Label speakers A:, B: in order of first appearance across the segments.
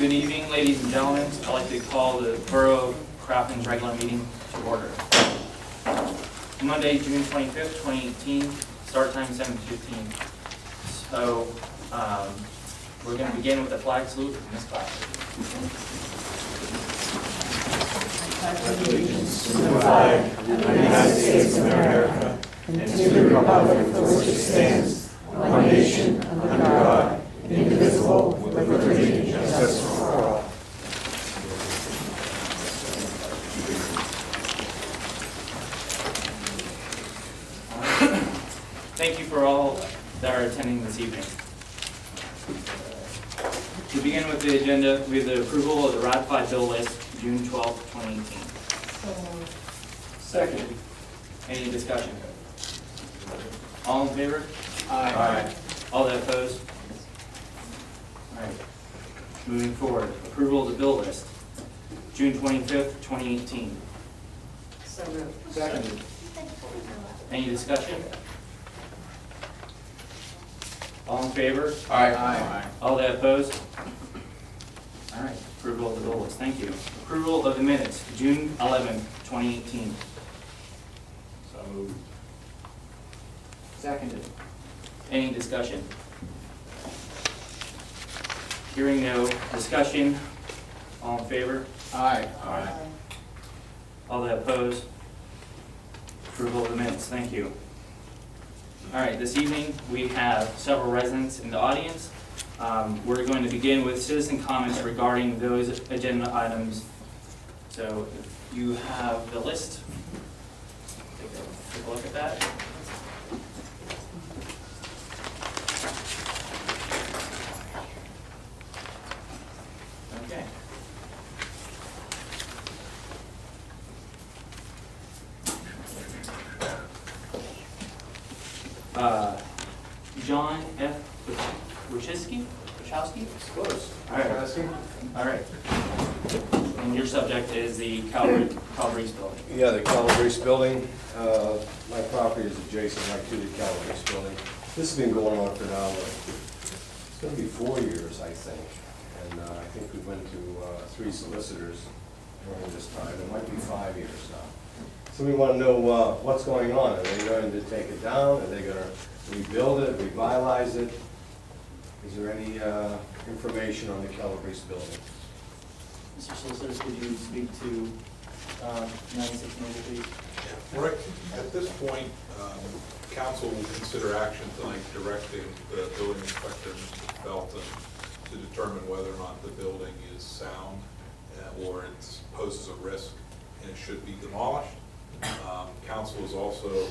A: Good evening, ladies and gentlemen. I'd like to call the Borough of Crafton's regular meeting to order. Monday, June 25th, 2018, start time 7:15. So we're going to begin with the flag salute from Ms. Clapton.
B: Allegiance to the flag of the United States of America and to the republic for which it stands, one nation, under God, indivisible, with liberty and justice for all.
A: Thank you for all that are attending this evening. To begin with the agenda, we have the approval of the ratified bill list, June 12th, 2018.
B: Second.
A: Any discussion? All in favor?
B: Aye.
A: All that opposed? All right. Moving forward, approval of the bill list, June 25th, 2018.
C: So moved.
B: Second.
A: Any discussion? All in favor?
B: Aye.
A: All that opposed? All right, approval of the bill list, thank you. Approval of the minutes, June 11th, 2018.
B: So moved. Seconded.
A: Any discussion? Hearing no discussion, all in favor?
B: Aye.
A: All that opposed? Approval of the minutes, thank you. All right, this evening we have several residents in the audience. We're going to begin with citizen comments regarding those agenda items. So if you have the list, take a look at that. Okay. John F. Wachowski?
B: Close.
A: All right. All right. And your subject is the Calabrese building.
D: Yeah, the Calabrese building. My property is adjacent right to the Calabrese building. This has been going on for now, it's going to be 4 years, I think. And I think we went to 3 solicitors during this time. It might be 5 years now. So we want to know what's going on. Are they going to take it down? Are they going to rebuild it, revitalize it? Is there any information on the Calabrese building?
A: Mr. Solicitor, could you speak to 96 Maple, please?
E: Rick, at this point, council will consider action tonight directing the building inspector, Mr. Felton, to determine whether or not the building is sound or it poses a risk and it should be demolished. Council is also,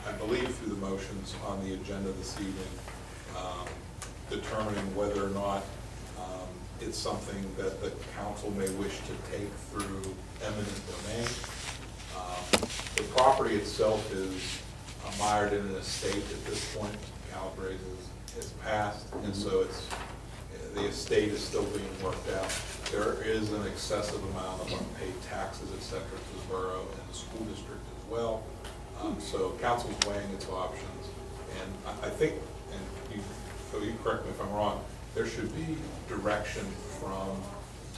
E: I believe through the motions on the agenda this evening, determining whether or not it's something that the council may wish to take through eminent domain. The property itself is mired in an estate at this point. Calabrese is passed, and so the estate is still being worked out. There is an excessive amount of unpaid taxes, et cetera, to the borough and the school district as well. So council's weighing its options, and I think, and Phil, you correct me if I'm wrong, there should be direction from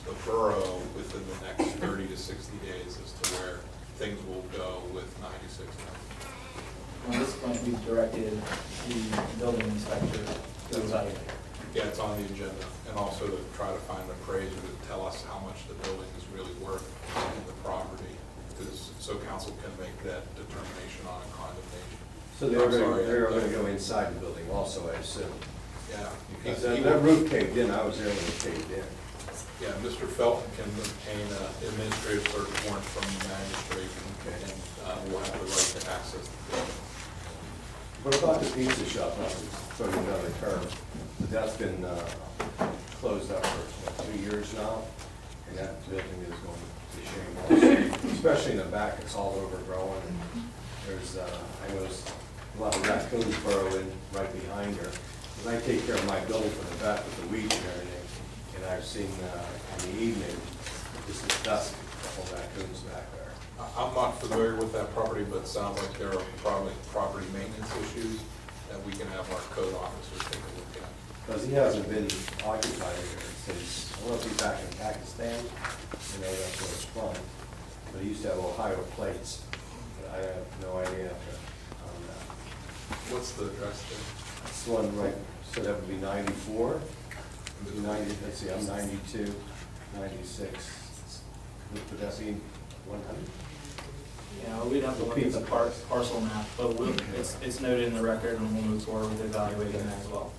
E: the borough within the next 30 to 60 days as to where things will go with 96 now.
A: At this point, we've directed the building inspector to evaluate.
E: Yeah, it's on the agenda, and also to try to find an appraiser to tell us how much the building is really worth in the property, so council can make that determination on a condemnation.
D: So they're going to go inside the building also, I assume?
E: Yeah.
D: Because that roof caved in, I was there when it caved in.
E: Yeah, Mr. Felton can obtain an administrative search warrant from the magistrate, and we'll have the right to access the building.
D: What about the pizza shop up sort of another term? That's been closed up for what, 2 years now, and that building is going to shame also. Especially in the back, it's all overgrown. There's, I noticed a lot of raccoons burrowing right behind her. And I take care of my building from the back with the weeds and everything, and I've seen in the evening, just at dusk, a couple raccoons back there.
E: I'm not familiar with that property, but it sounds like there are probably property maintenance issues that we can have our code officer take a look at.
D: Because he hasn't been occupied here because I don't know if he's back in Pakistan, you know, that's where it's from. But he used to have Ohio plates, but I have no idea on that.
E: What's the address there?
D: That's the one right, so that would be 94, 90, let's see, I'm 92, 96. Would that be 100?
A: Yeah, we'd have to look at the parcel map, but it's noted in the record and we'll move forward with evaluating that as well.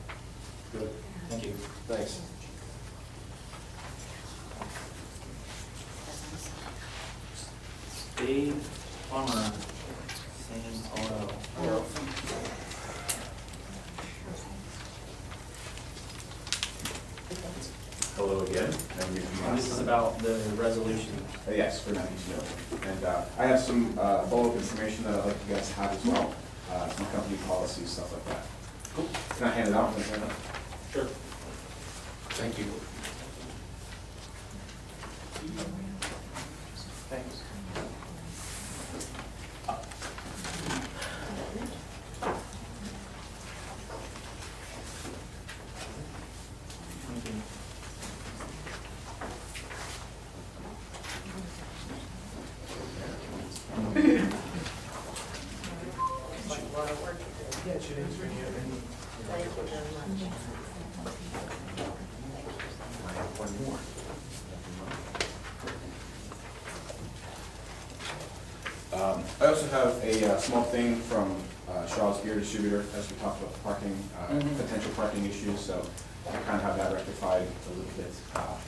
D: Good,
A: Thank you.
D: thanks.
A: Dave Plummer, same auto.
F: Hello again.
A: And this is about the resolution.
F: Yes, for 92 million. And I have some follow-up information that I'd like you guys to have as well, some company policies, stuff like that. Cool. Can I hand it out?
A: Sure.
E: Thank you.
A: Thanks. Thank you.
C: Thank you very much.
F: I have one more. I also have a small thing from Charles Beer Distributor, as we talked about the parking, potential parking issues, so I kind of have that rectified a little bit. All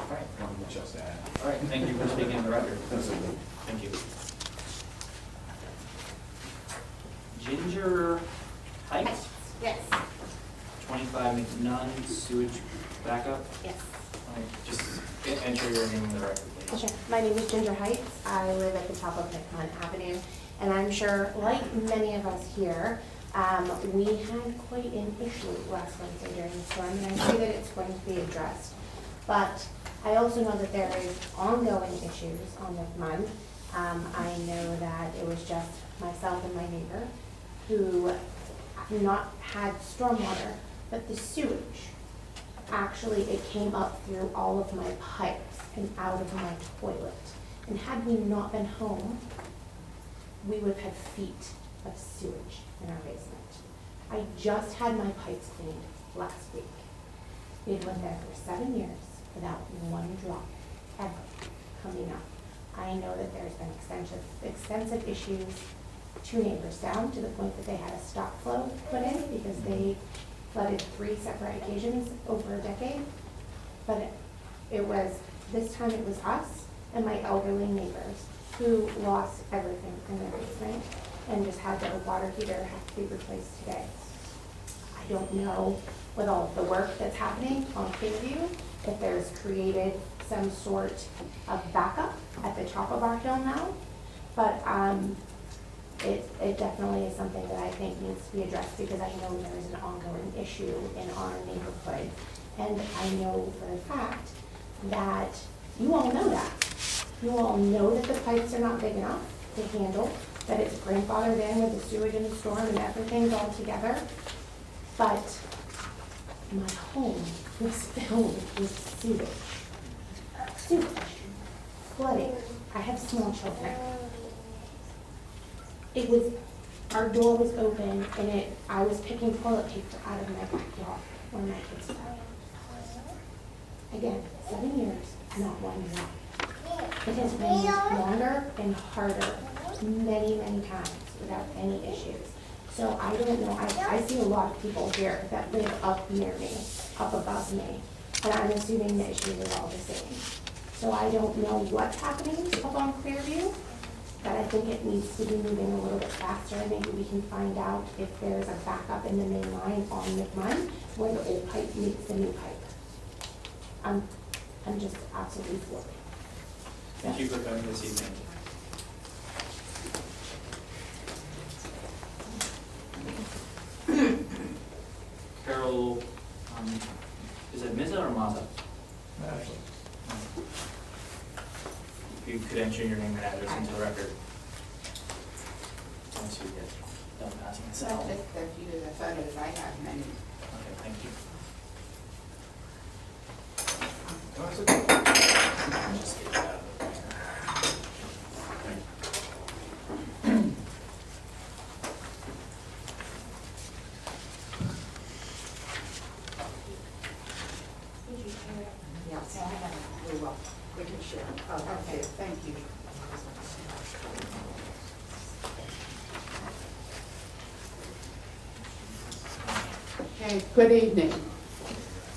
F: right, not much else to add.
A: All right, thank you for speaking in the record.
F: That's it.
A: Thank you. Ginger Heights,
C: Yes,
A: 25 McNunn sewage backup.
C: yes.
A: All right, just enter your name in the record, please.
G: Sure. My name is Ginger Heights. I live at the top of McMahon Avenue, and I'm sure, like many of us here, we had quite an issue last Wednesday during the storm, and I see that it's going to be addressed. But I also know that there is ongoing issues on McMahon. I know that it was just myself and my neighbor who not had stormwater, but the sewage, actually, it came up through all of my pipes and out of my toilet. And had we not been home, we would have had feet of sewage in our basement. I just had my pipes cleaned last week. We had lived there for 7 years without one drop ever coming up. I know that there's been extensive issues, 2 neighbors down, to the point that they had a stop flow put in because they flooded 3 separate occasions over a decade. But this time it was us and my elderly neighbors who lost everything in their basement and just had their water heater have to be replaced today. I don't know with all of the work that's happening on Clearview, if there's created some sort of backup at the top of our hill now, but it definitely is something that I think needs to be addressed because I know there is an ongoing issue in our neighborhood. And I know for a fact that you all know that. You all know that the pipes are not big enough to handle, that it's grandfathered in with the sewage and the storm and everything's all together. But my home was filled with sewage. Sewage. Flooding. I have small children. Our door was open and I was picking toilet paper out of my backyard when my kids fell. Again, 7 years, not one drop. It has rained longer and harder many, many times without any issues. So I don't know, I see a lot of people here that live up near me, up above me, and I'm assuming the issues are all the same. So I don't know what's happening up on Clearview, but I think it needs to be moving a little bit faster. Maybe we can find out if there's a backup in the main line on McMahon where the old pipe meets the new pipe. I'm just absolutely floored.
A: Thank you for coming this evening. Carol, is it Miza or Maza? If you could enter your name and address into the record. Once you get done passing this out.
H: Just a few of the photos I have many.
A: Okay, thank you.
H: Okay, good evening.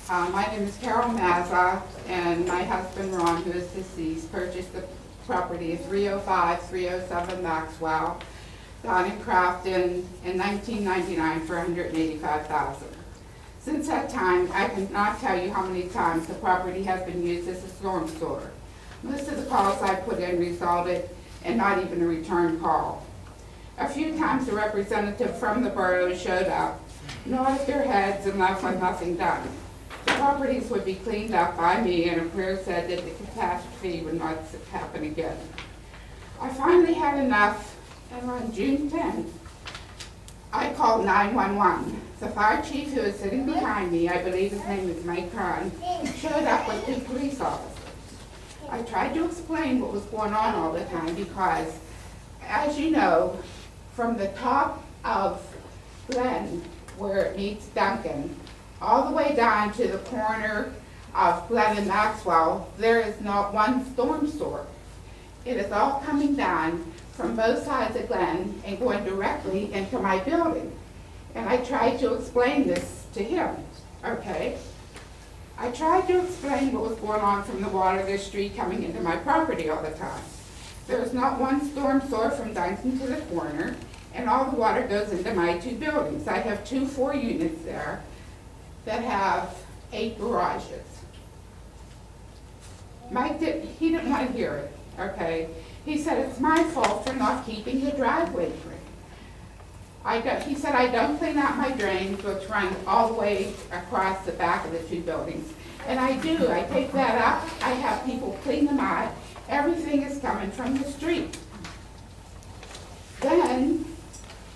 H: My name is Carol Mazza, and my husband Ron, who is deceased, purchased the property at 305, 307 Maxwell, down in Crafton in 1999 for $185,000. Since that time, I cannot tell you how many times the property has been used as a storm sewer. Most of the calls I put in resulted in not even a return call. A few times a representative from the borough showed up, nodded their heads, and left with nothing done. The properties would be cleaned up by me, and a prayer said that the catastrophe would not happen again. I finally had enough, and on June 10th, I called 911. The fire chief, who is sitting behind me, I believe his name is Mike Kern, showed up with 2 police officers. I tried to explain what was going on all the time because, as you know, from the top of Glen, where it meets Duncan, all the way down to the corner of Glen and Maxwell, there is not one storm sewer. It is all coming down from both sides of Glen and going directly into my building. And I tried to explain this to him, okay? I tried to explain what was going on from the water of the street coming into my property all the time. There is not one storm sewer from Duncan to the corner, and all the water goes into my 2 buildings. I have 2 4 units there that have 8 garages. Mike he didn't want to hear it, okay? He said, it's my fault for not keeping the driveway clean. He said, I don't clean out my drains, which run all the way across the back of the 2 buildings. And I do, I take that up, I have people clean them out. Everything is coming from the street. Then,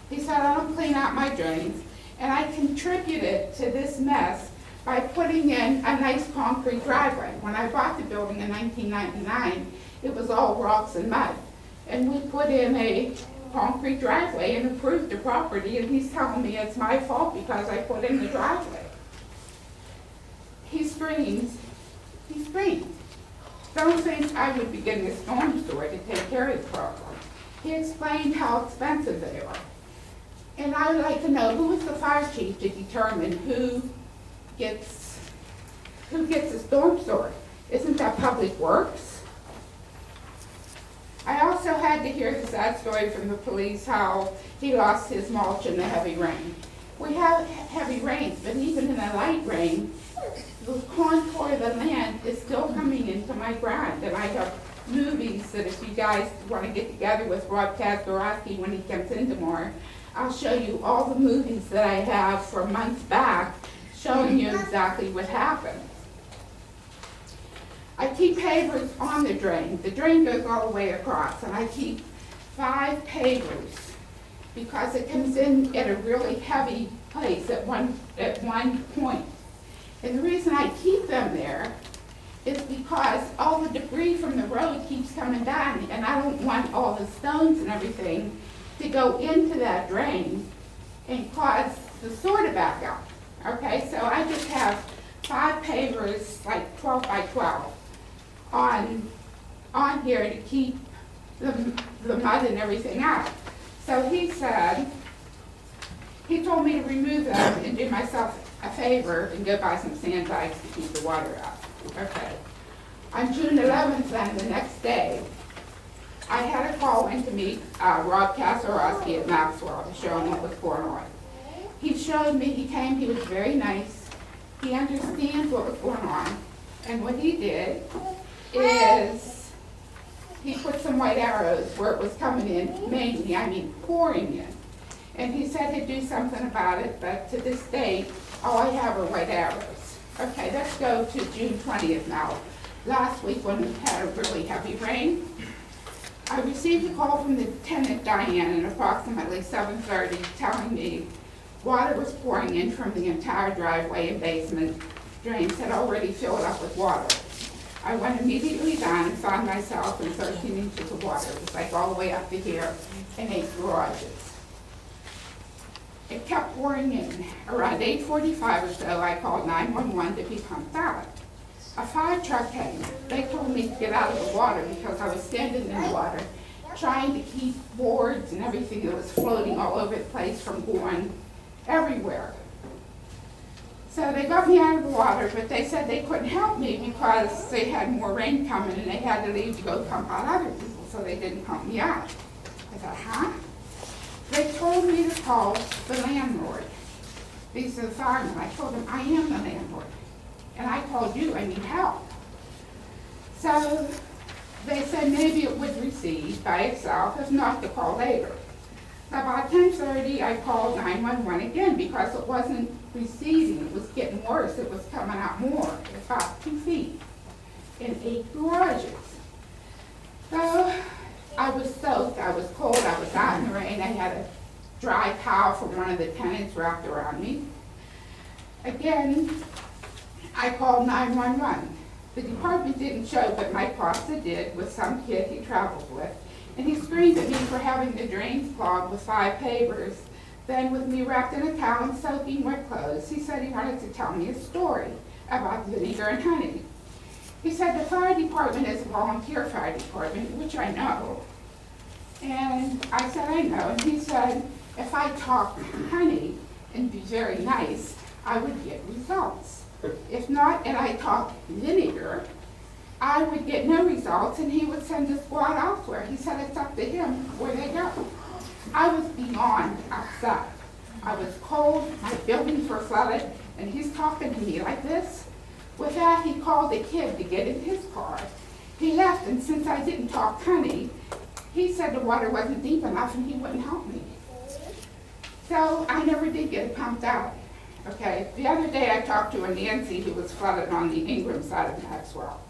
H: he said, I don't clean out my drains. And I contributed to this mess by putting in a nice concrete driveway. When I bought the building in 1999, it was all rocks and mud. And we put in a concrete driveway and improved the property, and he's telling me it's my fault because I put in the driveway. He screams. Don't think I would be getting a storm sewer to take care of the problem. He explained how expensive they are. And I would like to know, who is the fire chief to determine who gets a storm sewer? Isn't that Public Works? I also had to hear the sad story from the police how he lost his mulch in the heavy rain. We have heavy rains, but even in the light rain, the contour of the land is still coming into my ground. And I have movies that if you guys want to get together with Rob Kazgorowski when he comes in tomorrow, I'll show you all the movies that I have from months back showing you exactly what happened. I keep pavers on the drain. The drain goes all the way across, and I keep 5 pavers because it comes in at a really heavy place at one point. And the reason I keep them there is because all the debris from the road keeps coming down, and I don't want all the stones and everything to go into that drain and cause the sewer to back up. Okay, so I just have 5 pavers, like 12 by 12. On here to keep the mud and everything out. So he said, he told me to remove them and do myself a favor and go buy some sand bags to keep the water out. Okay. On June 11th, then, the next day, I had a call in to meet Rob Kazgorowski at Maxwell to show him what was going on. He showed me, he came, he was very nice. He understands what was going on. And what he did is he put some white arrows where it was coming in, mainly, I mean pouring in. And he said he'd do something about it, but to this day, all I have are white arrows. Okay, let's go to June 20th now. Last week when we had a really heavy rain, I received a call from the tenant Diane at approximately 7:30 telling me water was pouring in from the entire driveway and basement. Drains had already filled up with water. I went immediately down and found myself in 13 inches of water. It was like all the way up to here in 8 garages. It kept pouring in. Around 8:45 or so, I called 911 to be pumped out. A fire truck came. They told me to get out of the water because I was standing in the water trying to keep boards and everything that was floating all over the place from going everywhere. So they got me out of the water, but they said they couldn't help me because they had more rain coming and they had to leave to go pump out other people, so they didn't pump me out. I thought, huh? They told me to call the landlord. These are the firemen. I told them, I am the landlord. And I called you, I need help. So they said maybe it would recede by itself, if not to call later. About 10:30, I called 911 again because it wasn't receding, it was getting worse, it was coming out more, about 2 feet in 8 garages. So I was soaked, I was cold, I was out in the rain, I had a dry towel from one of the tenants wrapped around me. Again, I called 911. The department didn't show, but my pasta did with some kid he travels with. And he screamed at me for having the drains clogged with 5 pavers. Then with me wrapped in a towel and soaking wet clothes, he said he wanted to tell me a story about vinegar and honey. He said the fire department is a volunteer fire department, which I know. And I said, I know. And he said, if I talk honey and be very nice, I would get results. If not, and I talk vinegar, I would get no results, and he would send the squad elsewhere. He said it's up to him where they go. I was beyond upset. I was cold, my buildings were flooded, and he's talking to me like this. With that, he called a kid to get in his car. He left, and since I didn't talk honey, he said the water wasn't deep enough and he wouldn't help me. So I never did get it pumped out. Okay, the other day I talked to a Nancy who was flooded on the Ingram side of Maxwell.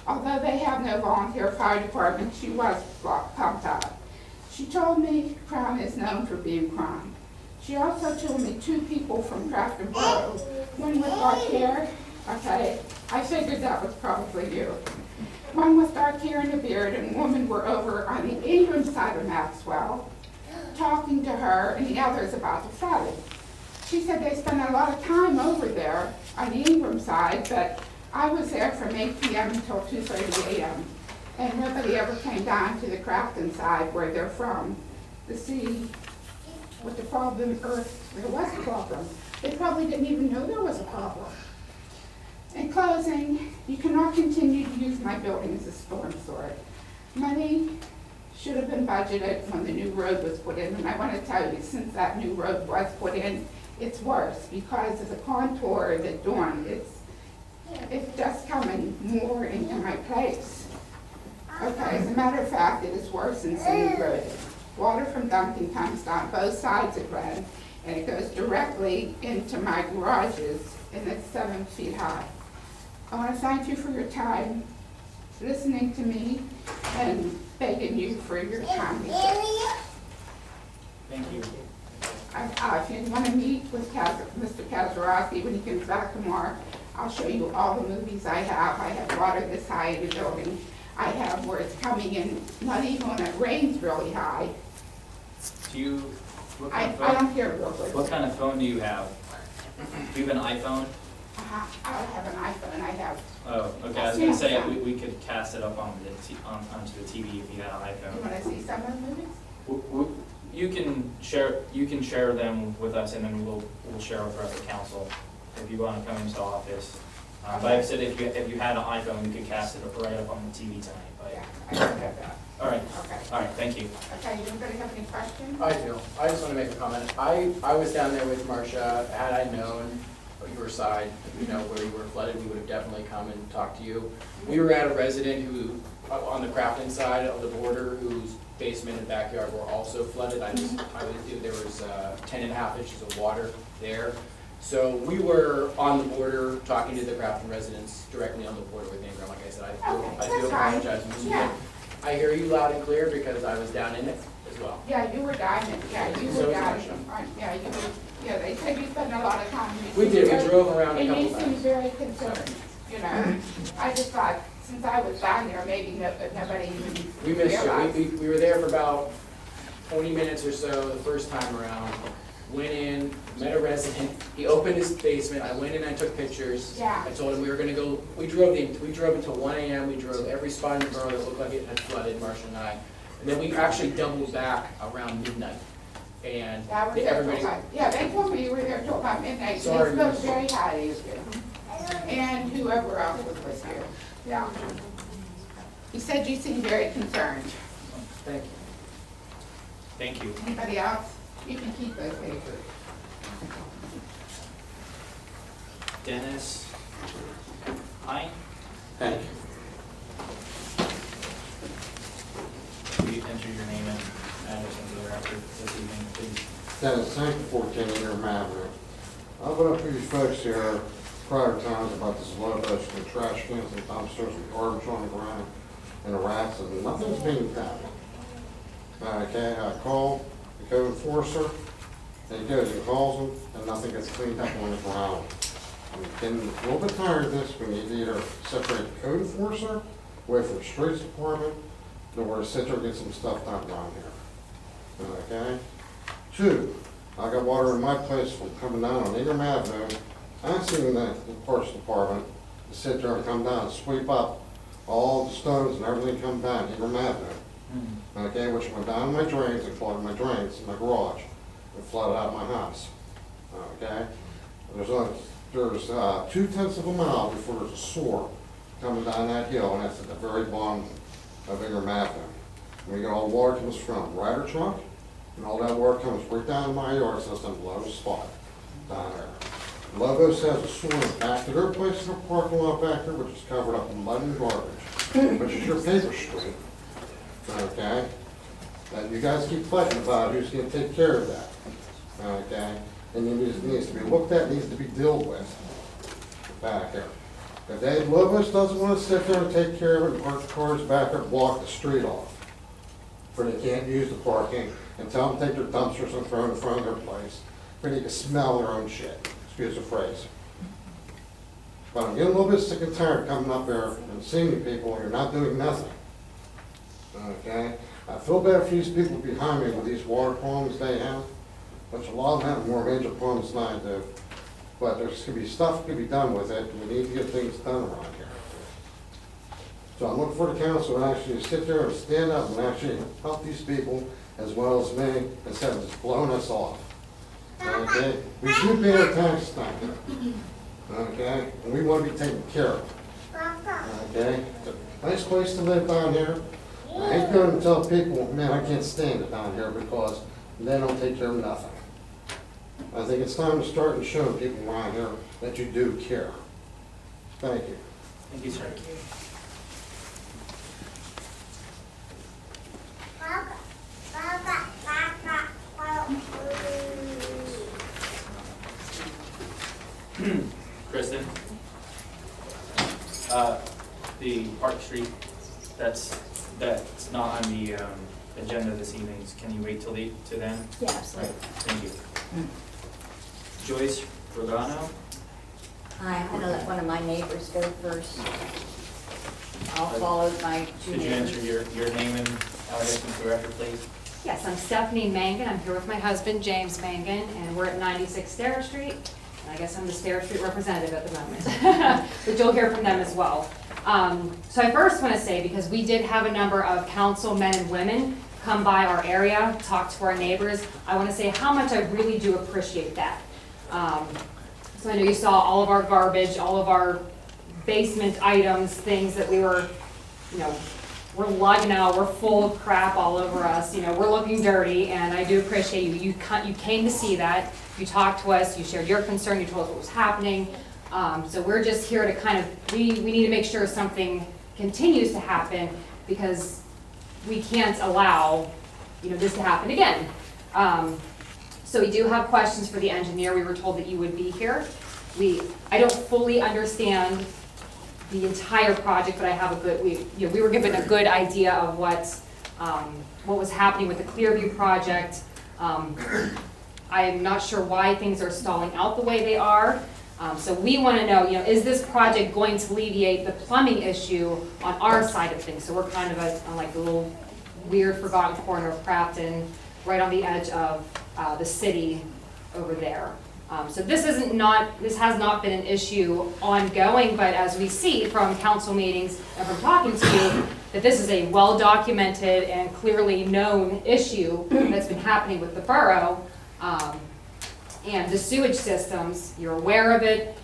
H: Although they have no volunteer fire department, she was pumped out. She told me Crown is known for being crime. She also told me 2 people from Crafton Borough, one with dark hair, okay, I figured that was probably you. One with dark hair and a beard, and a woman were over on the Ingram side of Maxwell, talking to her and the others about the flooding. She said they spent a lot of time over there on the Ingram side, but I was there from 8 p.m. until 2:30 a.m. And nobody ever came down to the Crafton side where they're from to see what the problem, or there was a problem. They probably didn't even know there was a problem. In closing, you cannot continue to use my building as a storm sewer. Money should have been budgeted when the new road was put in, and I want to tell you, since that new road was put in, it's worse because of the contour of the dorm. It's just coming more into my place. Okay, as a matter of fact, it is worse than City Road. Water from Duncan comes down both sides of Glen, and it goes directly into my garages, and it's 7 feet high. I want to thank you for your time, listening to me, and begging you for your time.
A: Thank you.
H: If you want to meet with Mr. Kazarowski when he comes back tomorrow, I'll show you all the movies I have. I have water this high in the building. I have where it's coming in, not even when it rains really high.
A: Do you, what
H: I
A: kind of phone?
H: don't hear real good.
A: What kind of phone do you have? Do you have an iPhone?
H: I don't have an iPhone, I have,
A: Oh, okay, I was gonna say, we could cast it up onto the TV if you had an
H: you
A: iPhone.
H: want to see some of the movies?
A: You can share them with us, and then we'll share with the rest of the council if you want to come into the office. But I said if you had an iPhone, you could cast it up right up on the TV tonight. But
H: Yeah, I don't have that.
A: all right,
H: Okay.
A: thank you.
H: Okay, you anybody have any questions?
I: I do. I just want to make a comment. I was down there with Marcia. Had I known your side, where you were flooded, we would have definitely come and talked to you. We were at a resident who, on the Crafton side of the border, whose basement and backyard were also flooded. There was 10.5 inches of water there. So we were on the border talking to the Crafton residents directly on the border with Ingram. Like I said, I do
H: that's fine.
I: apologize.
H: Yeah.
I: I hear you loud and clear because I was down in it as well.
H: Yeah, you were diamond, yeah, you
I: So
H: were
I: was
H: diamond, yeah, you were, yeah, they said you spent a lot of time.
I: We did. We drove around a
H: And
I: couple
H: you seemed
I: times.
H: very concerned, I just thought, since I was down there, maybe nobody even
I: We missed
H: realized.
I: you. We were there for about 20 minutes or so the first time around. Went in, met a resident. He opened his basement. I went in, I took pictures.
H: Yeah.
I: I told him we were gonna go. We drove until 1 a.m. We drove every spot in the borough that looked like it had flooded, Marcia and I. And then we actually doubled back around midnight. and
H: That was there till
I: everybody,
H: about, yeah, they told me you were there till about midnight. They
I: Sorry.
H: spoke very highly of you. And whoever else was with you. Yeah. You said you seemed very concerned.
I: thank you.
A: Thank you.
H: Anybody else? You can keep those papers.
A: Dennis? Hi?
B: Hank.
A: Will you enter your name and address into the record this evening, please?
B: Dennis, thank you for 14 Ingram Avenue. I've been up to these folks here prior times about this low budget and trash cans and dumpsters and garbage on the ground and the rats, and nothing's being done. Okay, I call the code enforcer, and he goes and calls them, and nothing gets cleaned up on the ground. I'm getting a little bit tired of this. We need to either separate the code enforcer away from the streets department, or sit there and get some stuff done around here. Okay? 2, I got water in my place from coming down on Ingram Avenue. Asking the Parks Department to sit there and come down and sweep up all the stones and everything come down Ingram Avenue. Okay, which went down my drains and flooded my drains in my garage and flooded out my house. Okay? There's 2/10 of a mile before there's a sewer coming down that hill, and that's at the very bottom of Ingram Avenue. And we got all the water comes from Ryder truck, and all that water comes right down to my yard system, Lowe's spot down there. Logos has a sewer back to their place in the parking lot back there, which is covered up in mud and garbage, which is your paper street. Okay? And you guys keep fighting about who's gonna take care of that. Okay? And it needs to be looked at, needs to be dealt with back there. If Dave Lobos doesn't wanna sit there and take care of it and park the cars back there, block the street off, for they can't use the parking, and tell them to take their dumpsters and throw them in front of their place, for they can smell their own shit. Excuse the phrase. But I'm getting a little bit sick and tired of coming up there and seeing you people and you're not doing nothing. Okay? I feel bad for these people behind me with these water problems they have, which a lot of them have more major problems than I do. But there's gonna be stuff to be done with it, and we need to get things done around here. So I'm looking for the council to actually sit there and stand up and actually help these people as well as me, instead of just blowing us off. Okay, we do pay our taxes down here, okay, and we want to be taken care of, okay? It's a nice place to live down here. I ain't going to tell people, man, I can't stand it down here because they don't take care of nothing. I think it's time to start and show people around here that you do care. Thank you.
A: Thank you, sir. Kristen? The Park Street, that's not on the agenda this evening. Can you wait till then?
C: Yeah, absolutely.
A: Thank you. Joyce Regano?
C: I had to let one of my neighbors go first. I'll follow my two
A: Could you
C: neighbors.
A: enter your name and address into the record, please?
J: Yes, I'm Stephanie Mangan. I'm here with my husband, James Mangan, and we're at 96 Stair Street. And I guess I'm the Stair Street representative at the moment, but you'll hear from them as well. So I first want to say, because we did have a number of council men and women come by our area, talk to our neighbors, I want to say how much I really do appreciate that. So I know you saw all of our garbage, all of our basement items, things that we were, we're lugging out, we're full of crap all over us, we're looking dirty, and I do appreciate you. You came to see that, you talked to us, you shared your concern, you told us what was happening. So we're just here to kind of, we need to make sure something continues to happen, because we can't allow, this to happen again. So we do have questions for the engineer. We were told that you would be here. I don't fully understand the entire project, but I have we were given a good idea of what was happening with the Clearview project. I'm not sure why things are stalling out the way they are. So we want to know, is this project going to alleviate the plumbing issue on our side of things? So we're kind of on like a little weird forgotten corner of Crafton, right on the edge of the city over there. So this has not been an issue ongoing, but as we see from council meetings and from talking to you, that this is a well-documented and clearly known issue that's been happening with the borough. And the sewage systems, you're aware of it.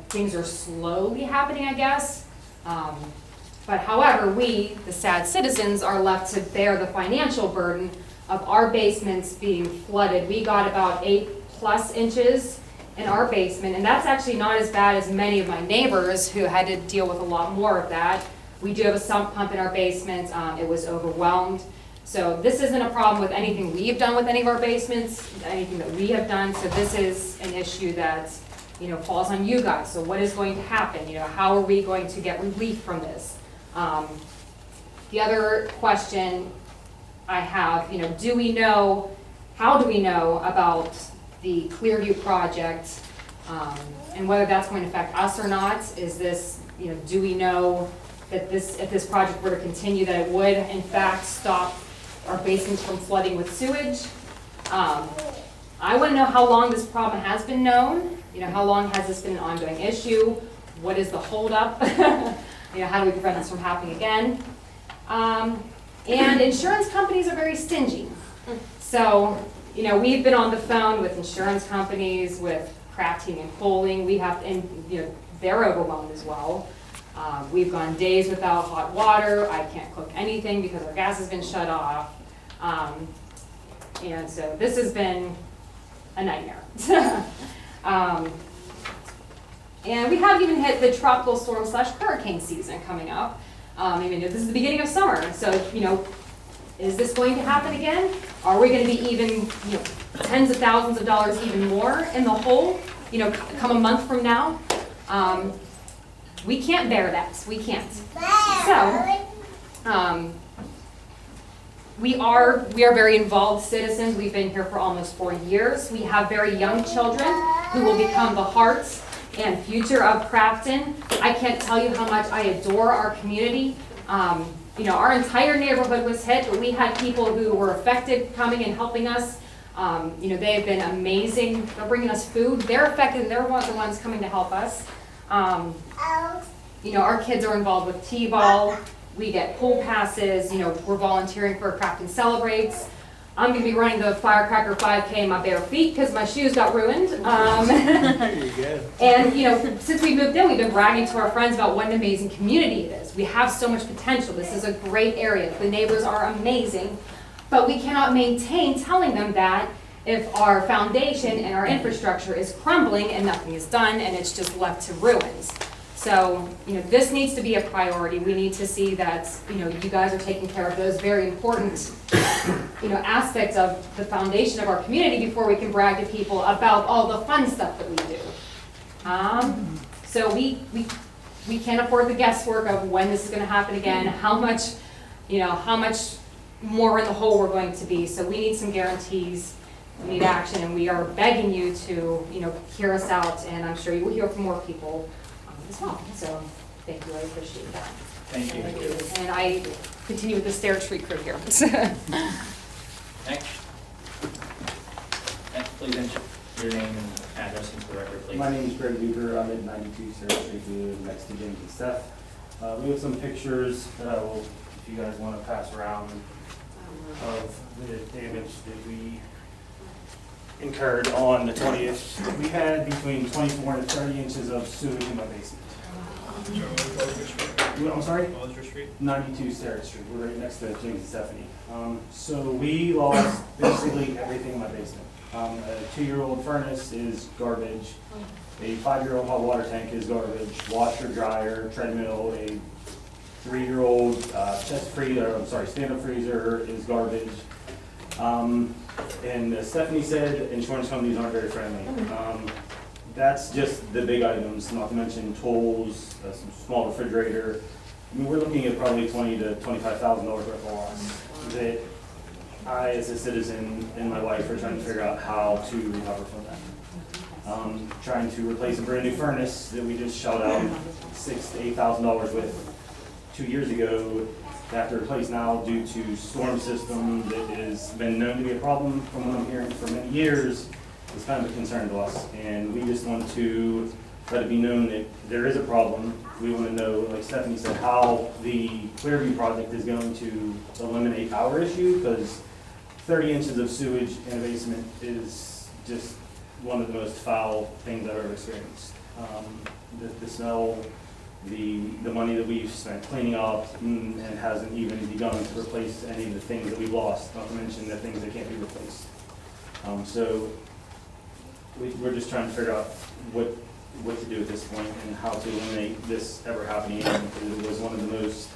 J: Things are slowly happening, I guess. But however, we, the sad citizens, are left to bear the financial burden of our basements being flooded. We got about 8+ inches in our basement, and that's actually not as bad as many of my neighbors who had to deal with a lot more of that. We do have a sump pump in our basement. It was overwhelmed. So this isn't a problem with anything we have done with any of our basements, anything that we have done. So this is an issue that, falls on you guys. So what is going to happen? How are we going to get relief from this? The other question I have, how do we know about the Clearview project, and whether that's going to affect us or not? Is this, do we know that if this project were to continue, that it would in fact stop our basements from flooding with sewage? I want to know how long this problem has been known. How long has this been an ongoing issue? What is the holdup? How do we prevent this from happening again? And insurance companies are very stingy. So, we've been on the phone with insurance companies, with Crafton and Polling. They're overwhelmed as well. We've gone days without hot water. I can't cook anything because our gas has been shut off. And so this has been a nightmare. And we haven't even hit the tropical storm / hurricane season coming up. This is the beginning of summer. So, is this going to happen again? Are we going to be even, tens of thousands of dollars even more in the hole, come a month from now? We can't bear that. We can't. So, we are very involved citizens. We've been here for almost 4 years. We have very young children who will become the hearts and future of Crafton. I can't tell you how much I adore our community. Our entire neighborhood was hit, but we had people who were affected coming and helping us. They have been amazing. They're bringing us food. They're affected, and they're the ones coming to help us. Our kids are involved with T-ball. We get pool passes. We're volunteering for Crafton Celebrates. I'm going to be running the Firecracker 5K in my bare feet because my shoes got ruined. And since we moved in, we've been bragging to our friends about what an amazing community it is. We have so much potential. This is a great area. The neighbors are amazing. But we cannot maintain telling them that if our foundation and our infrastructure is crumbling and nothing is done and it's just left to ruins. So, this needs to be a priority. We need to see that, you guys are taking care of those very important, aspects of the foundation of our community before we can brag to people about all the fun stuff that we do. So we can't afford the guesswork of when this is going to happen again, how much more in the hole we're going to be. So we need some guarantees. We need action, and we are begging you to, hear us out, and I'm sure you will hear from more people as well. So thank you, I appreciate that.
A: Thank you.
J: And I continue with the Stair Street crew here.
A: Next. Please enter your name and address into the record, please.
K: My name is Greg Duper. I'm at 92 Sarah Street, next to James and Steph. We have some pictures that I will, if you guys want to pass around, of the damage that we incurred on the 20th. We had between 24 and 30 inches of sewage in my basement. I'm sorry?
B: What was your street?
K: 92 Sarah Street. We're right next to James and Stephanie. So we lost basically everything in my basement. A 2-year-old furnace is garbage. A 5-year-old hot water tank is garbage. Washer, dryer, treadmill. A 3-year-old stand-up freezer is garbage. And Stephanie said insurance companies aren't very friendly. That's just the big items, not to mention tools, some small refrigerator. We're looking at probably $20,000 to $25,000 worth of loss that I, as a citizen, and my wife are trying to figure out how to recover from that. Trying to replace a brand new furnace that we just shelled out $6,000 to $8,000 with 2 years ago. They have to replace now due to storm system that has been known to be a problem from what I'm hearing for many years. is kind of a concern to us, and we just want to let it be known that there is a problem. We want to know, like Stephanie said, how the Clearview project is going to eliminate our issue, because 30 inches of sewage in a basement is just one of the most foul things I've ever experienced. The smell, the money that we've spent cleaning up, and hasn't even begun to replace any of the things that we've lost, not to mention the things that can't be replaced. So we're just trying to figure out what to do at this point and how to eliminate this ever happening again, because it was one of the most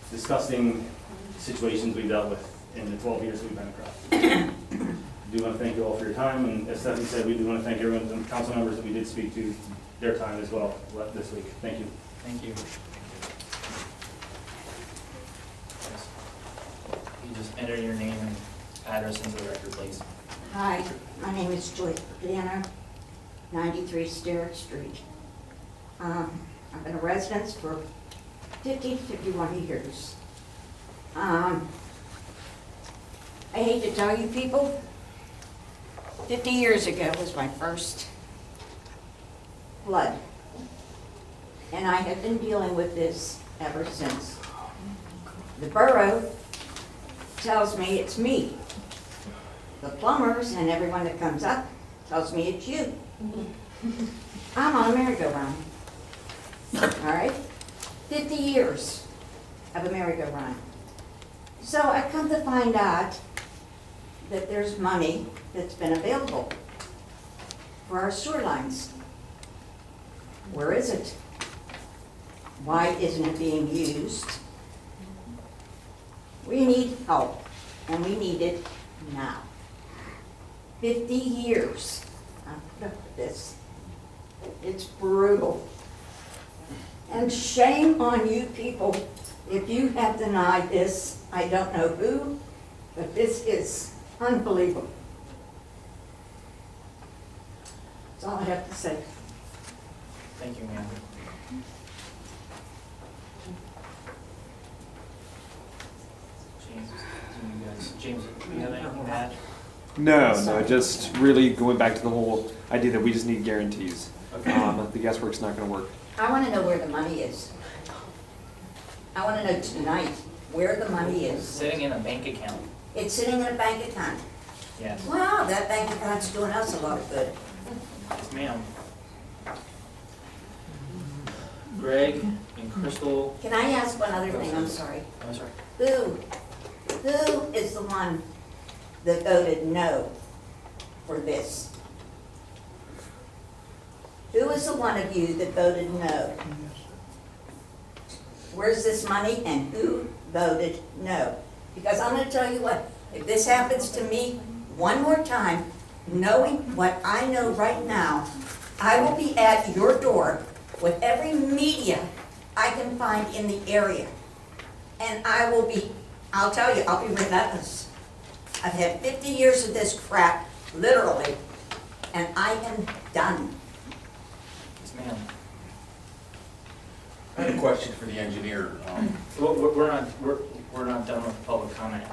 K: disgusting situations we dealt with in the 12 years we've been at Crafton. I do want to thank you all for your time, and as Stephanie said, we do want to thank everyone, the council members that we did speak to, their time as well this week. Thank you.
A: Thank you. You just enter your name and address into the record, please.
C: Hi, my name is Joyce Banner, 93 Sterrett Street. I've been a resident for 51 years. I hate to tell you people, 50 years ago was my first flood. And I have been dealing with this ever since. The borough tells me it's me. The plumbers and everyone that comes up tells me it's you. I'm on a merry-go-round. All right? 50 years of a merry-go-round. So I come to find out that there's money that's been available for our sewer lines. Where is it? Why isn't it being used? We need help, and we need it now. 50 years I've put up with this. It's brutal. And shame on you people if you have denied this. I don't know who, but this is unbelievable. That's all I have to say.
A: Thank you, ma'am. James, do you have anything to add?
B: No, just really going back to the whole idea that we just need guarantees.
A: Okay.
B: The guesswork's not gonna work.
C: I want to know where the money is. I want to know tonight where the money is.
A: Sitting in a bank account.
C: It's sitting in a bank account.
A: Yes.
C: Wow, that bank account's doing us a lot of good.
A: Yes, ma'am. Greg and Crystal.
C: Can I ask one other thing? I'm sorry.
A: I'm sorry.
C: Who is the one that voted no for this? Who is the one of you that voted no? Where's this money and who voted no? Because I'm going to tell you what, if this happens to me one more time, knowing what I know right now, I will be at your door with every media I can find in the area. And I'll tell you, I'll be relentless. I've had 50 years of this crap, literally, and I am done.
A: Yes, ma'am.
F: I have a question for the engineer.
A: Well, we're not done with public comment.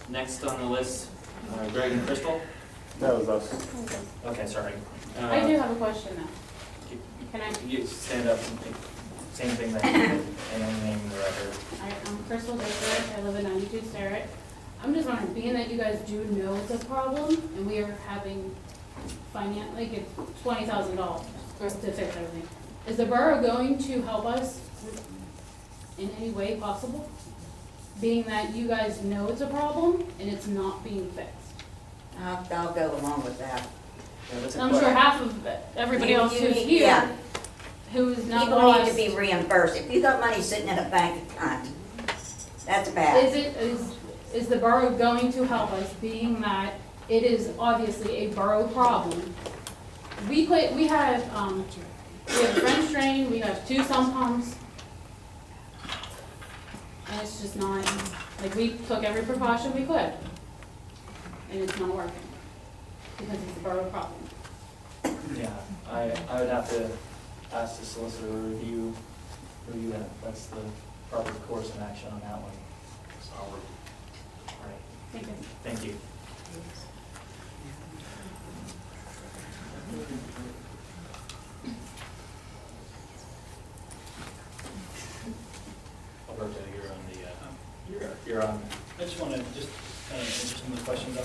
A: Next on the list, Greg and Crystal.
K: That was us.
A: Okay, sorry.
L: I do have a question now. Can I?
A: You stand up and same thing that you did, and then name the record.
L: I'm Crystal Baker, I live in 92 Sterrett. I'm just wondering, being that you guys do know it's a problem, and we are having it's $20,000 to fix everything, is the borough going to help us in any way possible? Being that you guys know it's a problem, and it's not being fixed?
C: I'll go along with that.
A: Yeah, that's a
L: I'm sure
A: question.
L: half of everybody else who's here,
C: Yeah.
L: who's not
C: People need
L: lost.
C: to be reimbursed. If you got money sitting in a bank account, that's bad.
L: Is the borough going to help us, being that it is obviously a borough problem? We have a French drain, we have 2 sump pumps, and it's just not, like, we took every precaution we could, and it's not working, because it's a borough problem.
A: Yeah, I would have to ask the solicitor to review that. That's the proper course of action on that one. So, all right,
L: Thank you.
A: thank you. Alberto, you're on.
M: I just want to just kind of answer some of the questions.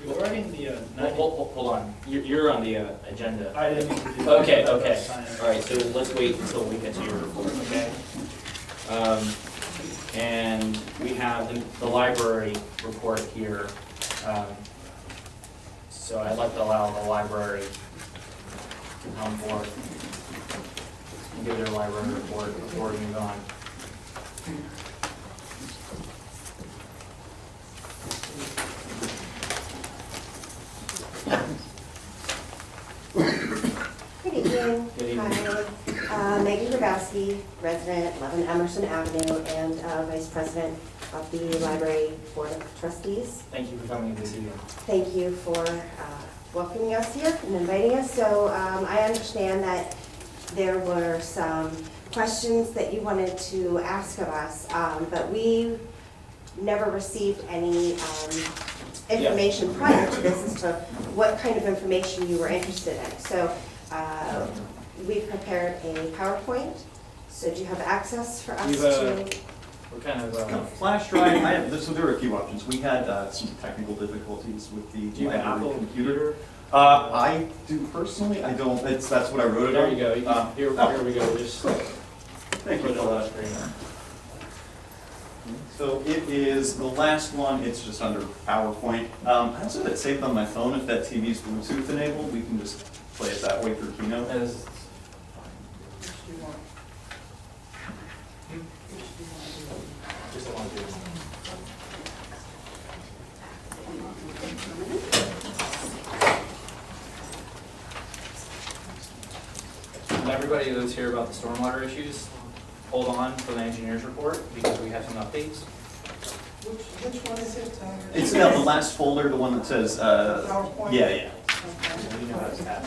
M: Regarding the 90...
A: Hold on, you're on the agenda.
M: I didn't mean to do that.
A: Okay, all right, so let's wait until we get to your report, okay? And we have the library report here. So I'd like to allow the library to come forward and give their library report before we move on.
G: Good evening.
A: Good evening.
G: Hi, Megan Grabowski, resident, 11 Emerson Avenue, and Vice President of the Library Board of Trustees.
A: Thank you for coming this evening.
G: Thank you for welcoming us here and inviting us. So I understand that there were some questions that you wanted to ask of us, but we never received any information prior to this as to what kind of information you were interested in. So we've prepared a PowerPoint. So do you have access for us to?
A: What kind of,
B: Kind of flash drive. So there were a few options. We had some technical difficulties with the
A: do you have an
B: library
A: Apple
B: computer. I do personally. I don't. That's what I wrote it
A: There
B: on.
A: you go. You can, here we go. Just
B: Thank
A: put
B: you
A: it
B: for
A: on the
B: that.
A: screen.
B: So it is the last one. It's just under PowerPoint. I also have it saved on my phone. If that TV is Bluetooth enabled, we can just play it that way through Keynote.
A: Just want to do. And everybody that's here about the stormwater issues, hold on for the engineer's report because we have some updates.
N: Which one is it?
B: It's the last folder, the one that says,
N: PowerPoint?
B: yeah, yeah.
A: You know how to tap.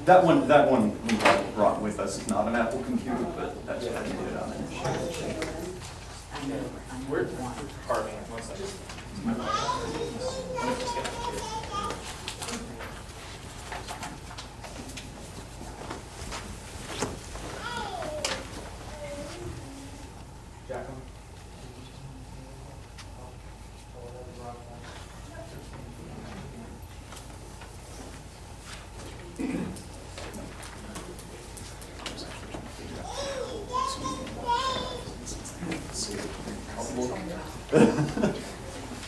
B: That one we have brought with us is not an Apple computer, but that's what I did it on it.
A: We're parking. One second. Let me just get up here. Jacqueline?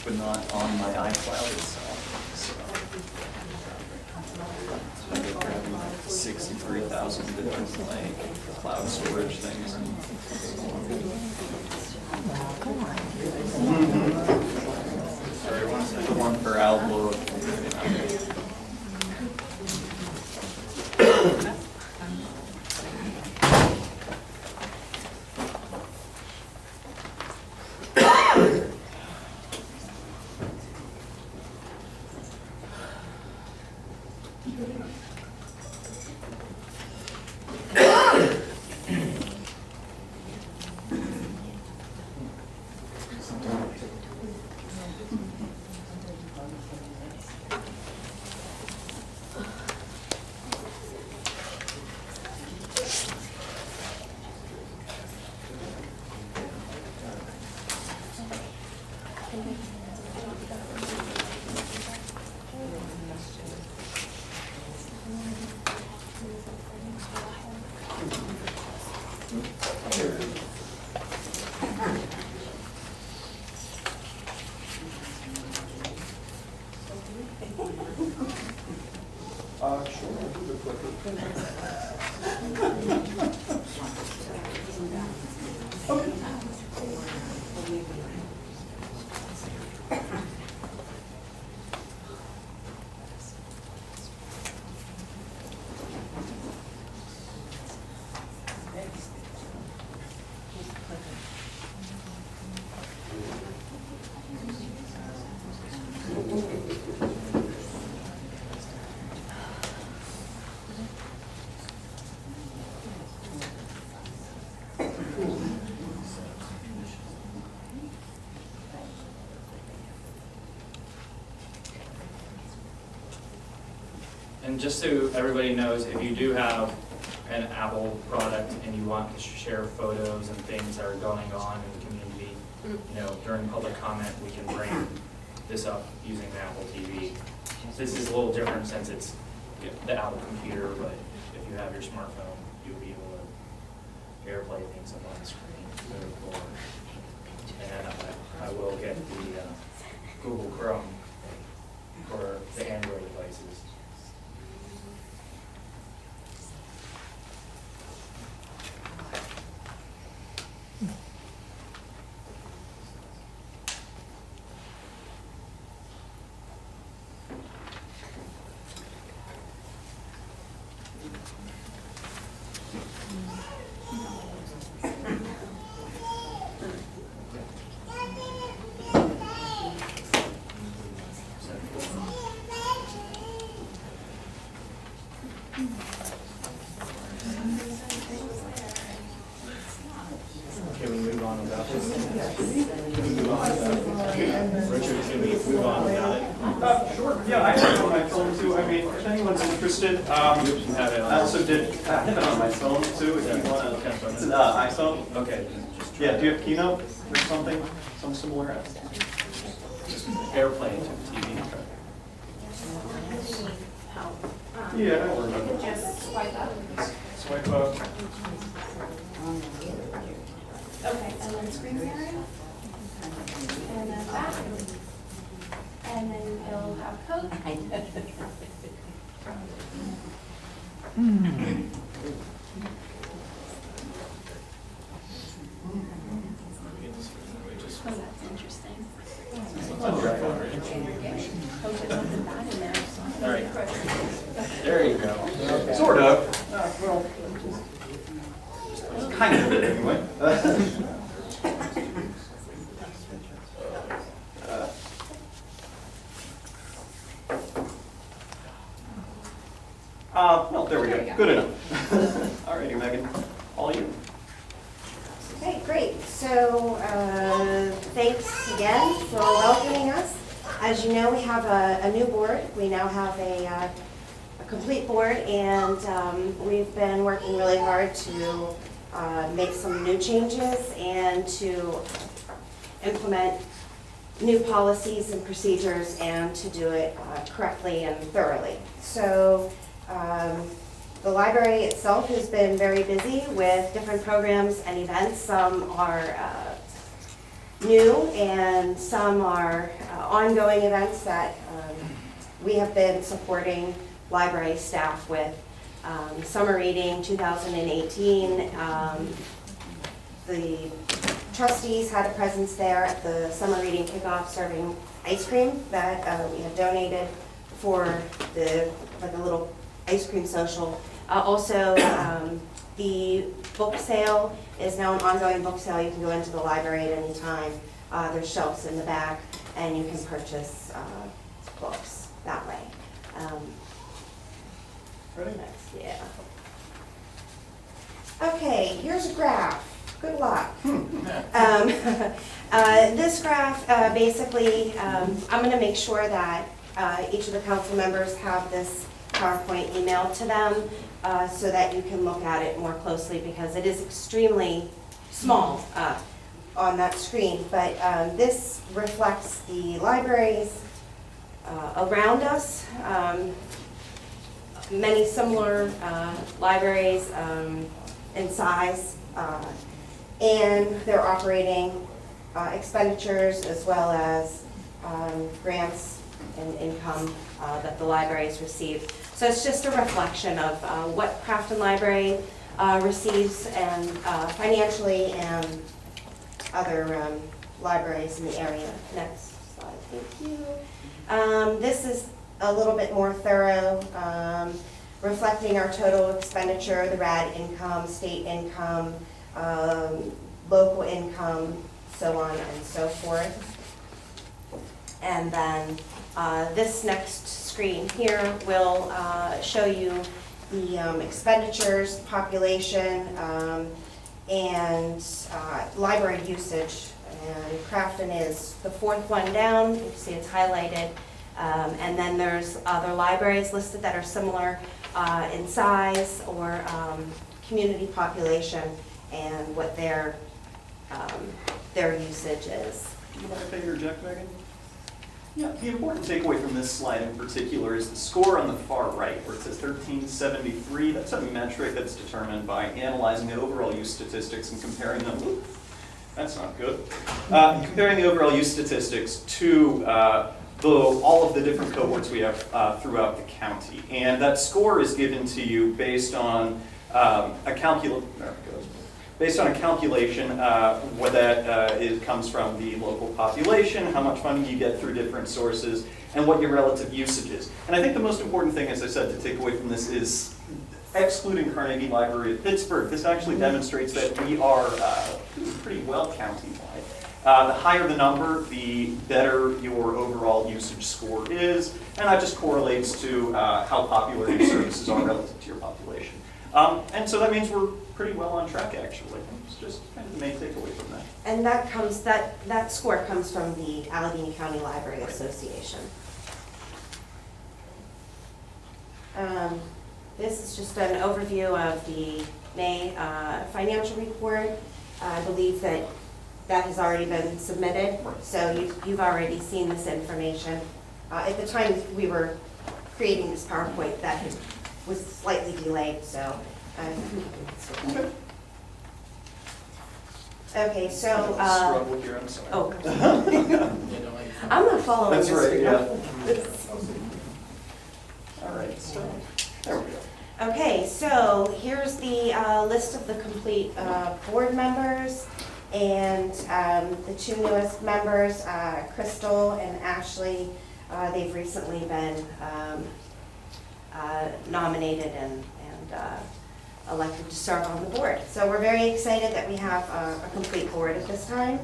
B: But not on my iCloud itself. So I go grabbing 63,000 different like cloud storage things. Sorry, one second. One for Outlook.
D: Sure, I'll do the clicker.
A: And just so everybody knows, if you do have an Apple product and you want to share photos and things that are going on in the community, you know, during public comment, we can bring this up using the Apple TV. This is a little different since it's the Apple computer, but if you have your smartphone, you'll be able to AirPlay things up on the screen. Very cool. And I will get the Google Chrome for the Android devices. Can we move on without this? Richard, can we move on without it?
B: Sure, yeah, I have it on my phone too, I mean, if anyone's interested,
A: You have it on.
B: I also did, I have it on my phone too, if you wanna, it's an iPhone.
A: Okay.
B: Yeah, do you have Keynote or something, some similar app?
A: Just AirPlay to TV.
B: Yeah, I remember.
G: Just swipe up.
B: Swipe up.
G: Okay, and then screen sharing. And then back. And then it'll have code. Oh, that's interesting.
A: All right. There you go.
B: Sort of. Well, kind of, anyway. Well, there we go. Good enough. All righty, Megan, all you.
G: Okay, great. So, thanks again for welcoming us. As you know, we have a new board. We now have a complete board, and we've been working really hard to make some new changes and to implement new policies and procedures and to do it correctly and thoroughly. So, the library itself has been very busy with different programs and events. Some are new and some are ongoing events that we have been supporting library staff with. Summer Reading 2018, the trustees had a presence there at the Summer Reading Kickoff serving ice cream that we had donated for like a little ice cream social. Also, the book sale is now an ongoing book sale. You can go into the library at any time. There's shelves in the back, and you can purchase books that way.
B: Ready?
G: Next, yeah. Okay, here's a graph. Good luck. This graph, basically, I'm going to make sure that each of the council members have this PowerPoint emailed to them so that you can look at it more closely, because it is extremely small on that screen. But this reflects the libraries around us. Many similar libraries in size, and their operating expenditures, as well as grants and income that the libraries receive. So it's just a reflection of what Crafton Library receives and financially, and other libraries in the area. Next slide, thank you. This is a little bit more thorough, reflecting our total expenditure, the RAD income, state income, local income, so on and so forth. And then this next screen here will show you the expenditures, population, and library usage. And Crafton is the fourth one down. You can see it's highlighted. And then there's other libraries listed that are similar in size or community population and what their usage is.
B: Do you mind if I interject, Megan? Yeah, the important takeaway from this slide in particular is the score on the far right, where it says 1373. That's a metric that's determined by analyzing the overall use statistics and comparing them. Ooh, that's not good. Comparing the overall use statistics to all of the different cohorts we have throughout the county. And that score is given to you based on based on a calculation where that comes from the local population, how much funding you get through different sources, and what your relative usage is. And I think the most important thing, as I said, to take away from this is, excluding Carnegie Library of Pittsburgh, this actually demonstrates that we are pretty well county-wide. The higher the number, the better your overall usage score is, and that just correlates to how popular your services are relative to your population. And so that means we're pretty well on track, actually. It's just kind of the main takeaway from that.
G: And that score comes from the Allegheny County Library Association. This is just an overview of the May financial report. I believe that has already been submitted, so you've already seen this information. At the time we were creating this PowerPoint, that was slightly delayed, so. Okay, so.
B: Struggle here, I'm sorry.
G: Oh. I'm not following
B: That's
G: this.
B: right, yeah. All right, so there we go.
G: Okay, so here's the list of the complete board members, and the two newest members, Crystal and Ashley, they've recently been nominated and elected to serve on the board. So we're very excited that we have a complete board at this time.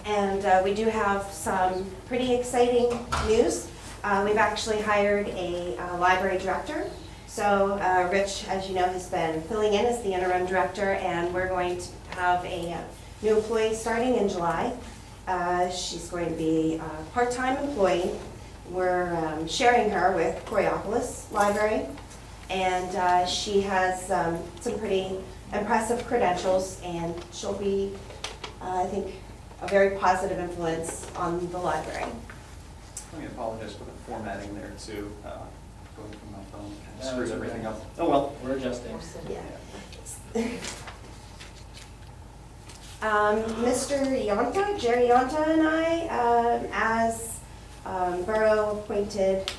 G: And we do have some pretty exciting news. We've actually hired a library director. So Rich, as you know, has been filling in as the interim director, and we're going to have a new employee starting in July. She's going to be a part-time employee. We're sharing her with Coriopolis Library, and she has some pretty impressive credentials, and she'll be, I think, a very positive influence on the library.
B: Let me apologize for the formatting there too. Going from my phone kind of
I: No,
B: screwed
I: it's
B: everything
I: okay.
B: up. Oh well.
I: We're adjusting.
G: Yeah. Mr. Yonta, Jerry Yonta and I, as borough appointed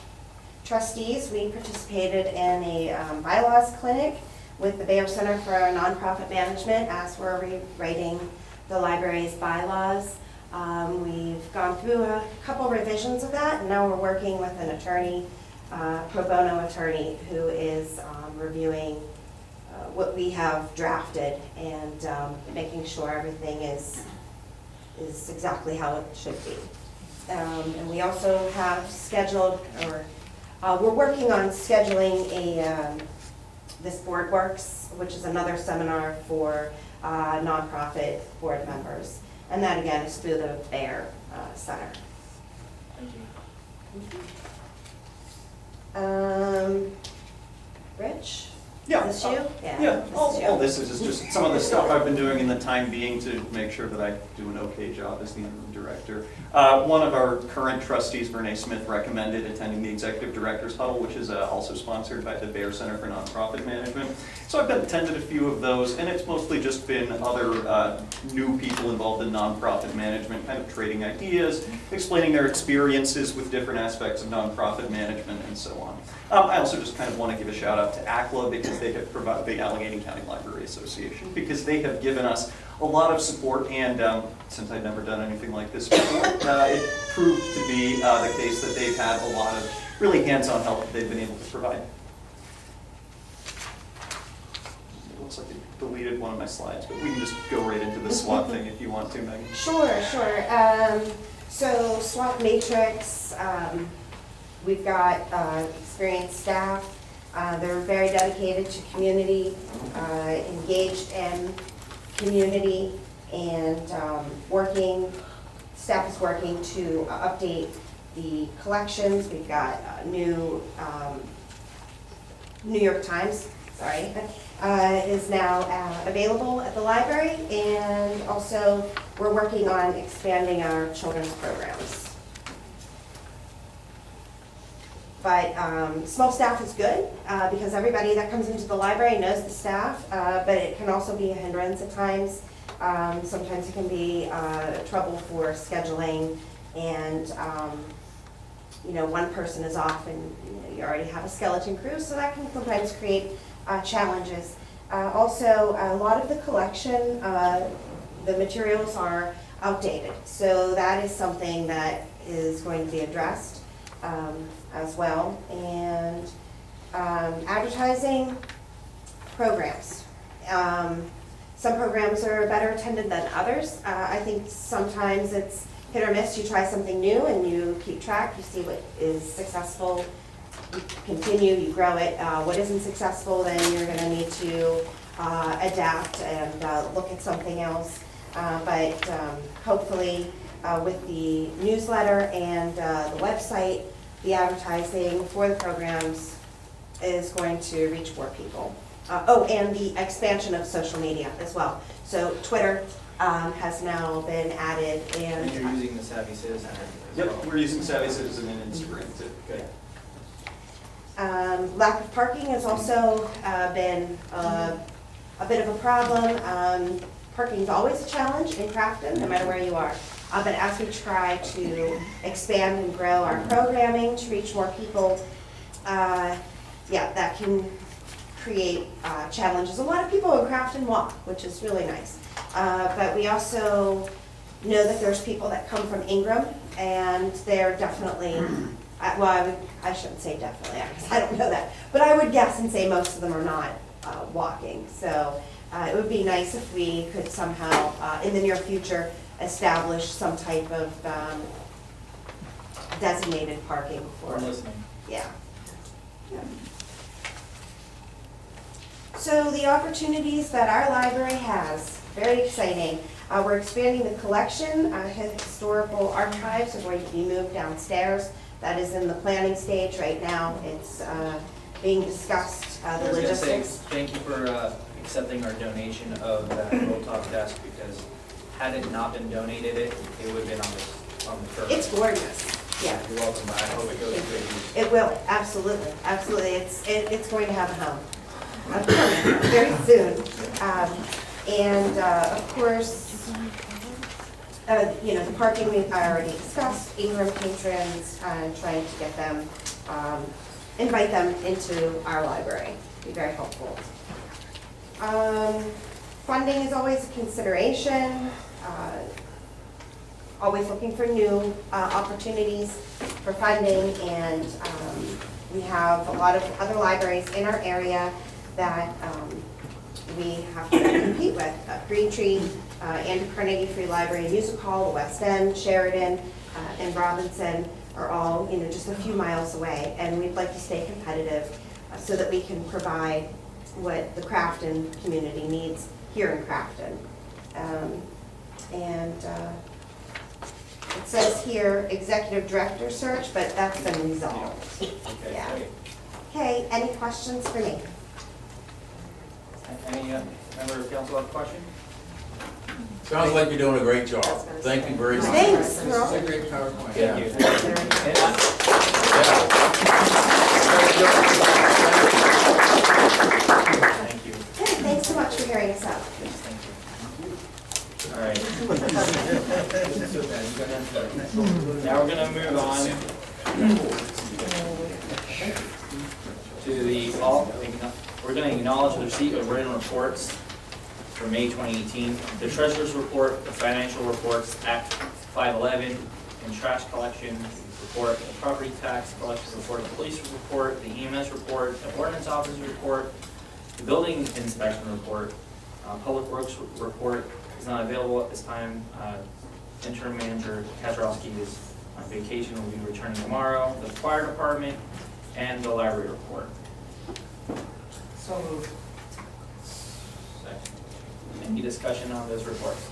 G: trustees, we participated in a bylaws clinic with the Borough Center for Nonprofit Management as we're rewriting the library's bylaws. We've gone through a couple revisions of that, and now we're working with an attorney, pro bono attorney, who is reviewing what we have drafted and making sure everything is exactly how it should be. And we also have scheduled, or we're working on scheduling this Board Works, which is another seminar for nonprofit board members. And that again is through the Bear Center. Rich?
B: Yeah.
G: Is this you?
B: Yeah,
G: this is
B: all
G: you.
B: this is just some of the stuff I've been doing in the time being to make sure that I do an okay job as the interim director. One of our current trustees, Vernay Smith, recommended attending the executive director's huddle, which is also sponsored by the Bear Center for Nonprofit Management. So I've attended a few of those, and it's mostly just been other new people involved in nonprofit management, kind of trading ideas, explaining their experiences with different aspects of nonprofit management, and so on. I also just kind of want to give a shout out to ACLA, because they have provided, the Allegheny County Library Association, because they have given us a lot of support, and since I'd never done anything like this before, it proved to be the case that they've had a lot of really hands-on help that they've been able to provide. It looks like it deleted one of my slides, but we can just go right into the SWOT thing if you want to, Megan.
G: Sure. So SWOT matrix, we've got experienced staff. They're very dedicated to community, engaged in community, and working staff is working to update the collections. We've got new New York Times, sorry, is now available at the library, and also we're working on expanding our children's programs. But small staff is good because everybody that comes into the library knows the staff, but it can also be a hindrance at times. Sometimes it can be trouble for scheduling, and one person is off and you already have a skeleton crew, so that can sometimes create challenges. Also, a lot of the collection, the materials are outdated, so that is something that is going to be addressed as well. And advertising programs. Some programs are better attended than others. I think sometimes it's hit or miss. You try something new and you keep track, you see what is successful, you continue, you grow it. What isn't successful, then you're gonna need to adapt and look at something else. But hopefully with the newsletter and the website, the advertising for the programs is going to reach more people. And the expansion of social media as well. So Twitter has now been added, and
A: And you're using the Savvy Citizen as well?
B: Yep, we're using Savvy Citizen and Instagram too.
A: Good.
G: lack of parking has also been a bit of a problem. Parking's always a challenge in Crafton, no matter where you are. But as we try to expand and grow our programming to reach more people, that can create challenges. A lot of people in Crafton walk, which is really nice. But we also know that there's people that come from Ingram, and they're definitely, I shouldn't say definitely, because I don't know that, but I would guess and say most of them are not walking. So it would be nice if we could somehow, in the near future, establish some type of designated parking for.
A: We're listening.
G: Yeah. So the opportunities that our library has, very exciting. We're expanding the collection. Historical archives are going to be moved downstairs. That is in the planning stage right now. It's being discussed,
A: I
G: the
A: was gonna say,
G: logistics.
A: thank you for accepting our donation of that roll top desk, because had it not been donated, it would have been on the curb.
G: It's gorgeous, yeah.
A: You're welcome back. I hope it goes to good use.
G: It will, absolutely, absolutely. It's going to have a home, very soon. And of course, the parking we've already discussed, Ingram patrons, trying to get them, invite them into our library, be very helpful. Funding is always a consideration, always looking for new opportunities for funding, and we have a lot of other libraries in our area that we have to compete with. Green Tree, Andrew Carnegie Free Library and Music Hall, the West End, Sheridan, and Robinson are all just a few miles away, and we'd like to stay competitive so that we can provide what the Crafton community needs here in Crafton. It says here executive director search, but that's been resolved.
A: Okay,
G: Yeah.
A: great.
G: Okay, any questions for me?
A: Any member of council have a question?
O: Sounds like you're doing a great job. Thank you very much.
G: Thanks, Earl.
I: It's a great PowerPoint.
A: Thank you. Thank you.
G: Good, thanks so much for hearing us out.
A: Yes, thank you. All right. Now we're gonna move on to we're gonna acknowledge the receipt of written reports for May 2018. The treasurer's report, the financial reports, Act 511, and trash collection report, the property tax collection report, the police report, the EMS report, the ordinance officer report, the building inspection report, public works report is not available at this time. Interim manager Kazarowski is on vacation, will be returning tomorrow. The fire department and the library report.
N: So moved.
A: Any discussion on those reports?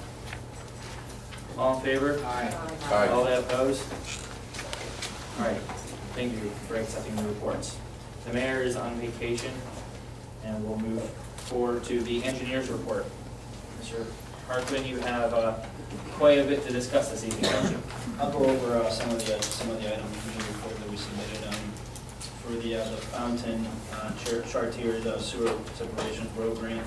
A: All in favor?
O: Aye.
A: All that opposed? All right, thank you for accepting the reports. The mayor is on vacation, and we'll move forward to the engineer's report. Mr. Hartman, you have quite a bit to discuss this evening, don't you?
M: I'll go over some of the items in the report that we submitted. For the fountain, Chartier's sewer separation program.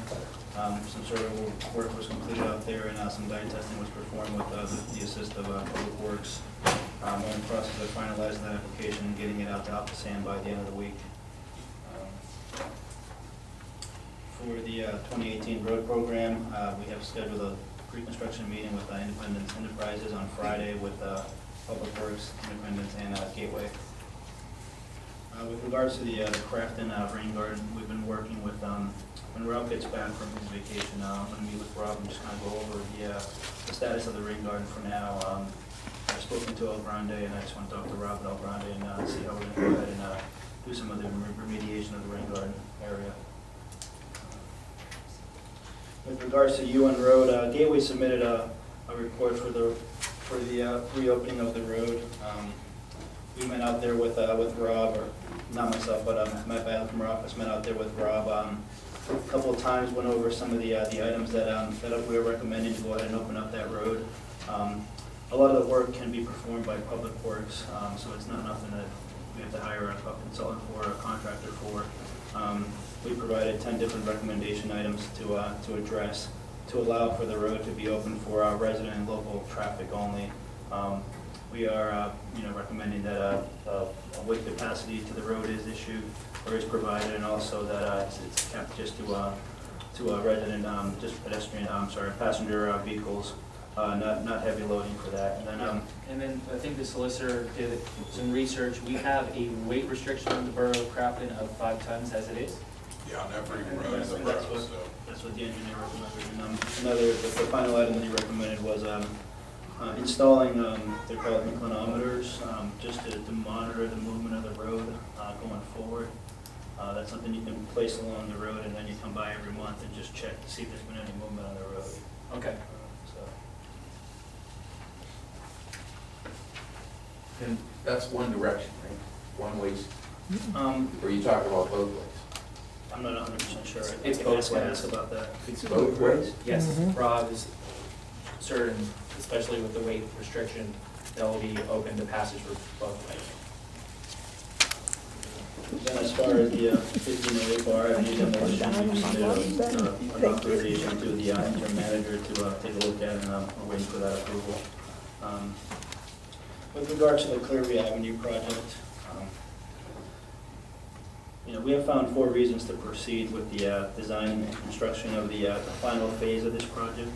M: Some sort of work was completed out there, and some dye testing was performed with the assist of Public Works. We're in the process of finalizing that application and getting it out to Alpha Sand by the end of the week. For the 2018 road program, we have scheduled a pre-construction meeting with Independence Enterprises on Friday with Public Works, Independence, and Gateway. With regards to the Crafton rain garden, we've been working with, when Rob gets back from his vacation, I'm going to meet with Rob and just kind of go over the status of the rain garden for now. I've spoken to El Grande, and I just want to talk to Rob at El Grande and see how we're going to go ahead and do some of the remediation of the rain garden area. With regards to UN Road, Gateway submitted a report for the reopening of the road. We went out there with Rob, or not myself, but Matt Bailey from our office went out there with Rob a couple of times, went over some of the items that we were recommending to go ahead and open up that road. A lot of the work can be performed by Public Works, so it's not nothing that we have to hire a consultant for, or a contractor for. We provided 10 different recommendation items to address, to allow for the road to be open for our resident and local traffic only. We are, recommending that a weight capacity to the road is issued or is provided, and also that it's kept just to a resident, just pedestrian, passenger vehicles, not heavy loading for that.
A: And then I think the solicitor did some research. We have a weight restriction on the Borough of Crafton of 5 tons as it is.
E: Yeah, on every road
A: That's
E: in the
A: what-
E: borough, so.
M: That's what the engineer recommended. The final item that he recommended was installing, they're called inclinometers, just to monitor the movement of the road going forward. That's something you can place along the road, and then you come by every month and just check to see if there's been any movement on the road.
A: Okay.
O: And that's one direction, right? One way,
M: So,
O: or you talk about both ways?
M: I'm not 100% sure.
A: It's
M: I can
A: both
M: ask
A: ways.
M: about that.
O: It's both ways?
A: Yes, Rob is certain, especially with the weight restriction, that will be open to passage for both ways.
M: Then as far as the 1508 bar, I need a motion to submit an authorization to the interim manager to take a look at, and we're waiting for that approval. With regard to the Clearview Avenue project, we have found 4 reasons to proceed with the design and construction of the final phase of this project.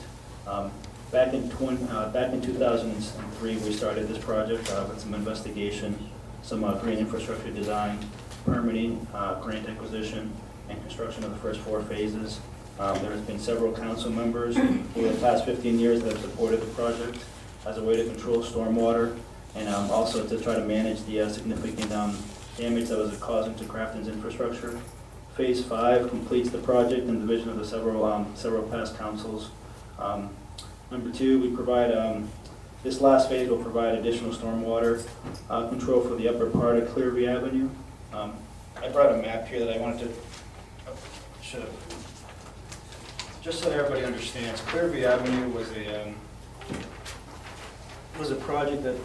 M: Back in 2003, we started this project with some investigation, some green infrastructure design, permitting, grant acquisition, and construction of the first 4 phases. There has been several council members over the past 15 years that have supported the project as a way to control stormwater, and also to try to manage the significant damage that was causing to Crafton's infrastructure. Phase 5 completes the project in the vision of the several past councils. Number 2, we provide, this last phase will provide additional stormwater control for the upper part of Clearview Avenue. I brought a map here that I wanted to, just so that everybody understands, Clearview Avenue was a project that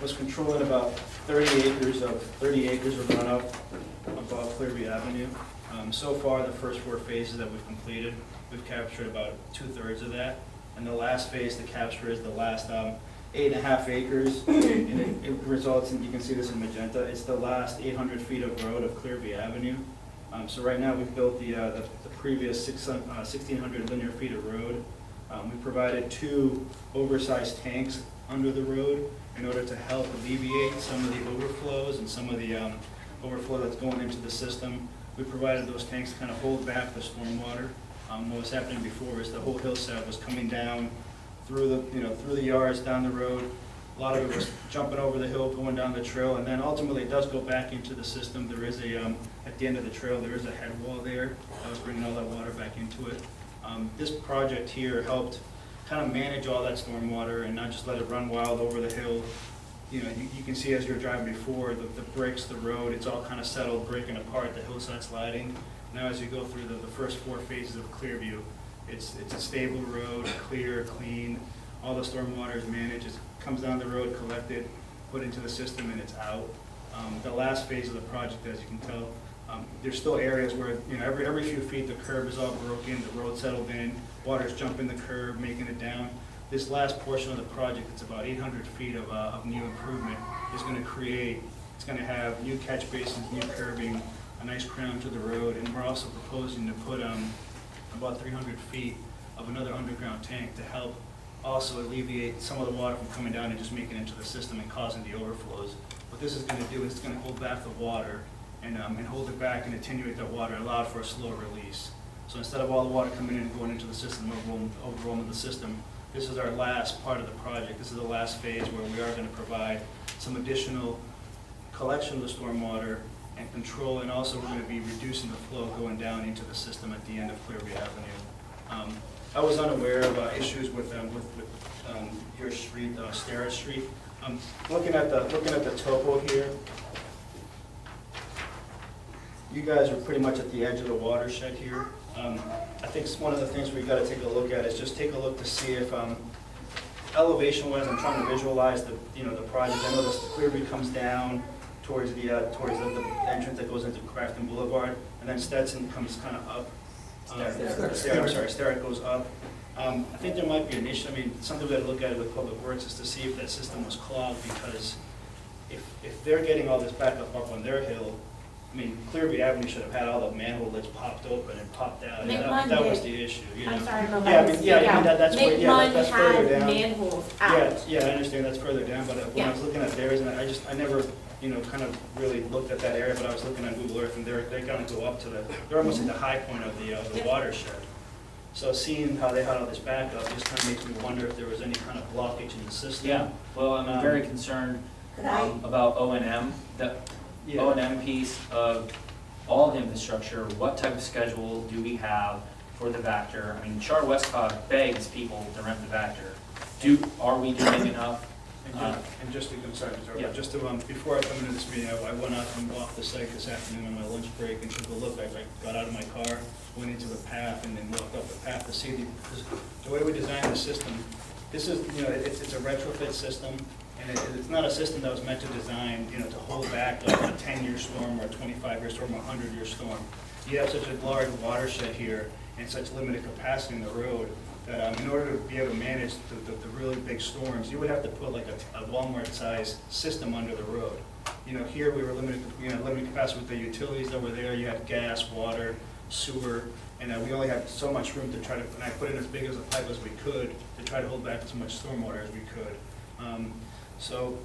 M: was controlling about 30 acres of runoff above Clearview Avenue. So far, the first 4 phases that we've completed, we've captured about 2/3 of that. And the last phase to capture is the last 8.5 acres. And it results in, you can see this in magenta, it's the last 800 feet of road of Clearview Avenue. So right now, we've built the previous 1,600 linear feet of road. We provided 2 oversized tanks under the road in order to help alleviate some of the overflows and some of the overflow that's going into the system. We provided those tanks to kind of hold back the stormwater. What was happening before is the whole hillside was coming down through the yards, down the road. A lot of it was jumping over the hill, going down the trail, and then ultimately it does go back into the system. There is at the end of the trail, there is a head wall there that was bringing all that water back into it. This project here helped kind of manage all that stormwater and not just let it run wild over the hill. You know, you can see as you're driving before, the bricks, the road, it's all kind of settled, breaking apart, the hillside sliding. Now as you go through the first 4 phases of Clearview, it's a stable road, clear, clean, all the stormwater is managed, it comes down the road, collected, put into the system, and it's out. The last phase of the project, as you can tell, there's still areas where, you know, every few feet the curb is all broken, the road settled in, water's jumping the curb, making it down. This last portion of the project, it's about 800 feet of new improvement, is going to create, it's going to have new catch basins, new curbing, a nice crown to the road, and we're also proposing to put about 300 feet of another underground tank to help also alleviate some of the water from coming down and just making it into the system and causing the overflows. What this is going to do is it's going to hold back the water and hold it back and attenuate that water, allow for a slow release. So instead of all the water coming in and going into the system, overwhelming the system, this is our last part of the project. This is the last phase where we are going to provide some additional collection of the stormwater and control, and also we're going to be reducing the flow going down into the system at the end of Clearview Avenue. I was unaware of issues with your street, Starrett Street. Looking at the topo here, you guys are pretty much at the edge of the watershed here. I think one of the things we've got to take a look at is just take a look to see if elevation-wise, I'm trying to visualize the project. I know the Clearview comes down towards the entrance that goes into Crafton Boulevard, and then Stetson comes kind of up. Starrett goes up. I think there might be an issue. I mean, something we got to look at it with Public Works is to see if that system was clogged, because if they're getting all this backup up on their hill, I mean, Clearview Avenue should have had all the manhole lids popped open and popped out. That was the issue, you know.
G: I'm sorry,
M: that's further down.
G: Manholes out.
M: Yeah, I understand that's further down, but when I was looking at theirs, and I never, kind of really looked at that area, but I was looking on Google Earth, and they kind of go up to they're almost at the high point of the watershed. So seeing how they had all this backup just kind of makes me wonder if there was any kind of blockage in the system.
A: Yeah, well, I'm very concerned about O&M, the O&M piece of all the infrastructure. What type of schedule do we have for the Vector? I mean, Char Westcott begs people to rent the Vector. Are we doing enough?
M: And just to, I'm sorry, just to, before I come into this meeting, I went out and walked the site this afternoon on my lunch break and took a look. I got out of my car, went into the path, and then walked up the path to see because the way we designed the system, this is, it's a retrofit system, and it's not a system that was meant to design, to hold back like a 10-year storm or a 25-year storm or a 100-year storm. You have such a large watershed here and such limited capacity in the road that in order to be able to manage the really big storms, you would have to put like a Walmart-sized system under the road. Here we were limited capacity with the utilities that were there. You had gas, water, sewer, and we only had so much room to try to, and I put in as big as a pipe as we could to try to hold back as much stormwater as we could. So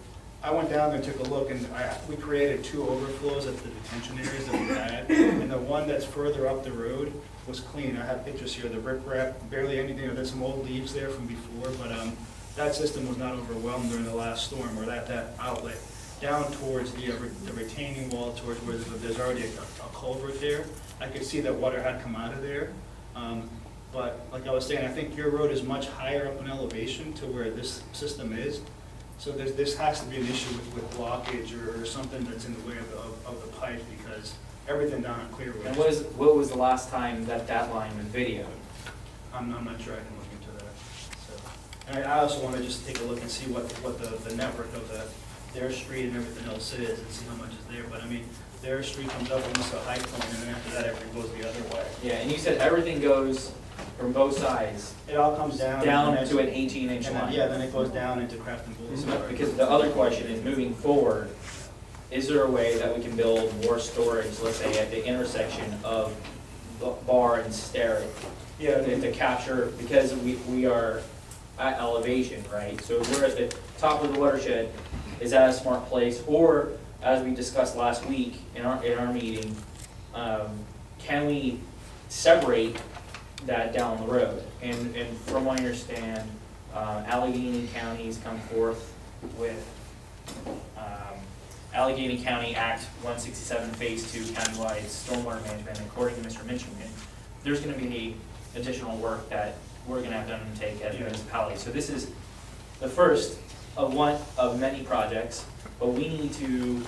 M: I went down there and took a look, and we created 2 overflows at the detention areas that we had, and the one that's further up the road was clean. I have pictures here, the riprap, barely anything, there's some old leaves there from before, but that system was not overwhelmed during the last storm, or that outlet. Down towards the retaining wall, towards where there's already a culvert there, I could see that water had come out of there. But like I was saying, I think your road is much higher up in elevation to where this system is. So this has to be an issue with blockage or something that's in the way of the pipe, because everything down on Clearwood.
A: And what was the last time that line was videoed?
M: I'm not sure I can look into that. So, and I also want to just take a look and see what the network of their street and everything else is, and see how much is there. But I mean, their street comes up almost a high point, and then after that, everything goes the other way.
A: Yeah, and you said everything goes from both sides.
M: It all comes down
A: to an 18-inch line.
M: Yeah, then it goes down into Crafton Boulevard.
A: Because the other question is, moving forward, is there a way that we can build more storage, let's say at the intersection of Bar and Starrett?
M: Yeah.
A: To capture, because we are at elevation, right? So if we're at the top of the watershed, is that a smart place? Or, as we discussed last week in our meeting, can we separate that down the road? And from what I understand, Allegheny County's come forth with Allegheny County Act 167 Phase 2 countywide stormwater management. According to Mr. Mitchell, there's going to be additional work that we're gonna have to undertake as a municipality. So this is the first of one of many projects, but we need to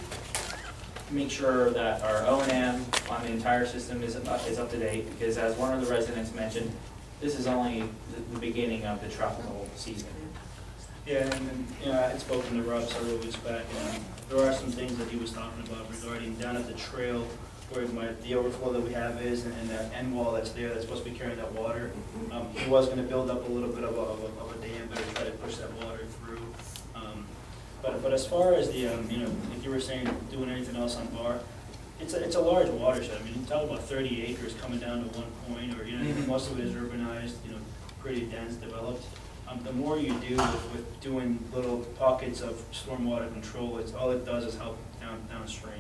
A: make sure that our O&M on the entire system is up to date, because as one of the residents mentioned, this is only the beginning of the tropical season.
M: Yeah, and you know, I had spoken to Rob several weeks back, and there are some things that he was talking about regarding down at the trail where the overflow that we have is, and that end wall that's there that's supposed to be carrying that water. He was going to build up a little bit of a diameter to try to push that water through. But as far as the, you know, like you were saying, doing anything else on Bar, it's a large watershed. I mean, you talk about 30 acres coming down to one point, or, you know, most of it is urbanized, you know, pretty dense, developed. The more you do with doing little pockets of stormwater control, all it does is help downstream.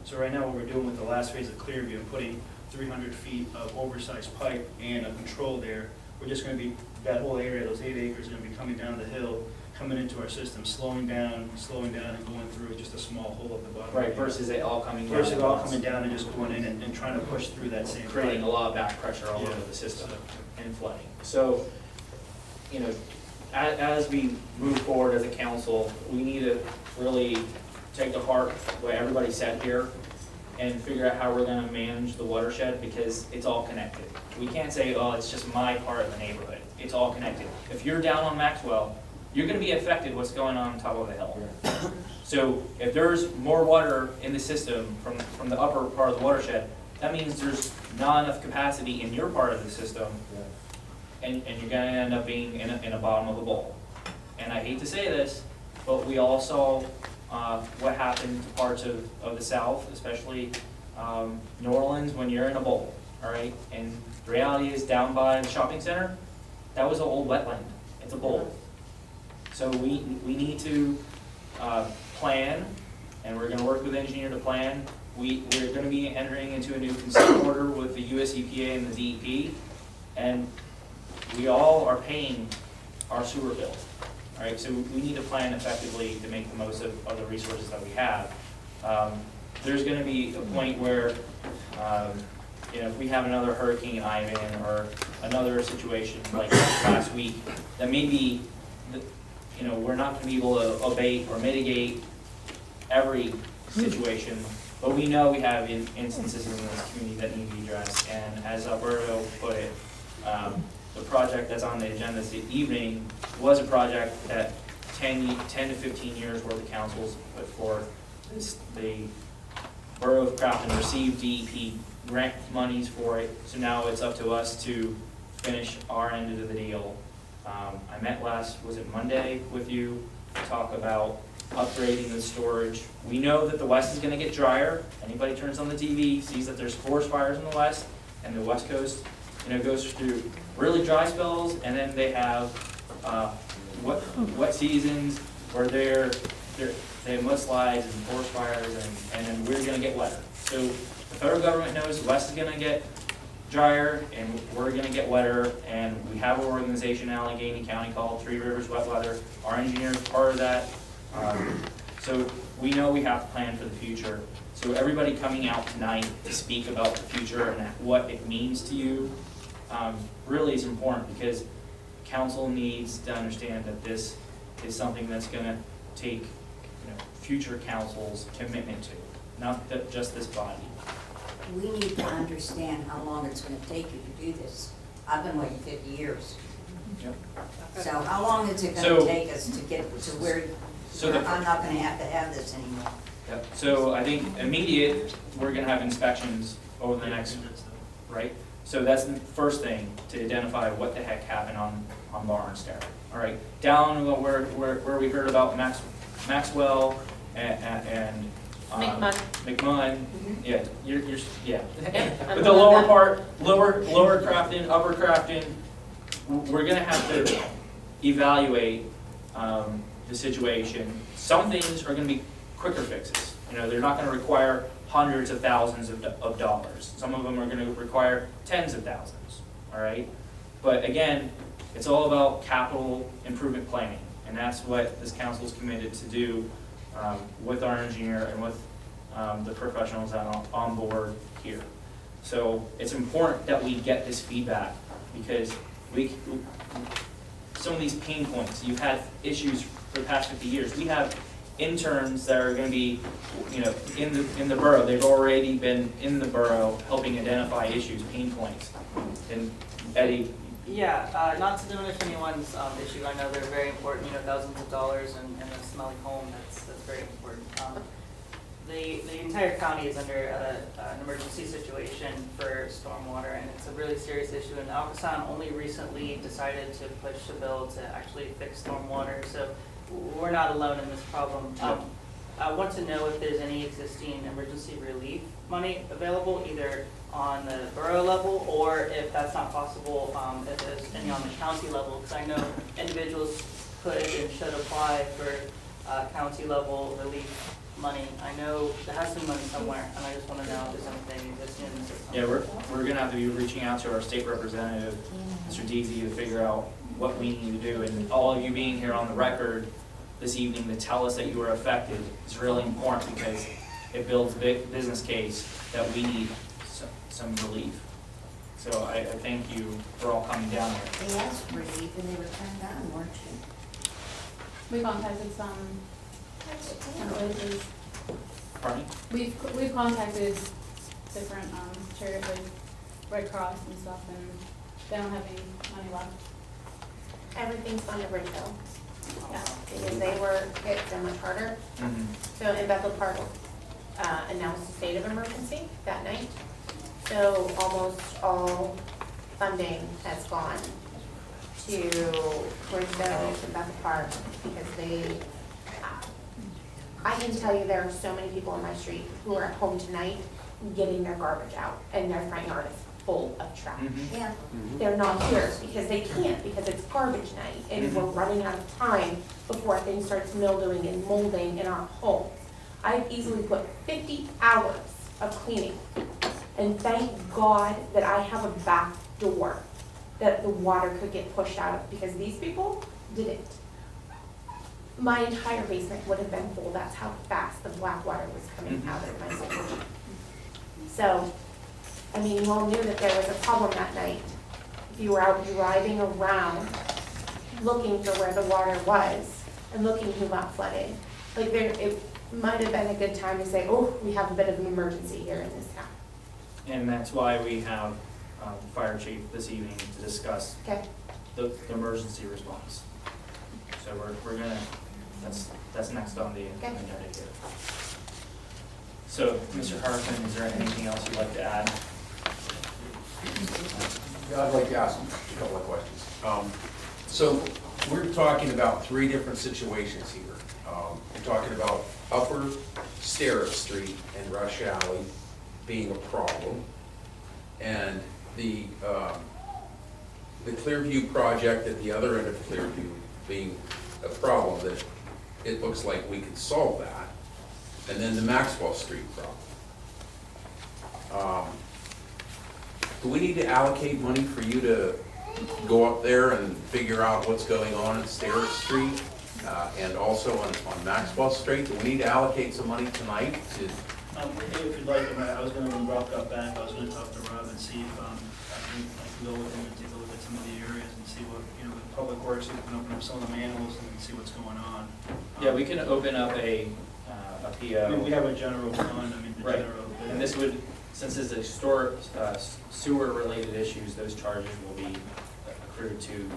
M: So right now, what we're doing with the last phase of Clearview, and putting 300 feet of oversized pipe and a control there, we're just going to be, that whole area, those 8 acres, are going to be coming down the hill, coming into our system, slowing down, and going through just a small hole at the bottom.
A: Right, versus it all coming down.
M: Versus all coming down and just going in and trying to push through that same.
A: Creating
M: pipe.
A: a lot of back pressure all over the system and flooding. So, you know, as we move forward as a council, we need to really take to heart what everybody said here and figure out how we're gonna manage the watershed, because it's all connected. We can't say, oh, it's just my part of the neighborhood. It's all connected. If you're down on Maxwell, you're gonna be affected what's going on top of the hill. So if there's more water in the system from the upper part of the watershed, that means there's not enough capacity in your part of the system, and you're gonna end up being in a bottom of the bowl. And I hate to say this, but we all saw what happened to parts of the South, especially New Orleans, when you're in a bowl, all right? And the reality is, down by the shopping center, that was an old wetland. It's a bowl. So we need to plan, and we're gonna work with engineer to plan. We're gonna be entering into a new consent order with the US EPA and the DEP, and we all are paying our sewer bill. All right, so we need to plan effectively to make the most of the resources that we have. There's gonna be a point where, you know, if we have another Hurricane Ivan or another situation like last week, that maybe, you know, we're not gonna be able to abate or mitigate every situation, but we know we have instances in this community that need to be addressed. And as Alberto put it, the project that's on the agenda this evening was a project that 10 to 15 years worth of councils put forth. The Borough of Crafton received DEP grant monies for it, so now it's up to us to finish our end of the deal. I met was it Monday with you, to talk about upgrading the storage. We know that the west is gonna get drier. Anybody turns on the TV sees that there's forest fires in the west, and the west coast, you know, goes through really dry spells, and then they have wet seasons where they have mudslides and forest fires, and then we're gonna get wetter. So the federal government knows the west is gonna get drier, and we're gonna get wetter, and we have an organization in Allegheny County called Three Rivers Wet Weather. Our engineer's part of that. So we know we have to plan for the future. So everybody coming out tonight to speak about the future and what it means to you really is important, because council needs to understand that this is something that's gonna take, you know, future council's commitment to, not just this body.
C: We need to understand how long it's gonna take you to do this. I've been waiting 50 years.
A: Yep.
C: So how long is it
A: So-
C: gonna take us to get to where
A: So
C: I'm not gonna have to have this anymore?
A: Yep. So I think immediate, we're gonna have inspections over the next, right? So that's the first thing, to identify what the heck happened on Bar and Stair. All right, down where we heard about Maxwell and McMunn, yeah, yeah. But the lower part, lower Crafton, upper Crafton, we're gonna have to evaluate the situation. Some things are gonna be quicker fixes. You know, they're not gonna require hundreds of thousands of dollars. Some of them are gonna require tens of thousands, all right? But again, it's all about capital improvement planning, and that's what this council is committed to do with our engineer and with the professionals that are on board here. So it's important that we get this feedback. because some of these pain points, you've had issues for the past 50 years. We have interns that are gonna be, in the borough, they've already been in the borough helping identify issues, pain points. And Eddie,
P: Yeah, not to diminish anyone's issue, I know they're very important, thousands of dollars and a smelly home, that's very important. The entire county is under an emergency situation for stormwater, and it's a really serious issue, and Alcoaston only recently decided to push a bill to actually fix stormwater, so we're not alone in this problem. I want to know if there's any existing emergency relief money available, either on the borough level, or if that's not possible, if there's any on the county level, because I know individuals could and should apply for county level relief money. I know there has to be money somewhere, and I just want to know if there's anything existing in the system.
A: yeah, we're gonna have to be reaching out to our state representative, Mr. Deasy, to figure out what we need to do. And all of you being here on the record this evening to tell us that you were affected is really important, because it builds a big business case that we need some relief. So I thank you for all coming down here.
C: They asked for relief and they were turned down, weren't you?
L: We contacted some places.
A: Pardon me?
L: We've contacted different charities, like Red Cross and stuff, and they don't have any money left.
G: Everything's on the Bridgeville. Yeah, because they were hit so much harder.
A: Mhm.
G: So, and Bethel Park announced a state of emergency that night. So almost all funding has gone to Bridgeville, to Bethel Park, because I can tell you there are so many people on my street who are at home tonight getting their garbage out, and their front yard is full of trash.
C: Yeah.
G: They're not here because they can't, because it's garbage night, and we're running out of time before things starts mildewing and molding in our homes. I've easily put 50 hours of cleaning, and thank God that I have a back door that the water could get pushed out of, because these people didn't. My entire basement would have been full, that's how fast the black water was coming out of my basement. So, I mean, you all knew that there was a problem that night. If you were out driving around, looking for where the water was, and looking who got flooded, like it might have been a good time to say, oh, we have a bit of an emergency here in this town.
A: And that's why we have Fire Chief this evening to discuss
G: Okay.
A: the emergency response. So we're gonna, that's next on the agenda here. So, Mr. Harrison, is there anything else you'd like to add?
O: I'd like to ask a couple of questions. So we're talking about three different situations here. We're talking about Upper Sterrett Street and Rush Alley being a problem, and the Clearview project at the other end of Clearview being a problem that it looks like we could solve that, and then the Maxwell Street problem. Do we need to allocate money for you to go up there and figure out what's going on at Sterrett Street and also on Maxwell Street? Do we need to allocate some money tonight to?
M: If you'd like, I was gonna, when Rob got back, I was gonna talk to Rob and see if I can go with him and take a look at some of the areas and see what, with Public Works, if we can open up some of the manuals and see what's going on.
A: Yeah, we can open up a PO.
M: I mean, we have a general fund, the
A: Right.
M: general.
A: And this would, since it's a sewer-related issues, those charges will be accrued to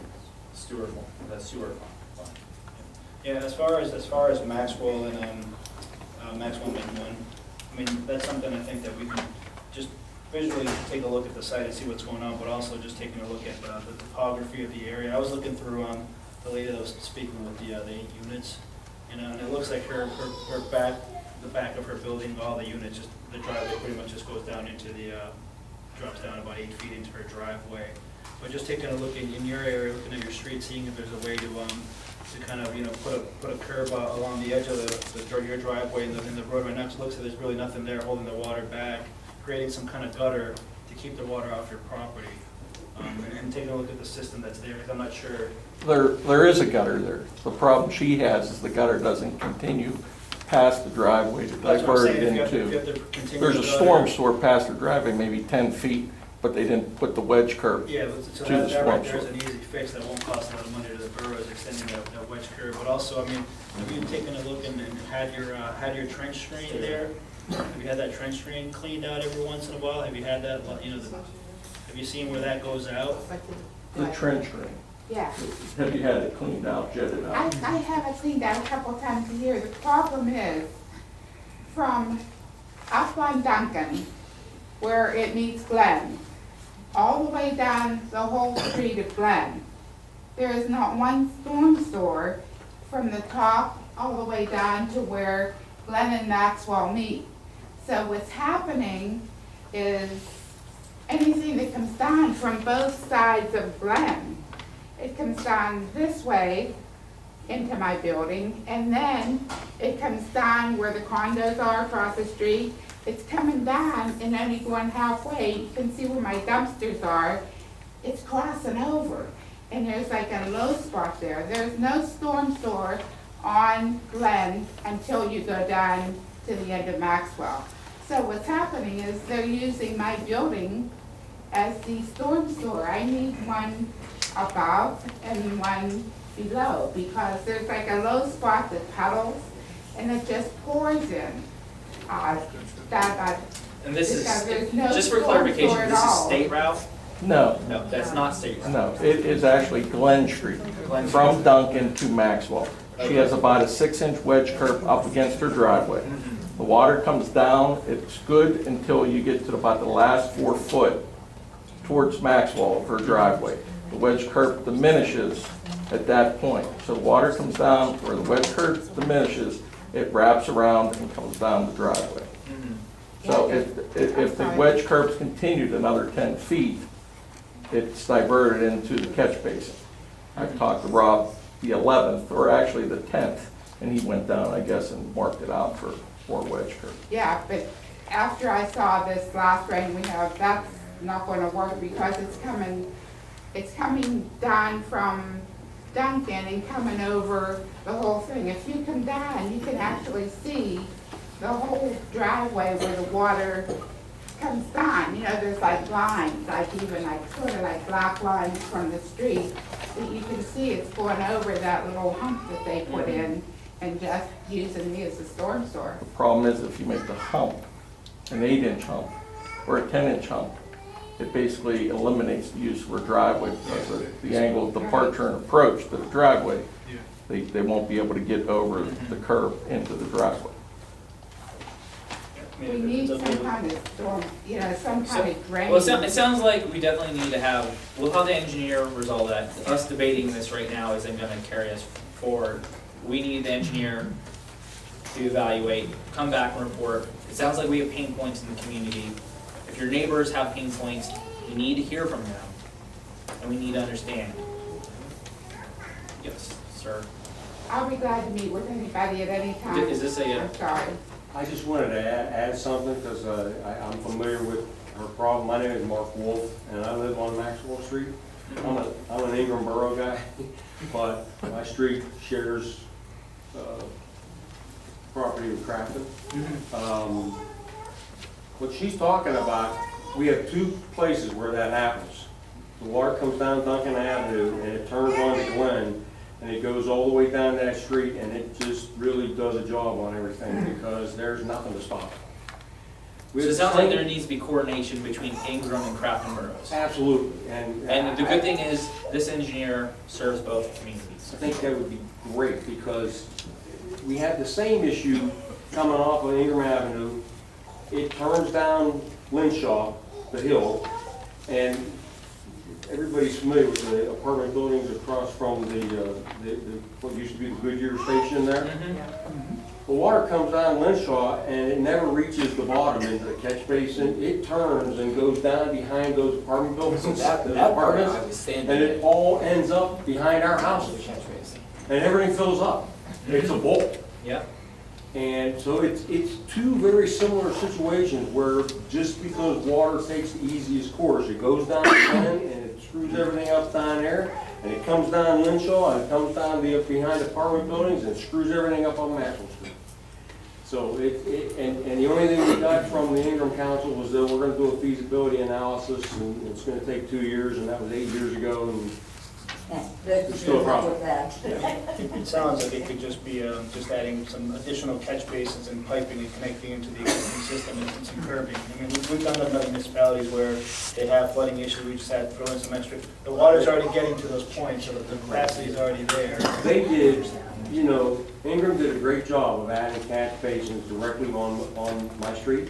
A: the sewer fund.
M: Yeah, as far as Maxwell and Maxwell Main One, I mean, that's something I think that we can just visually take a look at the site and see what's going on, but also just taking a look at the topography of the area. I was looking through the lady that was speaking with the 8 units, and it looks like the back of her building, all the units, just the driveway pretty much just goes down into drops down about 8 feet into her driveway. But just taking a look in your area, looking at your street, seeing if there's a way to kind of, put a curb along the edge of your driveway and the road right now. It looks like there's really nothing there holding the water back, creating some kind of gutter to keep the water off your property. And taking a look at the system that's there, because I'm not sure.
B: There is a gutter there. The problem she has is the gutter doesn't continue past the driveway to
M: That's what I'm
B: divert it
M: saying, if you have
B: into.
M: to continue
B: There's a
M: the
B: storm
M: gutter.
B: sewer past her driveway, maybe 10 feet, but they didn't put the wedge curb
M: Yeah, but so
B: to the
M: that right
B: storm
M: there is
B: sewer.
M: an easy fix that won't cost a lot of money to the borough, is extending that wedge curb. But also, I mean, have you taken a look and had your trench drain there? Have you had that trench drain cleaned out every once in a while? Have you had that, have you seen where that goes out?
B: The trench drain.
H: Yeah.
B: Have you had it cleaned out, jetted
H: I
B: out?
H: have it cleaned out a couple times a year. The problem is, from up on Duncan, where it meets Glen, all the way down the whole street of Glen, there is not one storm sewer from the top all the way down to where Glen and Maxwell meet. So what's happening is anything that comes down from both sides of Glen, it comes down this way into my building, and then it comes down where the condos are across the street. It's coming down and only going halfway. You can see where my dumpsters are. It's crossing over, and there's like a low spot there. There's no storm sewer on Glen until you go down to the end of Maxwell. So what's happening is they're using my building as the storm sewer. I need one above and one below, because there's like a low spot that puddles and it just pours in.
A: And this is,
H: There's no
A: just for
H: storm
A: clarification,
H: sewer at
A: this is
H: all.
A: state route?
B: No,
A: No, that's not state route.
B: no, it is actually Glen Street,
A: Glen
B: from Duncan to Maxwell. She has about a 6-inch wedge curb up against her driveway. The water comes down, it's good until you get to about the last 4 foot towards Maxwell of her driveway. The wedge curb diminishes at that point. So the water comes down where the wedge curb diminishes, it wraps around and comes down the driveway. So if the wedge curbs continued another 10 feet, it's diverted into the catch basin. I've talked to Rob the 11th, or actually the 10th, and he went down, I guess, and marked it out for wedge curb.
H: Yeah, but after I saw this last rain we have, that's not gonna work because it's coming down from Duncan and coming over the whole thing. If you come down, you can actually see the whole driveway where the water comes down. You know, there's like lines, like even like sort of like black lines from the street that you can see it's going over that little hump that they put in and just using me as a storm sewer.
B: The problem is if you make the hump an 8-inch hump or a 10-inch hump, it basically eliminates the use of her driveway because of the angle of departure and approach to the driveway. They won't be able to get over the curb into the driveway.
H: We need some kind of storm, you know, some kind of drain.
A: Well, it sounds like we definitely need to have, we'll have the engineer resolve that. Us debating this right now isn't gonna carry us forward. We need the engineer to evaluate, come back and report. It sounds like we have pain points in the community. If your neighbors have pain points, we need to hear from them, and we need to understand. Yes, sir.
H: I'll be glad to meet with anybody at any time.
A: Is this a-
H: I'm sorry.
Q: I just wanted to add something, because I'm familiar with her problem. My name is Mark Wolf, and I live on Maxwell Street. I'm an Ingram Borough guy, but my street shares property with Crafton. What she's talking about, we have 2 places where that happens. The water comes down Duncan Avenue, and it turns onto Glen, and it goes all the way down that street, and it just really does a job on everything, because there's nothing to stop it.
A: So it sounds like there needs to be coordination between Ingram and Crafton boroughs.
Q: Absolutely,
A: And the good thing is, this engineer serves both communities.
Q: I think that would be great, because we have the same issue coming off of Ingram Avenue. It turns down Linshaw, the hill, and everybody's familiar with the apartment buildings across from what used to be the Goodyear station there. The water comes down Linshaw, and it never reaches the bottom into the catch basin. It turns and goes down behind those apartment buildings, those apartments, and it all ends up behind our houses. And everything fills up. It's a bowl.
A: Yep.
Q: And so it's 2 very similar situations where just because water takes the easiest course, it goes down the Glen and it screws everything up down there, and it comes down Linshaw and it comes down behind apartment buildings and screws everything up on Maxwell Street. So and the only thing we got from the Ingram Council was that we're gonna do a feasibility analysis, and it's gonna take 2 years, and that was 8 years ago, and it's still a problem.
M: It sounds like it could just be, just adding some additional catch basins and piping and connecting into the existing system and some curbing. I mean, we've done that in other municipalities where they have flooding issues, we just had to throw in some extra. The water's already getting to those points, so the capacity is already there.
Q: They did, you know, Ingram did a great job of adding catch basins directly on my street.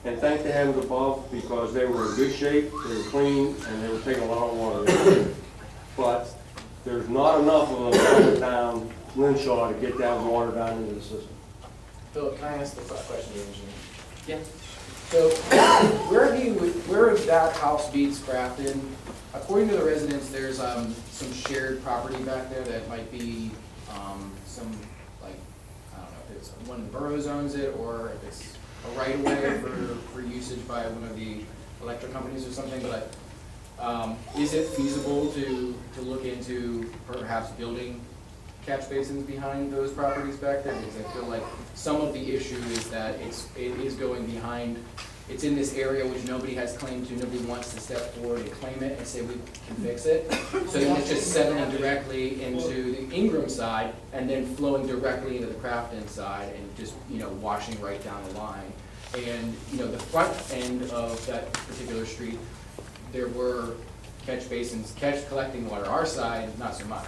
Q: And thank the heavens above, because they were in good shape, they were clean, and they were taking a lot of water. But there's not enough of them coming down Linshaw to get that water down into the system.
I: Philip, can I ask the question, engineer?
A: Yeah.
I: So, where that house meets Crafton, according to the residents, there's some shared property back there that might be some, like, I don't know if it's one of the boroughs owns it, or if it's a right of way for usage by one of the electric companies or something, but is it feasible to look into perhaps building catch basins behind those properties back there? Because I feel like some of the issue is that it is going behind, it's in this area which nobody has claimed to, nobody wants to step forward and claim it and say we can fix it. So then it's just settling directly into the Ingram side and then flowing directly into the Crafton side and just, you know, washing right down the line. And, you know, the front end of that particular street, there were catch basins, collecting water. Our side, not so much,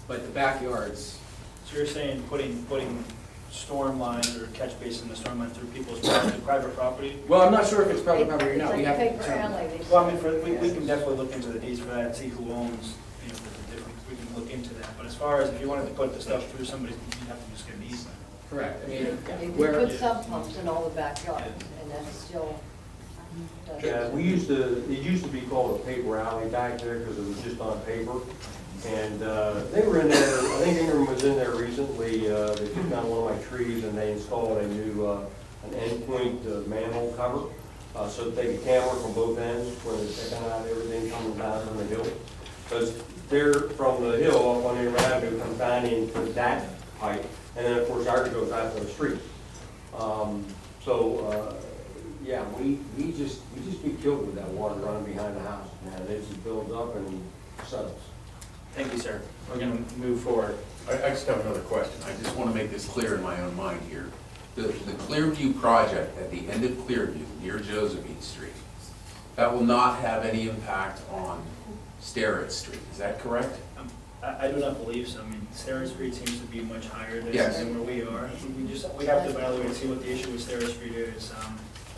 I: but the backyards.
M: So you're saying putting storm lines or catch basin, the storm line through people's private property?
I: Well, I'm not sure if it's private property or not. We have to.
M: Well, I mean, we can definitely look into the deeds for that and see who owns, you know, the different, we can look into that. But as far as if you wanted to put the stuff through somebody, you'd have to just get an easement.
I: Correct. I mean,
N: You
I: where.
N: could put sub pumps in all the backyards, and that's still.
Q: Yeah, it used to be called a paper alley back there because it was just on paper. And they were in there, I think Ingram was in there recently, they took down one of my trees and they installed a new, an endpoint manhole cover, so that they could camera from both ends when they're checking out everything coming down from the hill. Because they're from the hill up on Ingram Avenue, comes down into that pipe, and then of course ours goes out to the street. Yeah, we just be killed with that water running behind the house, man. It just builds up and settles.
A: Thank you, sir. We're gonna move forward.
O: I just have another question. I just want to make this clear in my own mind here. The Clearview project at the end of Clearview, near Josephine Street, that will not have any impact on Sterrett Street, is that correct?
M: I do not believe so. I mean, Sterrett Street seems to be much higher
O: Yes.
M: than where we are. We have to evaluate and see what the issue with Sterrett Street is.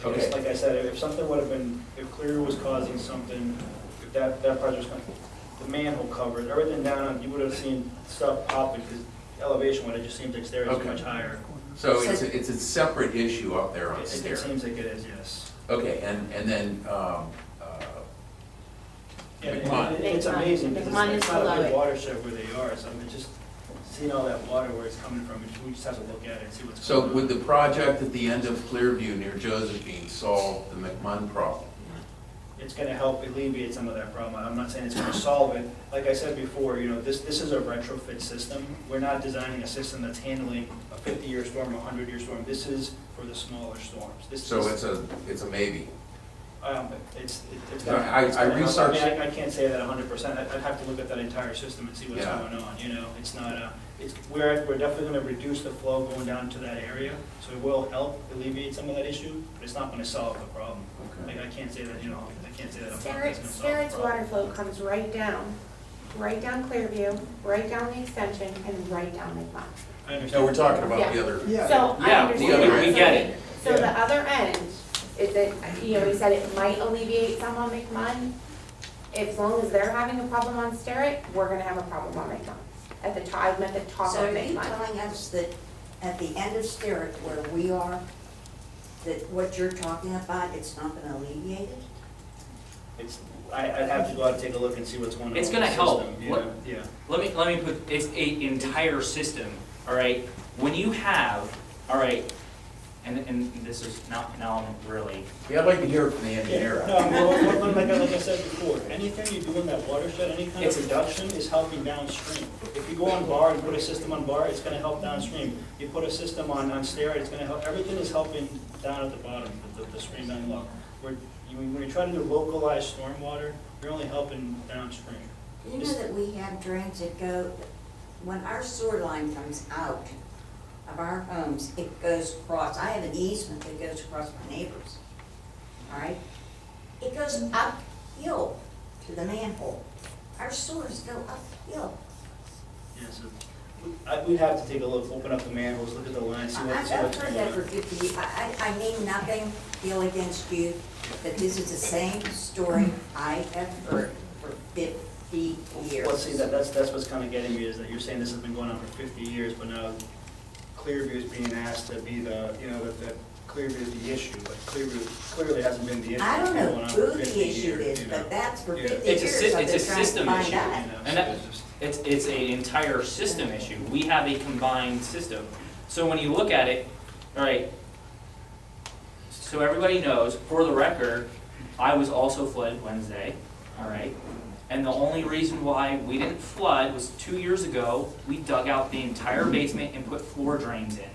O: Okay.
M: Like I said, if something would have been, if Clearview was causing something, if that project was going, the manhole covered, everything down on, you would have seen stuff popping, because elevation would have just seemed like Sterrett is
O: Okay.
M: much higher.
O: So it's a separate issue up there on
M: It
O: Sterrett?
M: seems like it is, yes.
O: Okay, and then,
M: And
O: McMahon.
M: it's amazing, because
N: McMahon
M: it's
N: is
M: not a
N: below
M: good
N: it.
M: watershed where they are, so I mean, just seeing all that water where it's coming from, we just have to look at it and see what's
O: So
M: going on.
O: would the project at the end of Clearview near Josephine solve the McMahon problem?
M: It's gonna help alleviate some of that problem. I'm not saying it's gonna solve it. Like I said before, you know, this is a retrofit system. We're not designing a system that's handling a 50-year storm, a 100-year storm. This is for the smaller storms.
O: So it's a maybe?
M: It's
O: No,
M: gonna.
O: I
M: it's gonna help.
O: researched-
M: I mean, I can't say that 100%. I'd have to look at that entire system and see what's
O: Yeah.
M: going on, you know? It's not, we're definitely gonna reduce the flow going down to that area, so it will help alleviate some of that issue, but it's not gonna solve the problem.
O: Okay.
M: Like, I can't say that, you know, I can't say that. It's gonna solve the
G: Sterrett's
M: problem.
G: water flow comes right down Clearview, right down the extension, and right down McMahon.
M: I understand.
O: No, we're talking about the other.
G: So I
A: Yeah,
G: understand
O: the other-
G: that.
A: we get it.
G: So the other end, is it, you know, he said it might alleviate some on McMahon. As long as they're having a problem on Sterrett, we're gonna have a problem on McMahon. At the top, I'm at the top
C: So
G: of
C: are you
G: McMahon.
C: telling us that at the end of Sterrett, where we are, that what you're talking about, it's not gonna alleviate it?
M: I'd have to go out and take a look and see what's going on.
A: It's
M: with
A: gonna
M: the
A: help.
M: system,
A: What-
M: Yeah.
A: Let me put, it's a entire system, all right? When you have, all right, and this is, now I'm really,
O: Yeah, I'd like to hear it from the engineer.
M: No, like I said before, anything you do in that watershed, any kind of reduction is helping downstream. If you go on bar and put a system on bar, it's gonna help downstream. You put a system on steroid, it's gonna help, everything is helping down at the bottom, the stream down low. When you try to do localized stormwater, you're only helping downstream.
C: You know that we have drains that go, when our sewer line comes out of our homes, it goes across, I have an easement that goes across my neighbors, all right? It goes uphill to the manhole. Our sewers go uphill.
M: Yeah, so we'd have to take a look, open up the manholes, look at the line, see
C: I've
M: what's
C: heard
M: going
C: that for
M: on.
C: 50 years. I mean nothing ill against you, but this is the same story I have heard for 50 years.
M: Well, see, that's what's kind of getting me, is that you're saying this has been going on for 50 years, but now Clearview is being asked to be the, you know, that Clearview is the issue, but Clearview clearly hasn't been the issue.
C: I don't
M: It's been
C: know
M: going on
C: who
M: for 50
C: the issue
M: years,
C: is,
M: you know.
C: but that's for
M: Yeah.
C: 50
A: it's
C: years
A: a
C: I've been trying to
A: system
C: find
A: issue.
C: out.
A: And that, it's an entire system issue. We have a combined system. So when you look at it, all right, so everybody knows, for the record, I was also flooded Wednesday, all right? And the only reason why we didn't flood was 2 years ago, we dug out the entire basement and put floor drains in.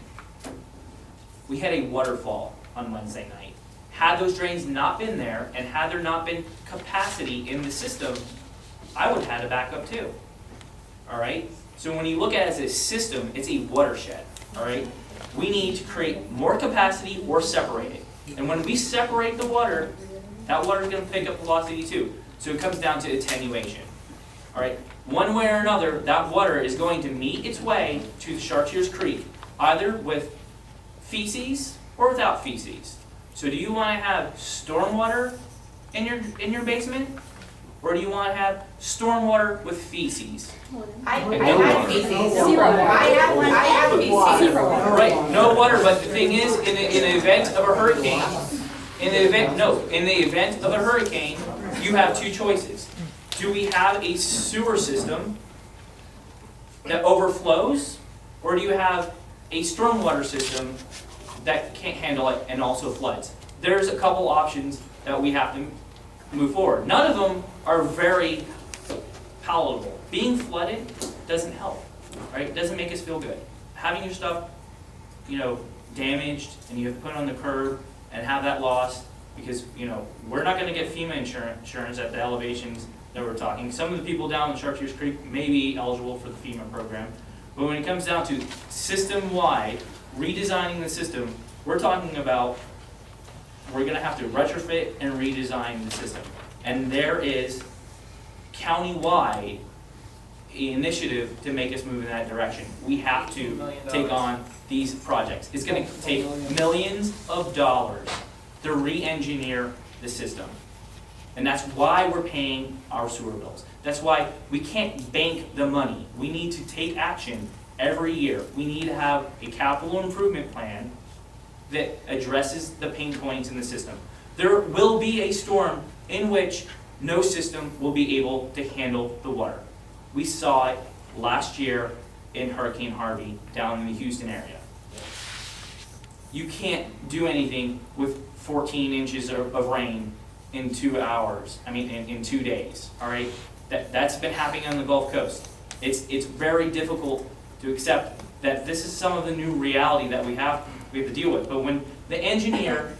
A: We had a waterfall on Wednesday night. Had those drains not been there, and had there not been capacity in the system, I would have had a backup too. All right? So when you look at it as a system, it's a watershed. All right? We need to create more capacity or separate it. And when we separate the water, that water is going to pick up velocity too. So it comes down to attenuation. All right? One way or another, that water is going to meet its way to the Chartiers Creek, either with feces or without feces. So do you want to have stormwater in your basement? Or do you want to have stormwater with feces?
H: I
A: And no
H: have
A: water.
H: feces.
N: Zero.
H: I have feces.
N: Zero.
A: Right, no water, but the thing is, in the event of a hurricane, in the event of a hurricane, you have two choices. Do we have a sewer system that overflows, or do you have a stormwater system that can't handle it and also floods? There's a couple options that we have to move forward. None of them are very palatable. Being flooded doesn't help, right? It doesn't make us feel good. Having your stuff, damaged, and you have to put it on the curb and have that lost, because, we're not gonna get FEMA insurance at the elevations that we're talking. Some of the people down in Chartiers Creek may be eligible for the FEMA program, but when it comes down to system-wide, redesigning the system, we're talking about, we're gonna have to retrofit and redesign the system. And there is county-wide initiative to make us move in that direction. We have to
P: $1 million.
A: take on these projects. It's gonna take millions of dollars to re-engineer the system. And that's why we're paying our sewer bills. That's why we can't bank the money. We need to take action every year. We need to have a capital improvement plan that addresses the pain points in the system. There will be a storm in which no system will be able to handle the water. We saw it last year in Hurricane Harvey down in the Houston area. You can't do anything with 14 inches of rain in 2 hours, in 2 days, all right? That's been happening on the Gulf Coast. It's very difficult to accept that this is some of the new reality that we have to deal with. But when the engineer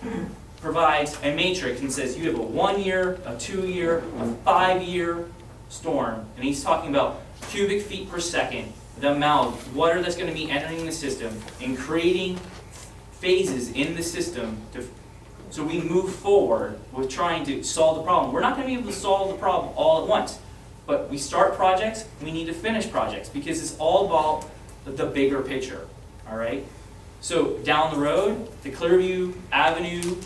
A: provides a matrix and says you have a 1 year, a 2 year, a 5 year storm, and he's talking about cubic feet per second, the amount of water that's going to be entering the system and creating phases in the system so we move forward with trying to solve the problem. We're not going to be able to solve the problem all at once, but we start projects, we need to finish projects, because it's all about the bigger picture, all right? So down the road, the Clearview Avenue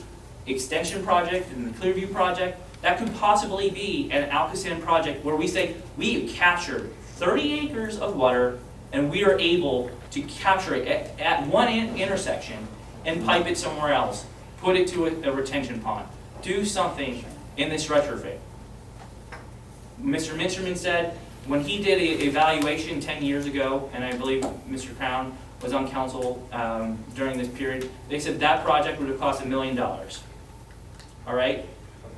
A: extension project and the Clearview project, that could possibly be an Alcoasand project where we say we captured 30 acres of water and we are able to capture it at one intersection and pipe it somewhere else, put it to a retention pond, do something in this retrofit. Mr. Minsterman said when he did an evaluation 10 years ago, and I believe Mr. Crown was on council during this period, they said that project would have cost $1 million. All right?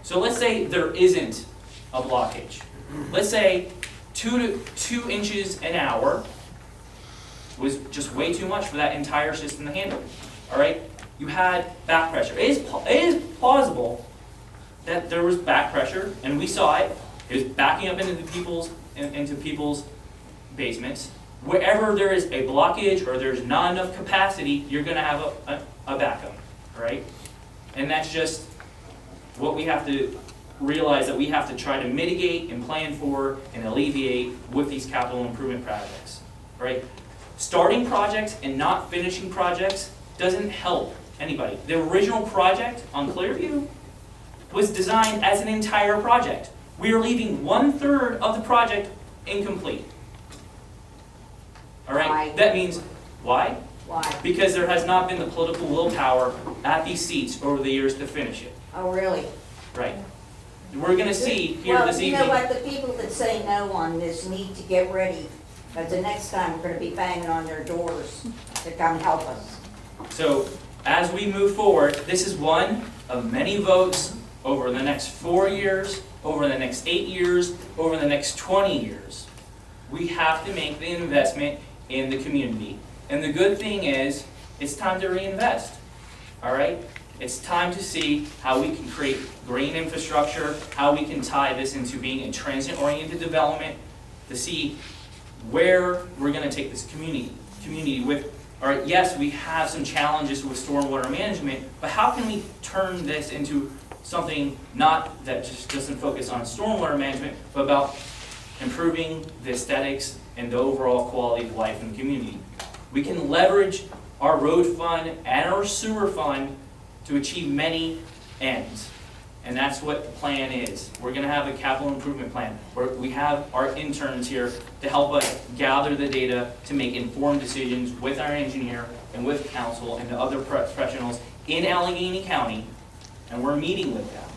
A: So let's say there isn't a blockage. Let's say 2 inches an hour was just way too much for that entire system to handle. All right? You had back pressure. It is plausible that there was back pressure, and we saw it. It was backing up into people's basements. Wherever there is a blockage or there's not enough capacity, you're going to have a backup, right? And that's just what we have to realize, that we have to try to mitigate and plan for and alleviate with these capital improvement projects, right? Starting projects and not finishing projects doesn't help anybody. The original project on Clearview was designed as an entire project. We are leaving 1/3 of the project incomplete. All right?
C: Why?
A: That means, why?
C: Why?
A: Because there has not been the political willpower at these seats over the years to finish it.
C: Oh, really?
A: Right. We're going to see here this
C: Well, you
A: evening.
C: know what, the people that say no on this need to get ready, because the next time we're gonna be banging on their doors to come help us.
A: So, as we move forward, this is one of many votes over the next 4 years, over the next 8 years, over the next 20 years. We have to make the investment in the community. And the good thing is, it's time to reinvest. All right? It's time to see how we can create green infrastructure, how we can tie this into being a transit-oriented development, to see where we're going to take this community with. All right, yes, we have some challenges with stormwater management, but how can we turn this into something not that just doesn't focus on stormwater management, but about improving the aesthetics and the overall quality of life in the community? We can leverage our road fund and our sewer fund to achieve many ends. And that's what the plan is. We're going to have a capital improvement plan where we have our interns here to help us gather the data to make informed decisions with our engineer and with council and the other professionals in Allegheny County. And we're meeting with them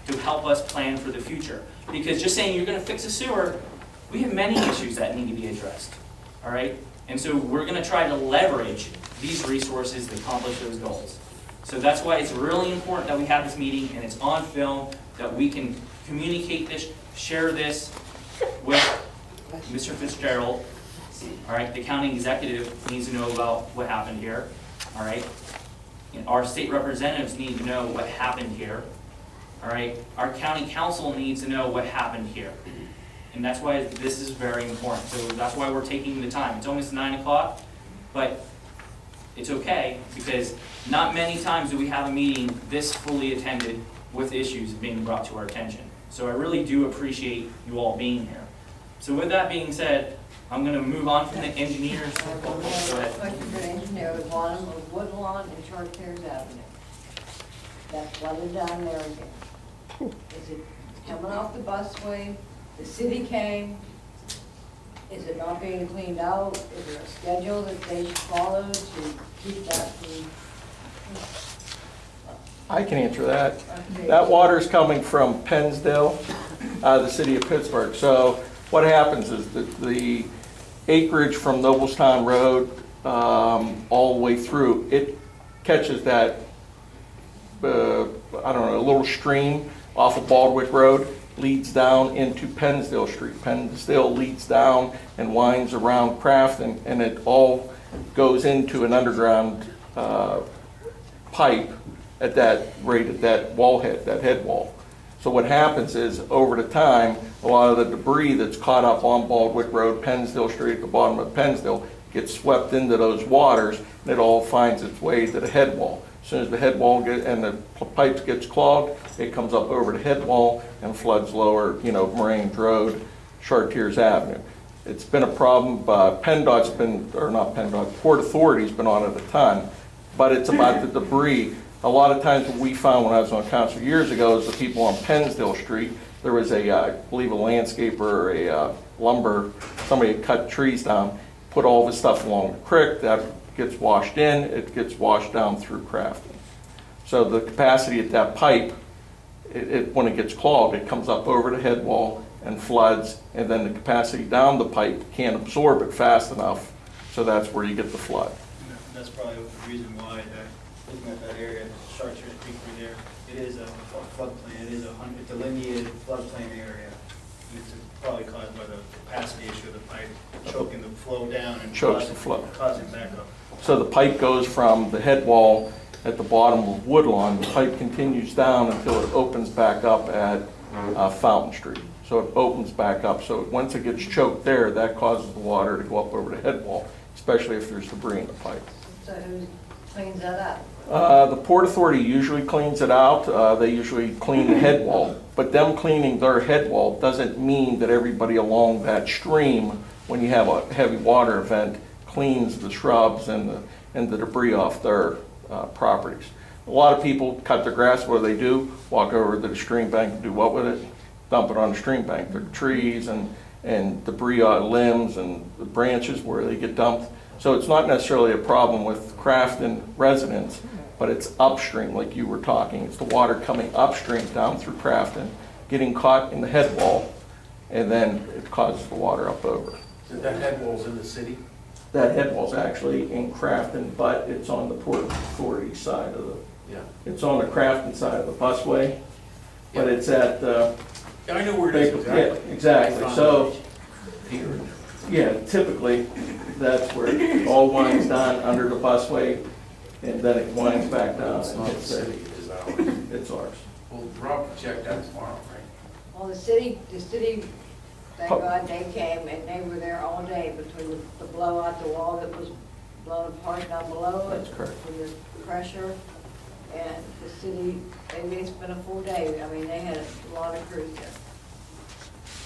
A: to help us plan for the future. Because just saying you're going to fix a sewer, we have many issues that need to be addressed. All right? And so we're going to try to leverage these resources to accomplish those goals. So that's why it's really important that we have this meeting and it's on film, that we can communicate this, share this with Mr. Fitzgerald. All right, the county executive needs to know about what happened here. All right, and our state representatives need to know what happened here. All right, our county council needs to know what happened here. And that's why this is very important. So that's why we're taking the time. It's almost 9 o'clock, but it's okay, because not many times do we have a meeting this fully attended with issues being brought to our attention. So I really do appreciate you all being here. So with that being said, I'm going to move on from the engineers. Go ahead.
N: Question for the engineer, the bottom of Woodlawn and Chartiers Avenue. That flooded down there again. Is it coming off the busway? The city came. Is it not being cleaned out? Is there a schedule that they should follow to keep that from?
B: I can answer that.
N: Okay.
B: That water's coming from Pennsdale, the city of Pittsburgh. So what happens is that the acreage from Noblestown Road all the way through, it catches that, I don't know, a little stream off of Baldwick Road, leads down into Pennsdale Street. Pennsdale leads down and winds around Crafton, and it all goes into an underground pipe at that wall head, that head wall. So what happens is, over the time, a lot of the debris that's caught up on Baldwick Road, Pennsdale Street, at the bottom of Pennsdale, gets swept into those waters, and it all finds its way to the head wall. As soon as the head wall and the pipes gets clogged, it comes up over the head wall and floods lower, Moraines Road, Chartiers Avenue. It's been a problem. PennDOT's been, or not PennDOT, Port Authority's been on it a ton, but it's about the debris. A lot of times what we found when I was on council years ago is the people on Pennsdale Street, there was I believe a landscaper or a lumber, somebody had cut trees down, put all the stuff along the creek, that gets washed in, it gets washed down through Crafton. So the capacity at that pipe, when it gets clogged, it comes up over the head wall and floods, and then the capacity down the pipe can't absorb it fast enough, so that's where you get the flood.
M: And that's probably the reason why, looking at that area, Chartres Creek right there, it is a floodplain, it's a delineated floodplain area. And it's probably caused by the capacity issue of the pipe choking the flow down and
Q: Chokes the flow.
M: causing backup.
Q: So the pipe goes from the head wall at the bottom of Woodlawn, the pipe continues down until it opens back up at Fountain Street. So it opens back up, so once it gets choked there, that causes the water to go up over the head wall, especially if there's debris in the pipe.
N: So who cleans that up?
Q: The Port Authority usually cleans it out. They usually clean the head wall. But them cleaning their head wall doesn't mean that everybody along that stream, when you have a heavy water event, cleans the shrubs and the debris off their properties. A lot of people cut their grass. What do? Walk over to the stream bank and do what with it? Dump it on the stream bank. The trees and debris limbs and the branches where they get dumped. So it's not necessarily a problem with Crafton residents, but it's upstream, like you were talking. It's the water coming upstream down through Crafton, getting caught in the head wall, and then it causes the water up over.
O: So that head wall's in the city?
Q: That head wall's actually in Crafton, but it's on the Port Authority side of the, it's on the Crafton side of the busway, but it's at,
O: Yeah, I know where it is exactly.
Q: Yeah, exactly. So,
O: Here.
Q: yeah, typically, that's where it all winds down under the busway, and then it winds back down.
O: It's
Q: and
O: not the
Q: hits there.
O: city, it is ours.
Q: It's ours.
O: Well, Rob can check that tomorrow, right?
N: Well, the city, thank God they came and they were there all day between the blowout, the wall that was blown apart down below it.
Q: That's correct.
N: From the pressure. And the city, they spent a full day. I mean, they had a lot of crews there.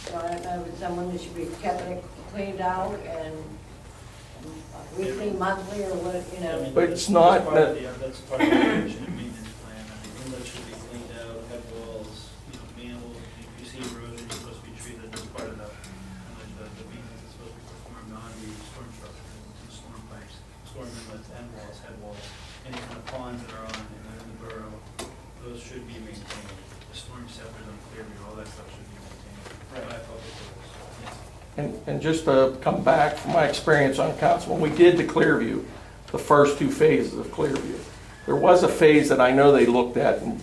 N: So I don't know if it's someone that should be kept it cleaned out and weekly, monthly, or what, you
M: I
N: know.
M: mean,
Q: But it's not that-
M: That's part of the operation and maintenance plan. I mean, inlets should be cleaned out, head walls, manholes, if you see erosion, it's supposed to be treated as part of the maintenance that's supposed to be performed on the storm structure, the storm pipes, storm inlets, end walls, head walls, any kind of ponds that are on in the borough, those should be maintained. The storm scepters on Clearview, all that stuff should be maintained by public works. Yes.
Q: And just to come back from my experience on council, when we did the Clearview, the first two phases of Clearview, there was a phase that I know they looked at, and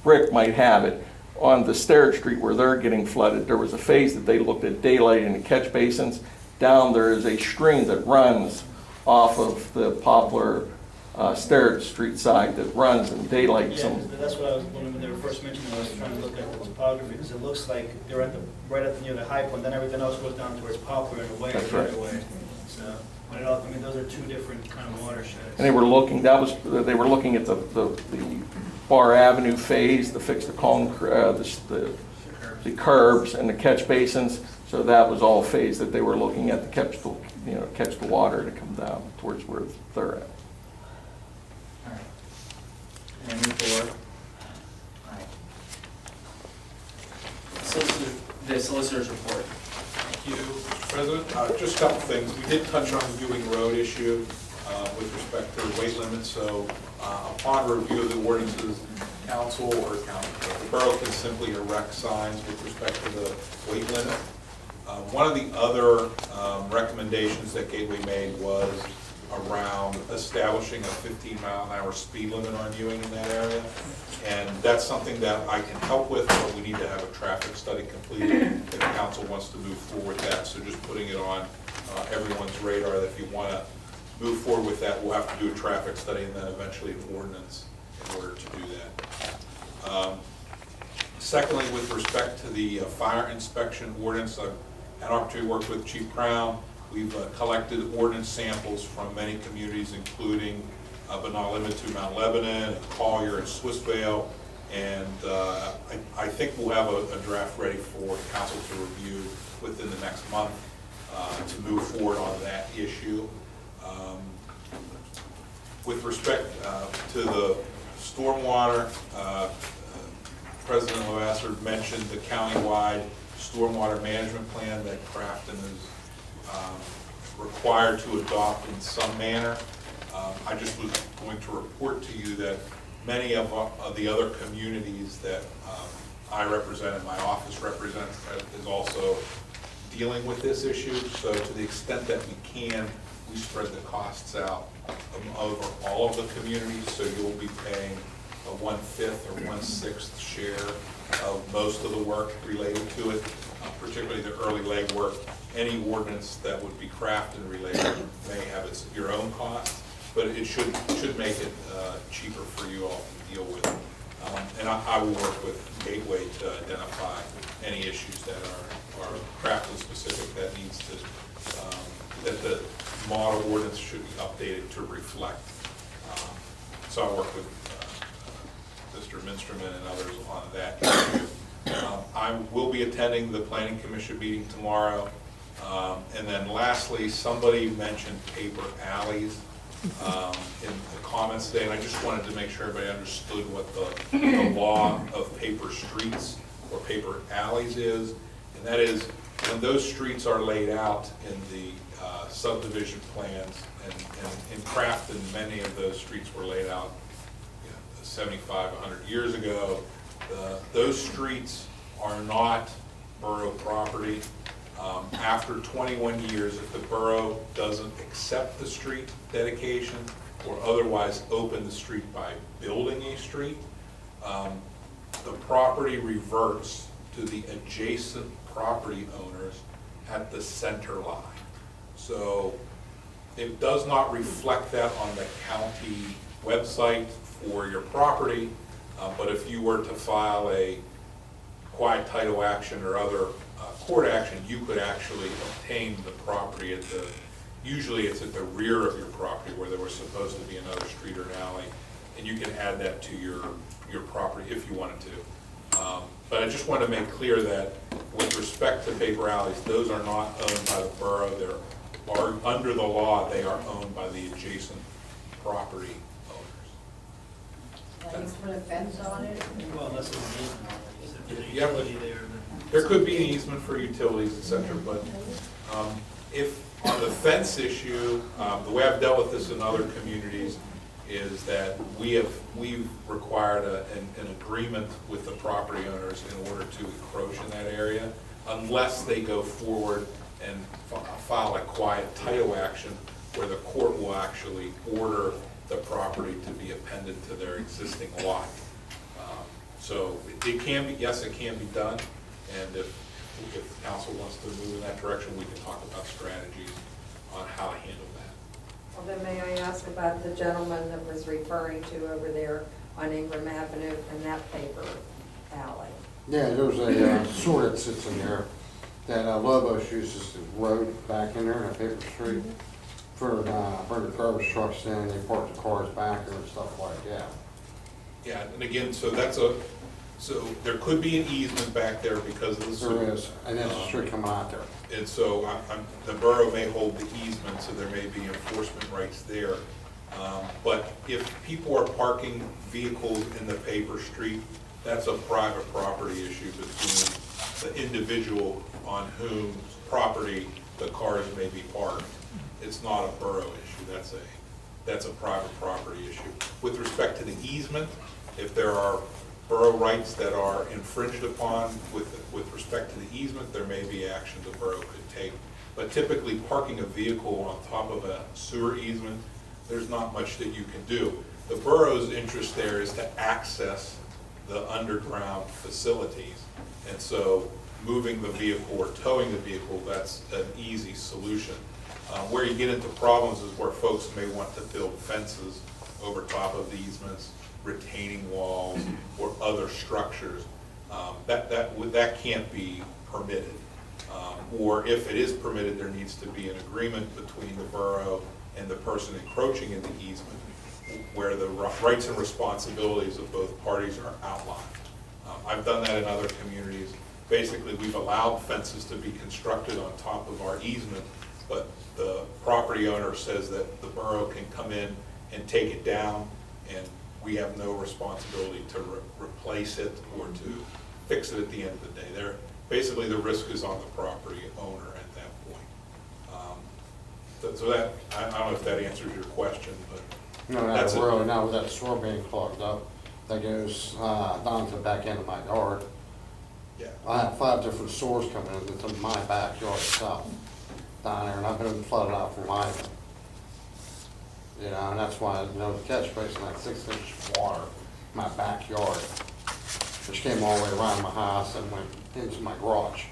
Q: Rick might have it, on the Sterrett Street where they're getting flooded. There was a phase that they looked at daylighting the catch basins. Down there is a stream that runs off of the Poplar Sterrett Street side that runs and daylights
M: Yeah,
Q: them.
M: that's what I was, when they were first mentioning, I was trying to look at the topography, because it looks like they're at near the high point, then everything else goes down towards Poplar and away,
Q: That's
M: right
Q: right.
M: away. So, when it all, I mean, those are two different kind of watersheds.
Q: And they were looking, they were looking at the Bar Avenue phase to fix the the curbs and the catch basins. So that was all phase that they were looking at to catch the water to come down towards where they're at.
A: All right. And then move forward. All right. The solicitor's report.
E: Thank you, Mr. President. Just a couple things. We did touch on the Ewing Road issue with respect to the weight limit. So upon review of the ordinances, council or the borough can simply erect signs with respect to the weight limit. One of the other recommendations that Gateway made was around establishing a 15-mile-an-hour speed limit on Ewing in that area. And that's something that I can help with, but we need to have a traffic study completed if the council wants to move forward with that. So just putting it on everyone's radar that if you want to move forward with that, we'll have to do a traffic study and then eventually an ordinance in order to do that. Secondly, with respect to the fire inspection ordinance, I've had an opportunity to work with Chief Crown. We've collected ordinance samples from many communities, including, but not limited to, Mount Lebanon, Collier, and Swissvale. And I think we'll have a draft ready for council to review within the next month to move forward on that issue. With respect to the stormwater, President Lavasser mentioned the countywide stormwater management plan that Crafton is required to adopt in some manner. I just was going to report to you that many of the other communities that I represent and my office represents is also dealing with this issue. So to the extent that we can, we spread the costs out over all of the communities, so you'll be paying a 1/5 or 1/6 share of most of the work related to it, particularly the early legwork. Any ordinance that would be Crafton related may have your own costs, but it should make it cheaper for you all to deal with. And I will work with Gateway to identify any issues that are Crafton specific that needs to, that the model ordinance should be updated to reflect. So I'll work with Mr. Minsterman and others on that issue. I will be attending the Planning Commission meeting tomorrow. And then lastly, somebody mentioned paper alleys in the comments today, and I just wanted to make sure everybody understood what the law of paper streets or paper alleys is. And that is, when those streets are laid out in the subdivision plans, and in Crafton, many of those streets were laid out 75, 100 years ago. Those streets are not borough property. After 21 years, if the borough doesn't accept the street dedication or otherwise open the street by building a street, the property reverts to the adjacent property owners at the center line. So it does not reflect that on the county website for your property, but if you were to file a quiet title action or other court action, you could actually obtain the property at the, usually it's at the rear of your property where there was supposed to be another street or an alley, and you can add that to your property if you wanted to. But I just want to make clear that with respect to paper alleys, those are not owned by the borough. They're under the law, they are owned by the adjacent property owners.
N: Can you put a fence on it?
M: Well, unless it's an easement, if there's a
E: Yeah,
M: utility there, then.
E: There could be an easement for utilities, et cetera, but if on the fence issue, the way I've dealt with this in other communities is that we've required an agreement with the property owners in order to encroach in that area, unless they go forward and file a quiet title action where the court will actually order the property to be appended to their existing lot. So it can be, yes, it can be done, and if the council wants to move in that direction, we can talk about strategies on how to handle that.
N: Well, then may I ask about the gentleman that was referring to over there on Ingram Avenue and that paper alley?
B: Yeah, there's a sewer that sits in there that Lobos uses the road back in there in a paper street for bring the garbage trucks in, they park the cars back there and stuff like that.
E: Yeah, and again, so so there could be an easement back there because of the sewer.
B: There is, and there's a street coming out there.
E: And so the borough may hold the easement, so there may be enforcement rights there. But if people are parking vehicles in the paper street, that's a private property issue between the individual on whose property the cars may be parked. It's not a borough issue, that's a private property issue. With respect to the easement, if there are borough rights that are infringed upon with respect to the easement, there may be actions the borough could take. But typically, parking a vehicle on top of a sewer easement, there's not much that you can do. The borough's interest there is to access the underground facilities. And so moving the vehicle or towing the vehicle, that's an easy solution. Where you get into problems is where folks may want to build fences over top of the easements, retaining walls, or other structures. That can't be permitted. Or if it is permitted, there needs to be an agreement between the borough and the person encroaching in the easement, where the rights and responsibilities of both parties are outlined. I've done that in other communities. Basically, we've allowed fences to be constructed on top of our easement, but the property owner says that the borough can come in and take it down, and we have no responsibility to replace it or to fix it at the end of the day. Basically, the risk is on the property owner at that point. So that, I don't know if that answers your question, but
B: No, not really, not with that sewer being clogged up, that goes down to the back end of my yard.
E: yeah.
B: I have 5 different sewers coming into my backyard itself down there, and I've been flooded out from mine.
R: You know, and that's why, you know, the catch basin had 6 inches of water in my backyard, which came all the way around my house and went into my garage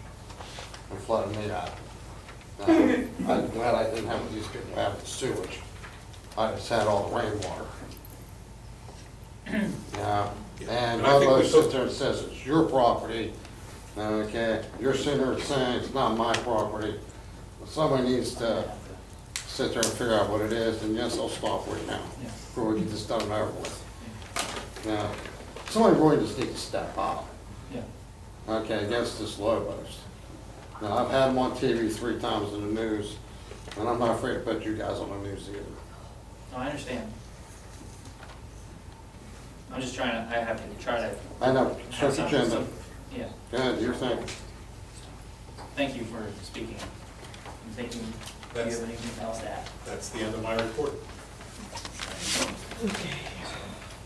R: and flooded me out. I'm glad I didn't have what these people have with sewage. I just had all the rainwater. Yeah, and
E: And I think we
R: Bobo
E: took-
R: sits there and says it's your property, okay? You're sitting there saying it's not my property. Somebody needs to sit there and figure out what it is, and yes, I'll stop right now before we get this done and over with. Now, somebody really just needs to step up,
A: Yeah.
R: okay, against this Lobos. Now, I've had them on TV 3 times in the news, and I'm not afraid to put you guys on the news either.
A: No, I understand. I'm just trying to, I have to try to.
R: I know,
A: have
R: search
A: some-
R: agenda.
A: some- Yeah,
R: Go ahead, your thing.
A: thank you for speaking. I'm thinking, do you have anything else to add?
E: That's the end of my report.
A: And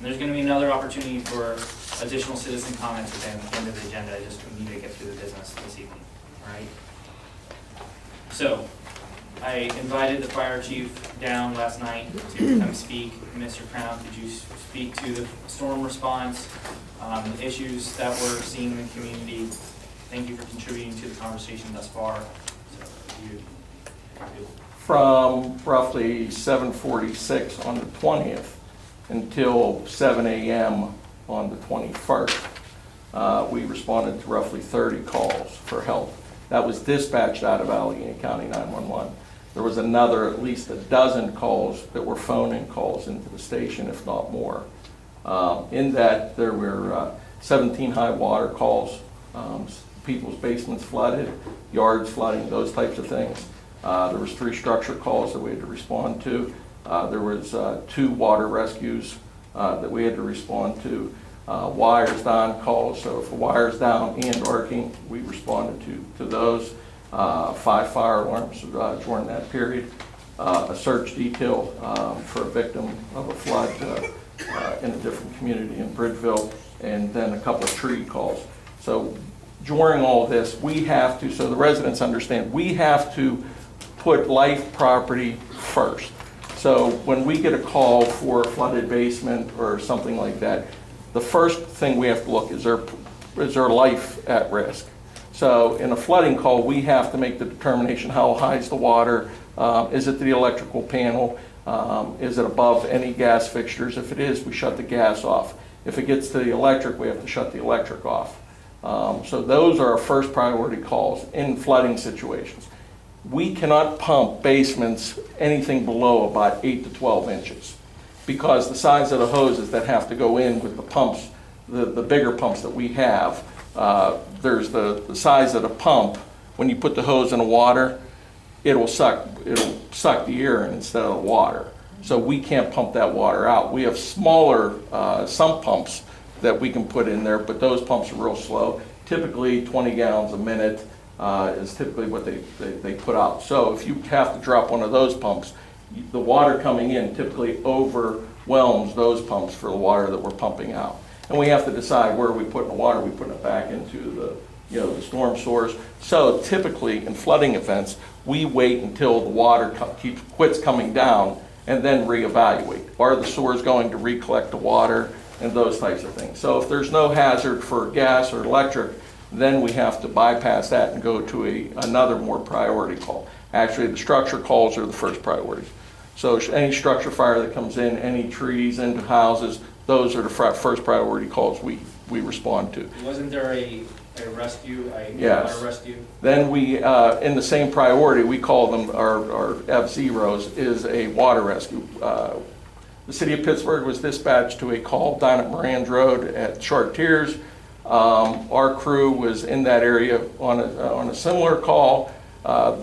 A: there's gonna be another opportunity for additional citizen comments at the end of the agenda, I just need to get through the business this evening, all right? So, I invited the fire chief down last night to come speak. Mr. Crown, could you speak to the storm response, the issues that we're seeing in the community? Thank you for contributing to the conversation thus far. So, you.
B: From roughly 7:46 on the 20th until 7 a.m. on the 21st, we responded to roughly 30 calls for help. That was dispatched out of Allegheny County 911. There was another, at least a dozen calls that were phone-in calls into the station, if not more. In that, there were 17 high water calls, people's basements flooded, yards flooding, those types of things. There was 3 structure calls that we had to respond to. There was 2 water rescues that we had to respond to. Wires down calls, so if a wire's down and arcing, we responded to those. 5 fire alarms during that period. A search detail for a victim of a flood in a different community in Bridgeville, and then a couple of tree calls. So during all this, we have to, so the residents understand, we have to put life property first. So when we get a call for a flooded basement or something like that, the first thing we have to look is there life at risk? So in a flooding call, we have to make the determination, how high is the water? Is it the electrical panel? Is it above any gas fixtures? If it is, we shut the gas off. If it gets to the electric, we have to shut the electric off. So those are our first priority calls in flooding situations. We cannot pump basements anything below about 8 to 12 inches because the size of the hoses that have to go in with the pumps, the bigger pumps that we have, there's the size of the pump. When you put the hose in the water, it'll suck the air in instead of the water. So we can't pump that water out. We have smaller sump pumps that we can put in there, but those pumps are real slow. Typically 20 gallons a minute is typically what they put out. So if you have to drop one of those pumps, the water coming in typically overwhelms those pumps for the water that we're pumping out. And we have to decide where we put the water. We put it back into the storm source. So typically in flooding events, we wait until the water quits coming down and then reevaluate. Are the sewers going to recollect the water and those types of things? So if there's no hazard for gas or electric, then we have to bypass that and go to another more priority call. Actually, the structure calls are the first priority. So any structure fire that comes in, any trees into houses, those are the first priority calls we respond to.
A: Wasn't there a rescue,
B: Yes.
A: water rescue?
B: Then we, in the same priority, we call them our F-Zeros, is a water rescue. The city of Pittsburgh was dispatched to a call down at Moran's Road at Chartiers. Our crew was in that area on a similar call.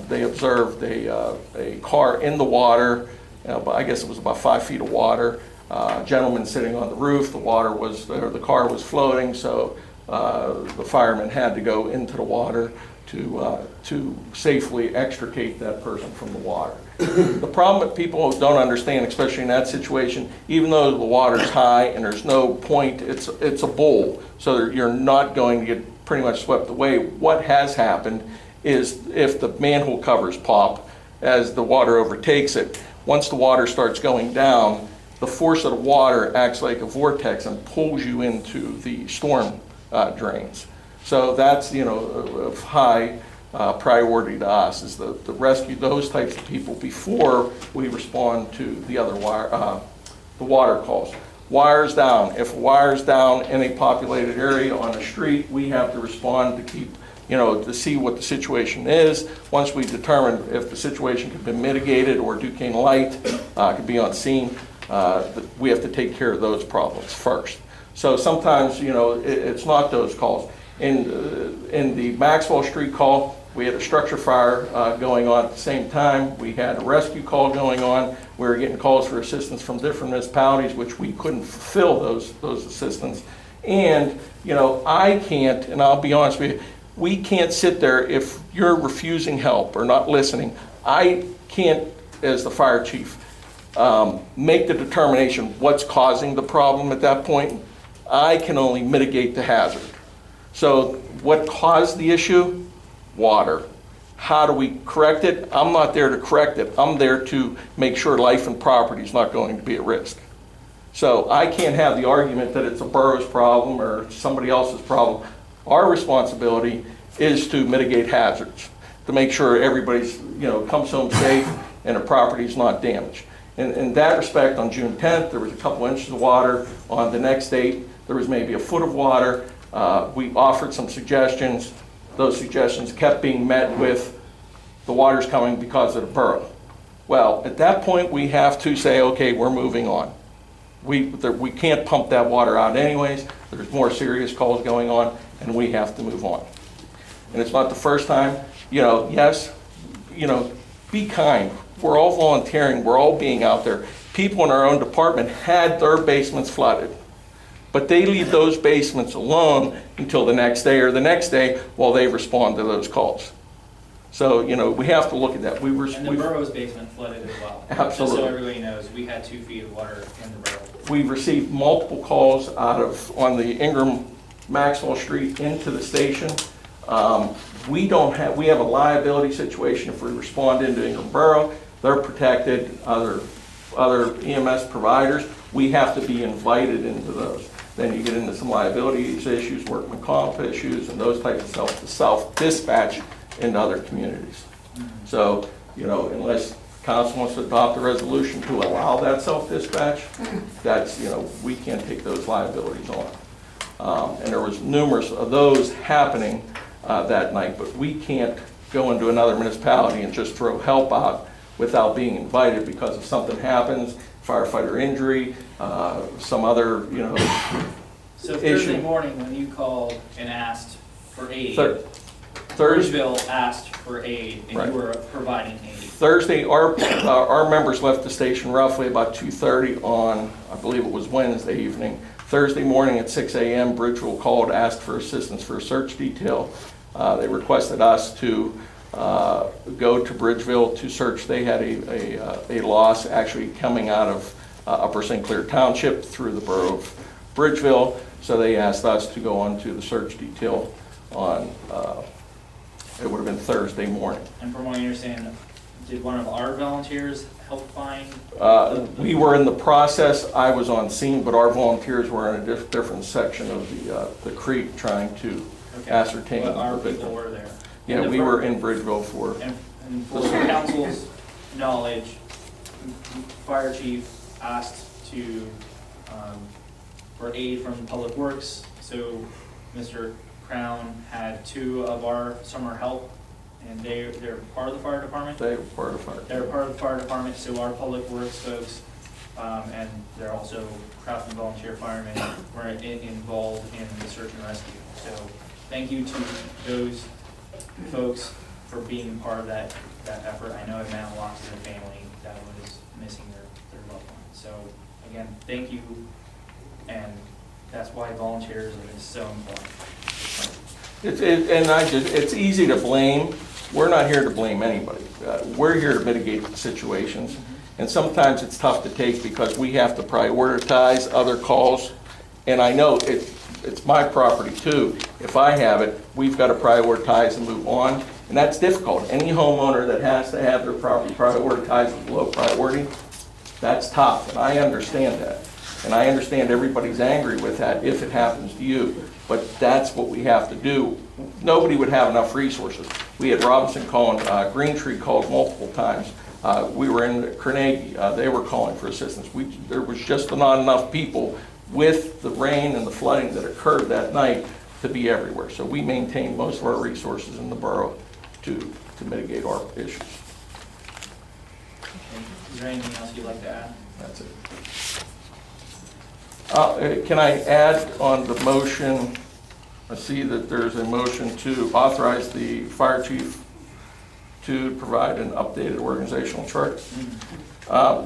B: They observed a car in the water. I guess it was about 5 feet of water. Gentleman sitting on the roof. The car was floating, so the firemen had to go into the water to safely extricate that person from the water. The problem that people don't understand, especially in that situation, even though the water's high and there's no point, it's a bowl, so you're not going to get pretty much swept away. What has happened is if the manhole covers pop as the water overtakes it, once the water starts going down, the force of the water acts like a vortex and pulls you into the storm drains. So that's, of high priority to us, is the rescue those types of people before we respond to the other the water calls. Wires down. If a wire's down in a populated area on the street, we have to respond to keep, to see what the situation is. Once we determine if the situation can be mitigated or Duquesne Light can be on scene, we have to take care of those problems first. So sometimes, it's not those calls. In the Maxwell Street call, we had a structure fire going on at the same time. We had a rescue call going on. We were getting calls for assistance from different municipalities, which we couldn't fulfill those assistance. And, I can't, and I'll be honest with you, we can't sit there if you're refusing help or not listening. I can't, as the fire chief, make the determination what's causing the problem at that point. I can only mitigate the hazard. So what caused the issue? Water. How do we correct it? I'm not there to correct it. I'm there to make sure life and property is not going to be at risk. So I can't have the argument that it's a borough's problem or somebody else's problem. Our responsibility is to mitigate hazards, to make sure everybody's, comes home safe and the property's not damaged. In that respect, on June 10th, there was a couple inches of water. On the next date, there was maybe a foot of water. We offered some suggestions. Those suggestions kept being met with the water's coming because of the borough. Well, at that point, we have to say, okay, we're moving on. We can't pump that water out anyways. There's more serious calls going on, and we have to move on. And it's not the first time. Yes, be kind. We're all volunteering. We're all being out there. People in our own department had their basements flooded, but they leave those basements alone until the next day or the next day while they respond to those calls. So, we have to look at that.
A: And the borough's basement flooded as well.
B: Absolutely.
A: Just so everybody knows, we had 2 feet of water in the borough.
B: We've received multiple calls on the Ingram Maxwell Street into the station. We have a liability situation if we respond into Ingram Borough. They're protected, other EMS providers. We have to be invited into those. Then you get into some liability issues, workman comp issues, and those types of stuff, to self-dispatch in other communities. So, unless council wants to adopt a resolution to allow that self-dispatch, that's, we can't take those liabilities on. And there was numerous of those happening that night, but we can't go into another municipality and just throw help out without being invited, because if something happens, firefighter injury, some other,
A: So
B: issue.
A: Thursday morning, when you called and asked for aid,
B: Thursday,
A: Bridgeville asked for aid, and
B: Right.
A: you were providing aid.
B: Thursday, our members left the station roughly about 2:30 on, I believe it was Wednesday evening. Thursday morning at 6 a.m., Bridgeville called, asked for assistance for a search detail. They requested us to go to Bridgeville to search. They had a loss actually coming out of Upper St. Clair Township through the borough of Bridgeville, so they asked us to go on to the search detail on, it would have been Thursday morning.
A: And from what I understand, did one of our volunteers help find?
B: We were in the process. I was on scene, but our volunteers were in a different section of the creek trying to ascertain.
A: But our people were there.
B: Yeah, we were in Bridgeville for.
A: And for council's knowledge, fire chief asked for aid from Public Works. So Mr. Crown had 2 of our summer help, and they're part of the fire department.
B: They were part of the fire.
A: They're part of the fire department, so our Public Works folks, and they're also Crafton volunteer firemen, were involved in the search and rescue. So thank you to those folks for being part of that effort. I know it meant a lot to their family that was missing their loved one. So again, thank you, and that's why volunteerism is so important.
B: It's easy to blame. We're not here to blame anybody. We're here to mitigate the situations. And sometimes it's tough to take because we have to prioritize other calls. And I know it's my property too. If I have it, we've got to prioritize and move on. And that's difficult. Any homeowner that has to have their property prioritized as low priority, that's tough, and I understand that. And I understand everybody's angry with that if it happens to you, but that's what we have to do. Nobody would have enough resources. We had Robinson calling, Green Tree called multiple times. We were in Carnegie, they were calling for assistance. There was just not enough people with the rain and the flooding that occurred that night to be everywhere. So we maintain most of our resources in the borough to mitigate our issues.
A: Okay. Is there anything else you'd like to add?
B: That's it. Can I add on the motion, I see that there's a motion to authorize the fire chief to provide an updated organizational chart.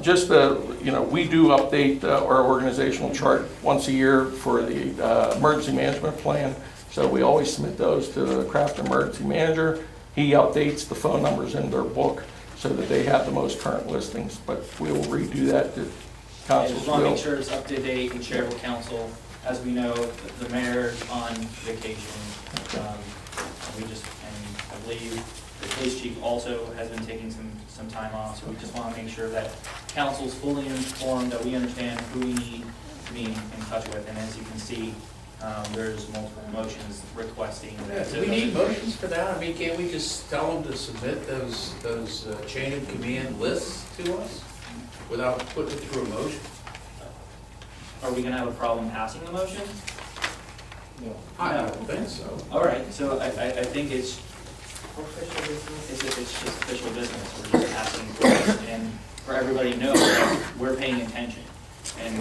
B: Just, we do update our organizational chart once a year for the emergency management plan. So we always submit those to the Crafton emergency manager. He updates the phone numbers in their book so that they have the most current listings, but we will redo that to
A: I
B: council's
A: just want to
B: will.
A: make sure it's up to date and share with council. As we know, the mayor's on vacation. And I believe the police chief also has been taking some time off, so we just want to make sure that council's fully informed, that we understand who we need to be in touch with. And as you can see, there's multiple motions requesting that.
O: Do we need motions for that? I mean, can't we just tell them to submit those chain of command lists to us without putting it through a motion?
A: Are we gonna have a problem passing the motion?
O: I don't think so.
A: All right, so I think it's just official business. We're just asking for this, and for everybody to know that we're paying attention and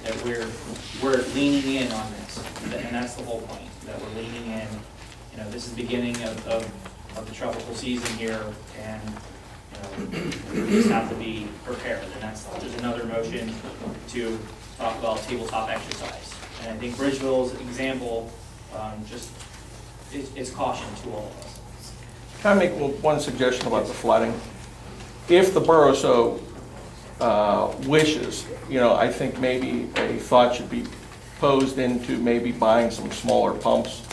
A: that we're leaning in on this. And that's the whole point, that we're leaning in. This is the beginning of the tropical season here, and we just have to be prepared. And there's another motion to talk about tabletop exercise. And I think Bridgeville's example, it's caution to all of us.
B: Can I make one suggestion about the flooding? If the borough so wishes, I think maybe a thought should be posed into maybe buying some smaller pumps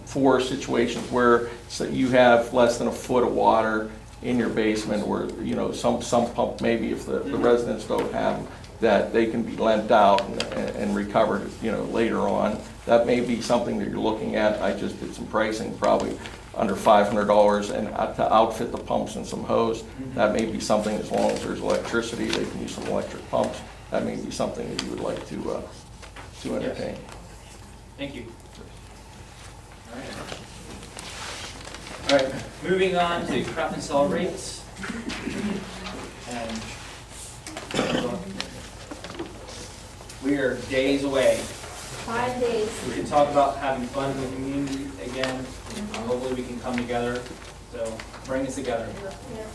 B: for situations where you have less than a foot of water in your basement, or some pump, maybe if the residents don't have them, that they can be lent out and recovered later on. That may be something that you're looking at. I just did some pricing, probably under $500, and to outfit the pumps and some hose. That may be something, as long as there's electricity, they can use some electric pumps. That may be something that you would like to entertain.
A: Yes. Thank you. All right, moving on to Crafton Celebrates. And we are days away.
G: 5 days.
A: We can talk about having fun in the community again. Hopefully we can come together. So bring us together.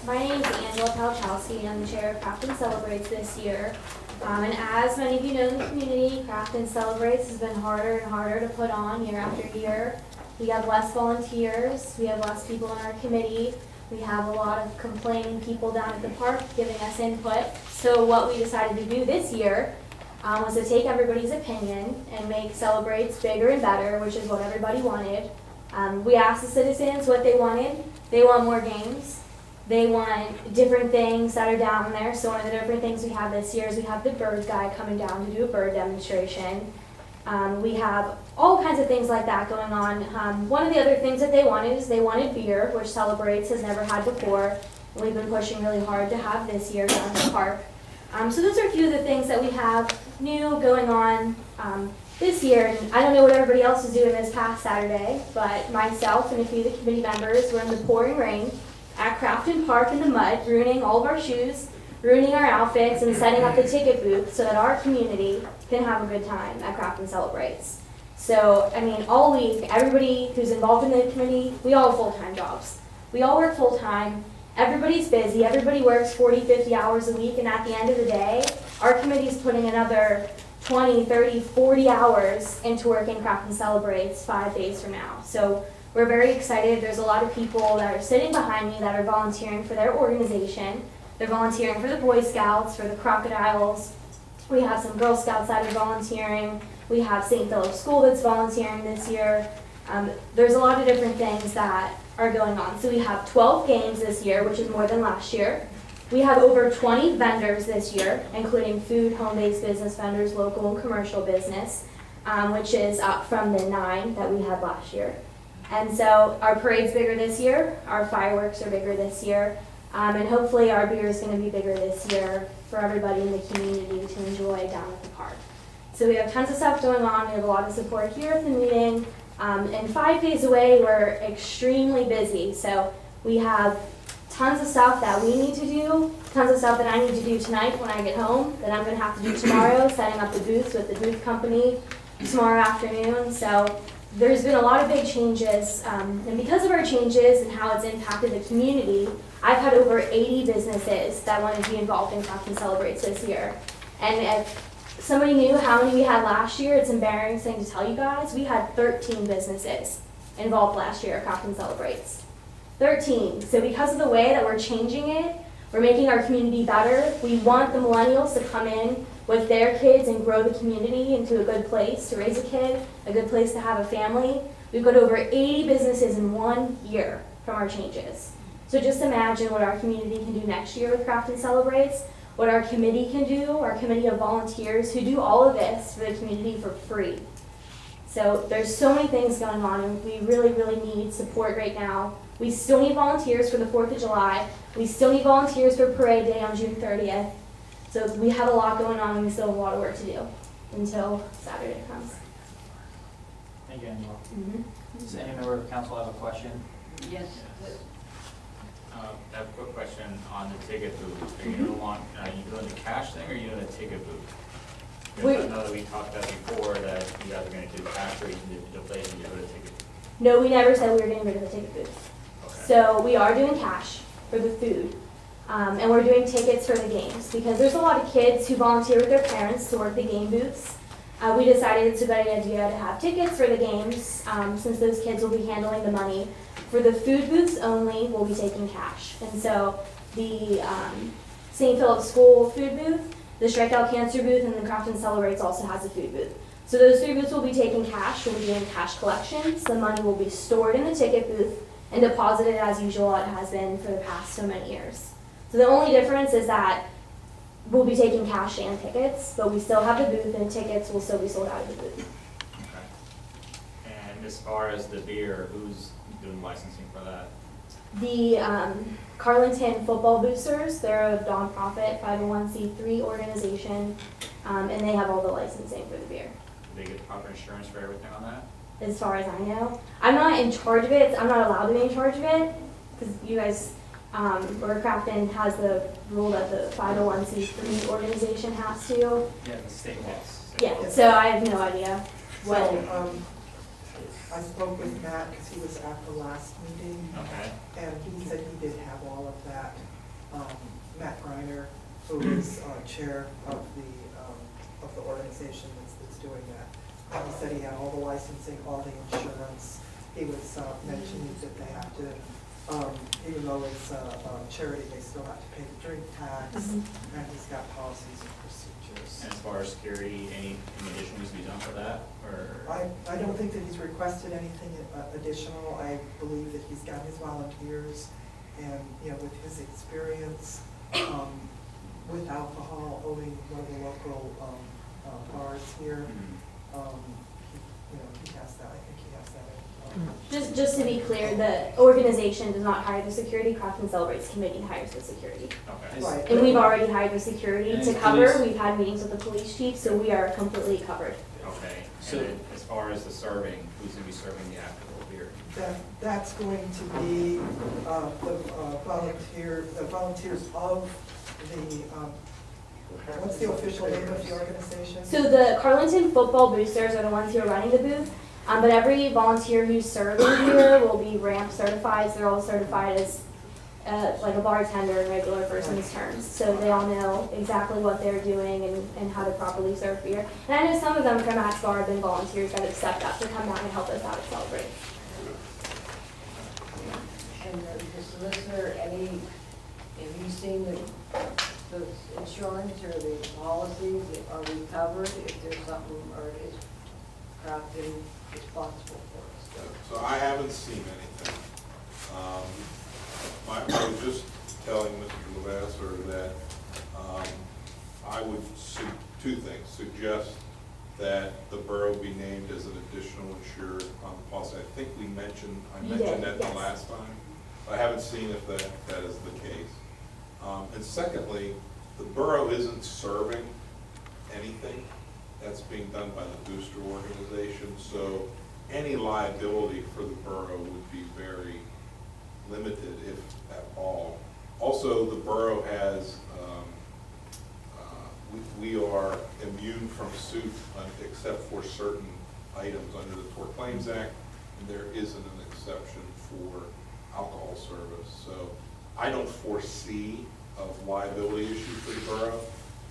G: My name is Angela Palchowski. I'm the chair of Crafton Celebrates this year. And as many of you know in the community, Crafton Celebrates has been harder and harder to put on year after year. We have less volunteers. We have less people in our committee. We have a lot of complaining people down at the park giving us input. So what we decided to do this year was to take everybody's opinion and make Celebrates bigger and better, which is what everybody wanted. We asked the citizens what they wanted. They want more games. They want different things that are down there. So one of the different things we have this year is we have the bird guy coming down to do a bird demonstration. We have all kinds of things like that going on. One of the other things that they wanted is they wanted beer, which Celebrates has never had before. We've been pushing really hard to have this year down at the park. So those are a few of the things that we have new going on this year. And I don't know what everybody else is doing this past Saturday, but myself and a few of the committee members were in the pouring rain at Crafton Park in the mud, ruining all of our shoes, ruining our outfits, and setting up the ticket booth so that our community can have a good time at Crafton Celebrates. So, all week, everybody who's involved in the committee, we all have full-time jobs. We all work full-time. Everybody's busy. Everybody works 40, 50 hours a week, and at the end of the day, our committee's putting another 20, 30, 40 hours into working Crafton Celebrates 5 days from now. So we're very excited. There's a lot of people that are sitting behind me that are volunteering for their organization. They're volunteering for the Boy Scouts, for the Crocodiles. We have some Girl Scouts that are volunteering. We have St. Philip's School that's volunteering this year. There's a lot of different things that
S: are going on. So we have 12 games this year, which is more than last year. We have over 20 vendors this year, including food, home-based business vendors, local and commercial business, which is up from the 9 that we had last year. And so our parade's bigger this year, our fireworks are bigger this year, and hopefully our beer is going to be bigger this year for everybody in the community to enjoy down at the park. So we have tons of stuff going on. We have a lot of support here at the meeting. And 5 days away, we're extremely busy. So we have tons of stuff that we need to do, tons of stuff that I need to do tonight when I get home, that I'm going to have to do tomorrow, setting up the booths with the booth company tomorrow afternoon. So there's been a lot of big changes. And because of our changes and how it's impacted the community, I've had over 80 businesses that want to be involved in Crafton Celebrates this year. And if somebody knew how many we had last year, it's embarrassing to tell you guys. We had 13 businesses involved last year at Crafton Celebrates. 13. So because of the way that we're changing it, we're making our community better. We want the millennials to come in with their kids and grow the community into a good place to raise a kid, a good place to have a family. We've got over 80 businesses in 1 year from our changes. So just imagine what our community can do next year with Crafton Celebrates, what our committee can do, our committee of volunteers who do all of this for the community for free. So there's so many things going on, and we really, really need support right now. We still need volunteers for the 4th of July. We still need volunteers for Parade Day on June 30th. So we have a lot going on, and we still have a lot of work to do until Saturday comes.
A: Thank you, Angela.
S: Mm-hmm.
A: Does any member of council have a question?
N: Yes.
T: I have a quick question on the ticket booth. Are you doing the cash thing or are you doing the ticket booth? Because I know that we talked about before that you guys are going to do cash rates and deflate and get rid of the ticket booth.
S: No, we never said we were getting rid of the ticket booth.
T: Okay.
S: So we are doing cash for the food. And we're doing tickets for the games because there's a lot of kids who volunteer with their parents to work the game booths. We decided it's a good idea to have tickets for the games since those kids will be handling the money. For the food booths only, we'll be taking cash. And so the St. Philip's School food booth, the Strike Out Cancer booth, and the Crafton Celebrates also has a food booth. So those 3 booths will be taking cash. We'll be doing cash collections. The money will be stored in the ticket booth and deposited as usual it has been for the past so many years. So the only difference is that we'll be taking cash and tickets, but we still have the booth and tickets will still be sold out of the booth.
T: Okay. And as far as the beer, who's doing licensing for that?
S: The Carlinton Football Boosters, they're a nonprofit 501c3 organization, and they have all the licensing for the beer.
T: Do they get proper insurance for everything on that?
S: As far as I know. I'm not in charge of it. I'm not allowed to be in charge of it because you guys, Borough Crafton has the rule that the 501c3 organization has to.
A: Yeah, the state laws.
S: Yeah, so I have no idea what.
B: I spoke with Matt because he was at the last meeting.
T: Okay.
B: And he said he did have all of that. Matt Greiner, who is chair of the organization that's doing that. He said he had all the licensing, all the insurance. He was mentioning that they have to, even though it's a charity, they still have to pay the drink tax.
S: Mm-hmm.
B: And he's got policies and procedures.
T: And as far as security, any addition needs to be done for that? Or
B: I don't think that he's requested anything additional. I believe that he's got his volunteers and, with his experience with alcohol, owning one of the local bars here, he has that. I think he has that.
S: Just to be clear, the organization does not hire the security. Crafton Celebrates committee hires the security.
T: Okay.
B: Right.
S: And we've already hired the security
A: And
S: to
A: is
S: cover.
A: police-
S: We've had meetings with the police chief, so we are completely covered.
T: Okay.
A: So-
T: And then as far as the serving, who's going to be serving the alcohol beer?
B: That's going to be the volunteers of the, what's the official name of the organization?
S: So the Carlinton Football Boosters are the ones who are running the booth, but every volunteer who's serving here will be ramp certified. So they're all certified as like a bartender in regular person's terms. So they all know exactly what they're doing and how to properly serve beer. And I know some of them from Matt's Bar have been volunteers that have stepped up to come down and help us out at Celebrate.
N: And the solicitor, have you seen the insurance or the policies? Are we covered if there's something, or is Crafton responsible for us?
E: So I haven't seen anything. I was just telling Mr. Lavasser that I would, two things, suggest that the borough be named as an additional insured on the policy. I think I mentioned that the last time. I haven't seen if that is the case. And secondly, the borough isn't serving anything. That's being done by the booster organization, so any liability for the borough would be very limited, if at all. Also, the borough has, we are immune from suit except for certain items under the Tort Claims Act, and there isn't an exception for alcohol service. So I don't foresee of liability issues for the borough,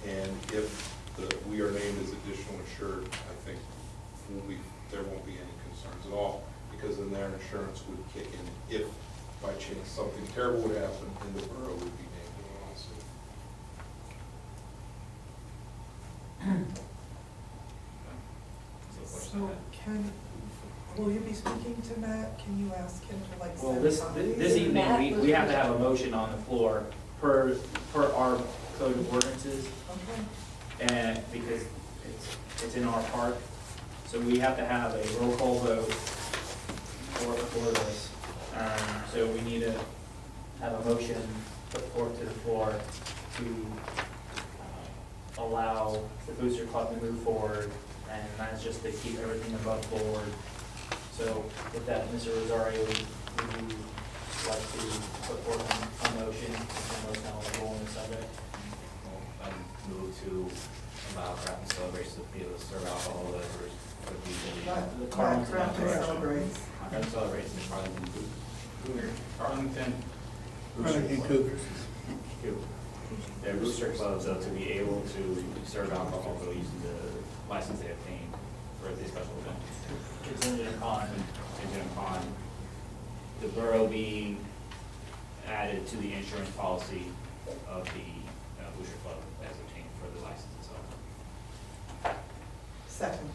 E: and if we are named as additional insured, I think there won't be any concerns at all, because then their insurance would kick in if by chance something terrible would happen and the borough would be named in a lawsuit.
B: So will you be speaking to Matt? Can you ask him to like
A: Well,
B: send
A: this
B: copies?
A: evening, we have to have a motion on the floor per our code of ordinances,
B: Okay.
A: and because it's in our park, so we have to have a roll call vote for this. So we need to have a motion put forth to the floor to allow the Booster Club to move forward, and that's just to keep everything above board. So with that, Mr. Rosario, would you like to put forth a motion, and most knowledgeable on the subject?
T: Move to allow Crafton celebrations to be able to serve alcohol that would be
A: The Carlton
B: Crafton celebrates.
T: Crafton celebrations, Arlington
B: Cougars.
T: Their booster clubs, though, to be able to serve alcohol, they'll use the license they obtain for the special event.
A: Contingent upon
T: The borough being added to the insurance policy of the booster club as obtained for the license itself.
B: Second.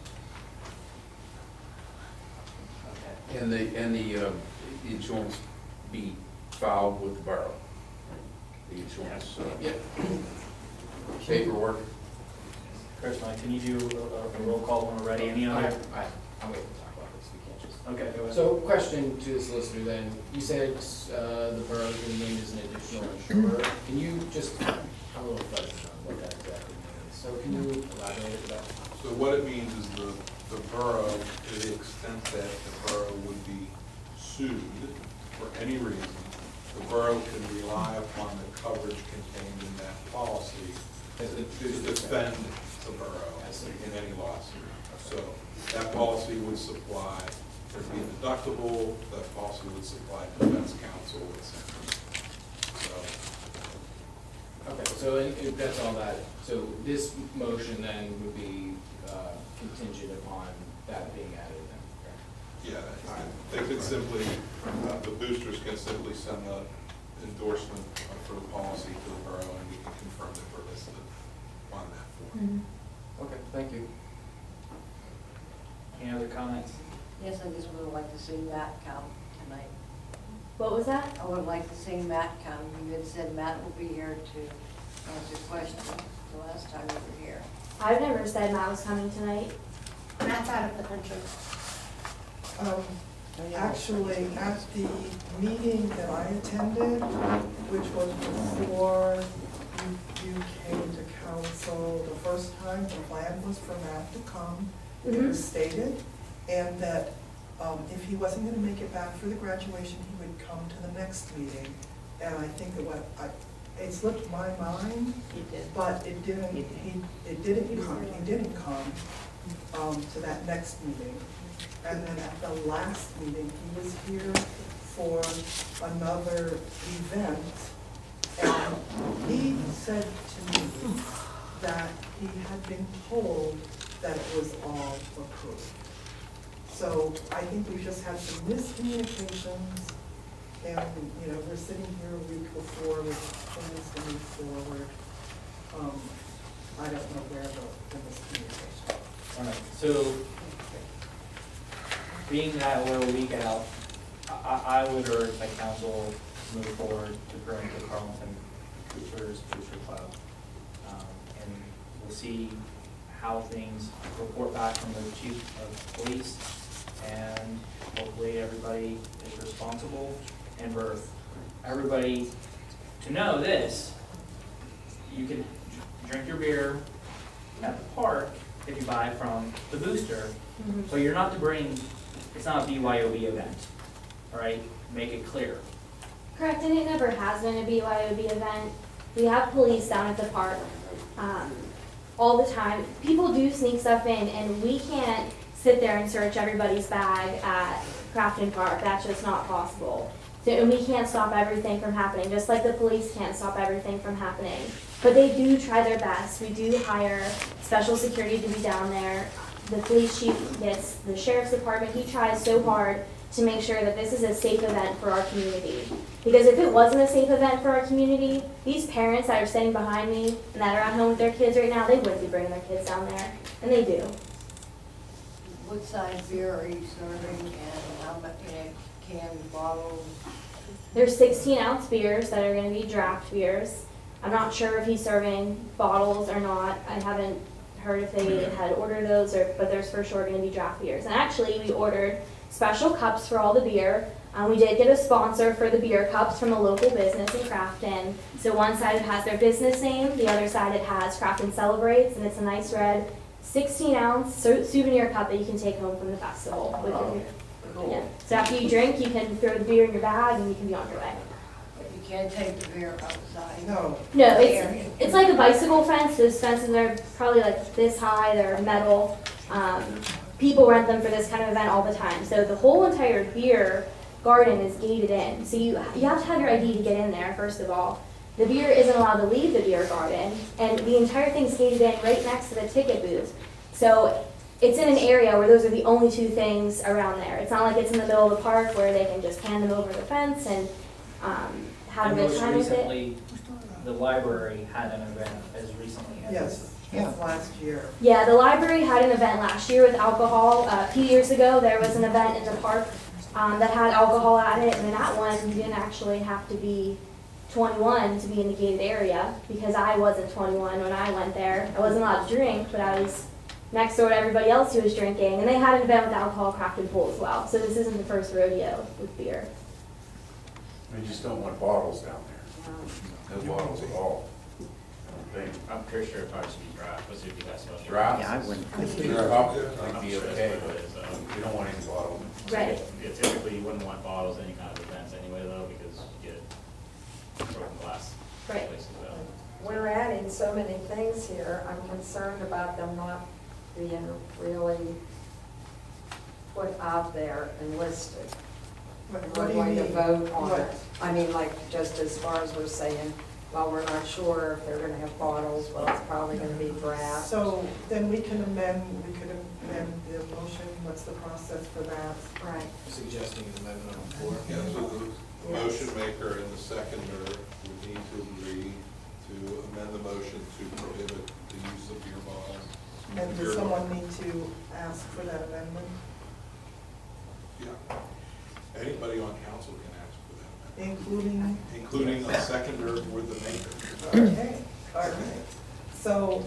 A: Okay.
O: And the insurance be filed with the borough? The insurance, paperwork?
A: Chris, Mike, can you do a roll call when we're ready? Any other?
I: I'm waiting to talk about this, we can't just.
A: Okay, go ahead.
I: So question to the solicitor then, you said the borough's been named as an additional insurer. Can you just, I'm a little fuzzy on what that exactly means. So can you elaborate a bit?
E: So what it means is the borough, to the extent that the borough would be sued for any reason, the borough can rely upon the coverage contained in that policy to defend the borough in any lawsuit. So that policy would supply, there'd be a deductible, that policy would supply defense counsel, etc.
I: Okay, so if that's all that, so this motion then would be contingent upon that being added then, correct?
E: Yeah, they could simply, the boosters can simply send the endorsement for the policy to the borough, and we can confirm that we're listed on that form.
I: Okay, thank you.
A: Any other comments?
N: Yes, I just would like to see Matt come tonight.
S: What was that?
N: I would like to see Matt come. You had said Matt will be here to answer questions the last time you were here.
S: I've never said Matt was coming tonight.
G: Matt's out of the country.
B: Actually, at the meeting that I attended, which was before you came to council the first time, the plan was for Matt to come. It was stated, and that if he wasn't gonna make it back for the graduation, he would come to the next meeting. And I think that it slipped my mind, but it didn't, he didn't come to that next meeting. And then at the last meeting, he was here for another event, and he said to me that he had been told that it was all approved. So I think we've just had some miscommunications, and, you know, we're sitting here a week before with plans to move forward. I don't know where the miscommunication.
A: All right, so being that we're a week out, I would urge my council to move forward to bring the Carlton Coopers Booster Club. And we'll see how things report back from the chief of police, and hopefully everybody is responsible. And for everybody to know this, you can drink your beer at the park if you buy from the booster, but you're not to bring, it's not a BYOB event, all right? Make it clear.
S: Correct, and it never has been a BYOB event. We have police down at the park all the time. People do sneak stuff in, and we can't sit there and search everybody's bag at Crafton Park. That's just not possible. So, and we can't stop everything from happening, just like the police can't stop everything from happening. But they do try their best. We do hire special security to be down there. The police chief gets the sheriff's department. He tries so hard to make sure that this is a safe event for our community. Because if it wasn't a safe event for our community, these parents that are sitting behind me and that are at home with their kids right now, they wouldn't be bringing their kids down there. And they do.
N: What size beer are you serving and how much canned bottles?
S: There's 16-ounce beers that are going to be draft beers. I'm not sure if he's serving bottles or not. I haven't heard if they had ordered those, but there's for sure going to be draft beers. And actually, we ordered special cups for all the beer. We did get a sponsor for the beer cups from a local business in Crafton. So one side it has their business name, the other side it has Crafton Celebrates, and it's a nice red 16-ounce souvenir cup that you can take home from the festival with your beer. Yeah. So after you drink, you can throw the beer in your bag and you can be on your way.
N: You can't take the beer outside.
S: No, it's like a bicycle fence. Those fences are probably like this high. They're metal. People rent them for this kind of event all the time. So the whole entire beer garden is gated in. So you have to have your ID to get in there, first of all. The beer isn't allowed to leave the beer garden, and the entire thing's gated in right next to the ticket booth. So it's in an area where those are the only two things around there. It's not like it's in the middle of the park where they can just hand them over the fence and have a good time with it.
A: Most recently, the library had an event as recently as
B: last year.
S: Yeah, the library had an event last year with alcohol. A few years ago, there was an event in the park that had alcohol at it, and in that one, you didn't actually have to be 21 to be in the gated area, because I wasn't 21 when I went there. I wasn't allowed to drink, but I was next door to everybody else who was drinking, and they had an event with alcohol, Crafton pool as well. So this isn't the first rodeo with beer.
O: We just don't want bottles down there. No bottles at all. I don't think.
T: I'm pretty sure it probably should be draft, let's see if you guys know.
O: Draft?
T: Yeah, I wouldn't.
O: I'd be okay, but we don't want any bottles.
S: Right.
T: Yeah, typically you wouldn't want bottles any kind of events anyway though, because you get broken glass
S: Right.
T: places though.
U: We're adding so many things here, I'm concerned about them not being really put out there and listed.
B: What
U: We're
B: do you
U: going to
B: mean?
U: vote on
B: What?
U: it. I mean, like, just as far as we're saying, well, we're not sure if they're gonna have bottles, well, it's probably gonna be draft.
B: So then we could amend the motion, what's the process for that?
U: Right.
D: Suggesting an amendment on the floor? Yeah, so the motion maker and the seconder would need to agree to amend the motion to prohibit the use of beer bottles.
B: And does someone need to ask for that amendment?
D: Yeah. Anybody on council can ask for that
B: Including?
D: including a seconder or the maker.
B: Okay, all right. So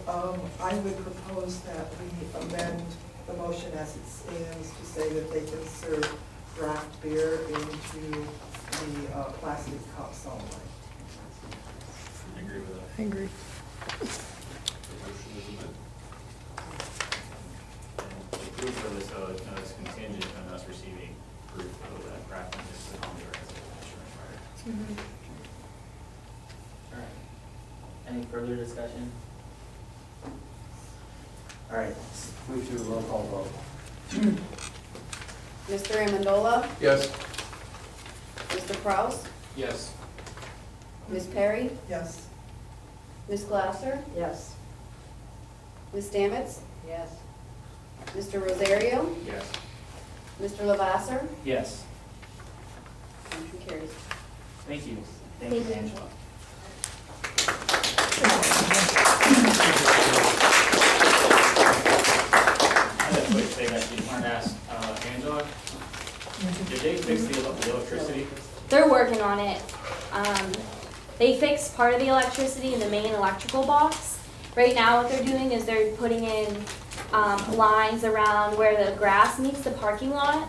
B: I would propose that we amend the motion as it stands to say that they can serve draft beer into the plastic cups only.
T: I agree with that.
B: I agree.
D: The motion is amended.
T: And the proof of this, though, is contingent on us receiving proof of that Crafton is the only insurance, right?
A: All right. Any further discussion? All right, let's move to a roll call vote.
V: Mr. Amendola?
O: Yes.
V: Mr. Kraus?
I: Yes.
V: Ms. Perry?
B: Yes.
V: Ms. Glasser?
U: Yes.
V: Ms. Stamets?
N: Yes.
V: Mr. Rosario?
T: Yes.
V: Mr. Lavasser?
A: Yes,
V: Motion carries.
A: thank you. Thank you, Angela. I have a quick thing I didn't want to ask Angela.
T: Did they fix the electricity?
S: They're working on it. They fixed part of the electricity in the main electrical box. Right now, what they're doing is they're putting in lines around where the grass meets the parking lot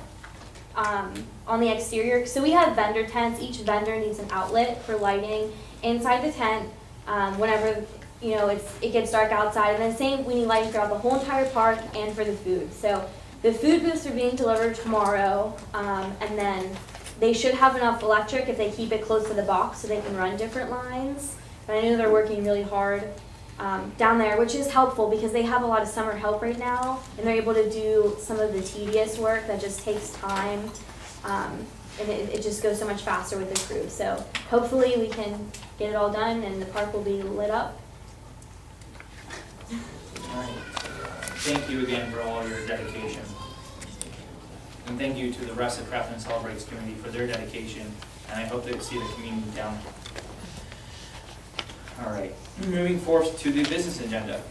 S: on the exterior. So we have vendor tents. Each vendor needs an outlet for lighting inside the tent whenever it gets dark outside. And then same, we need lighting throughout the whole entire park and for the food. So the food booths are being delivered tomorrow, and then they should have enough electric if they keep it close to the box so they can run different lines. But I know they're working really hard down there, which is helpful because they have a lot of summer help right now, and they're able to do some of the tedious work that just takes time, and it just goes so much faster with the crew. So hopefully we can get it all done and the park will be lit up.
A: All right. Thank you again for all your dedication. And thank you to the rest of Crafton Celebrates community for their dedication, and I hope to see the community down. All right, moving forth to the business agenda.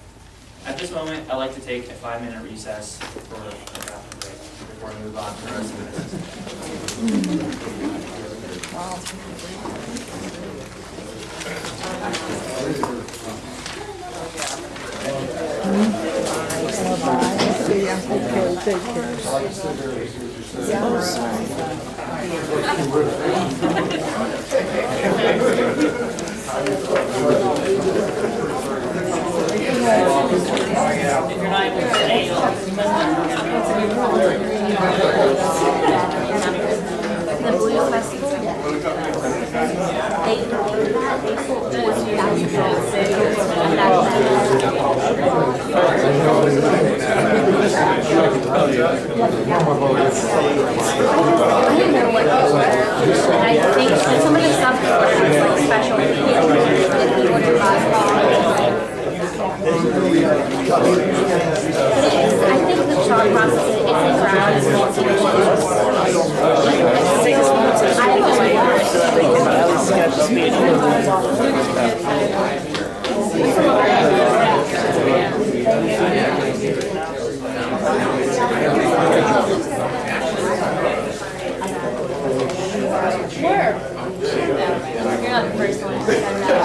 A: At this moment, I'd like to take a 5-minute recess for a bathroom break before we move on to the rest of the If you're not able to stay,
S: The Borough Festival, I didn't know what those were, and I think some of the stuff we ordered was like special media, like we ordered basketball. I think the chalk process is in ground. I have no Where? You're not the first one to send that.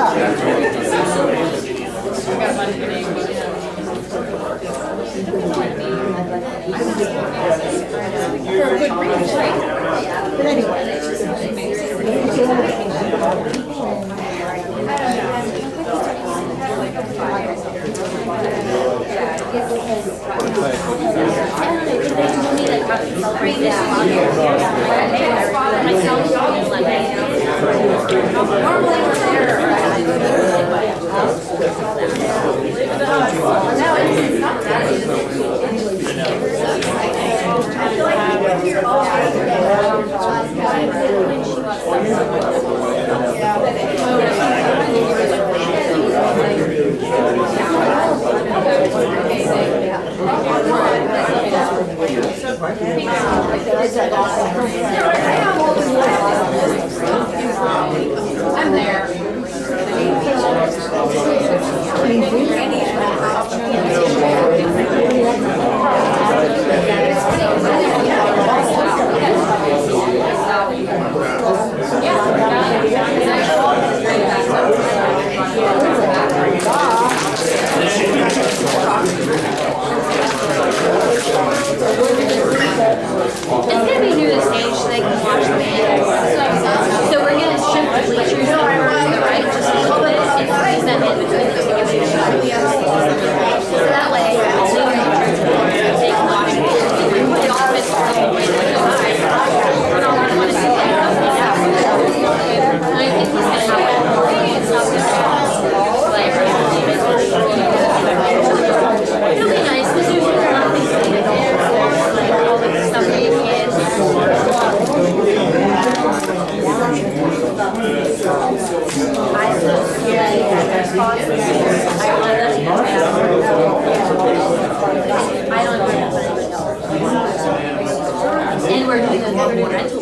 S: For a good reason, right? But I'm there. It's gonna be near the stage so they can watch the band. So we're gonna shift the bleachers over to the right just a little bit and squeeze them in between the two. So that way, they can watch the band. It all fits the way that it's high. We don't want to see that up and down. And I think he's gonna have it'll be nice because there's a lot of things to do there. Like all the stuff that you kids. And we're doing rental.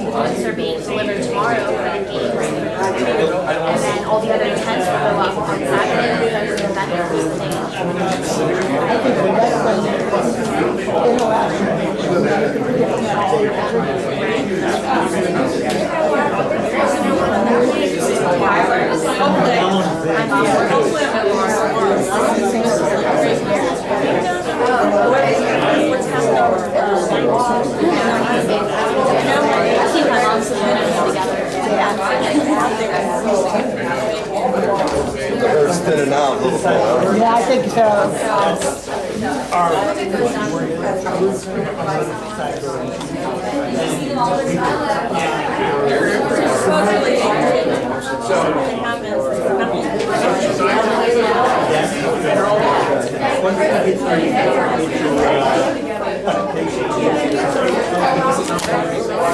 S: Ones are being delivered tomorrow for the game. And then all the other tents will go up on Saturday.
B: Yeah, I think so. So,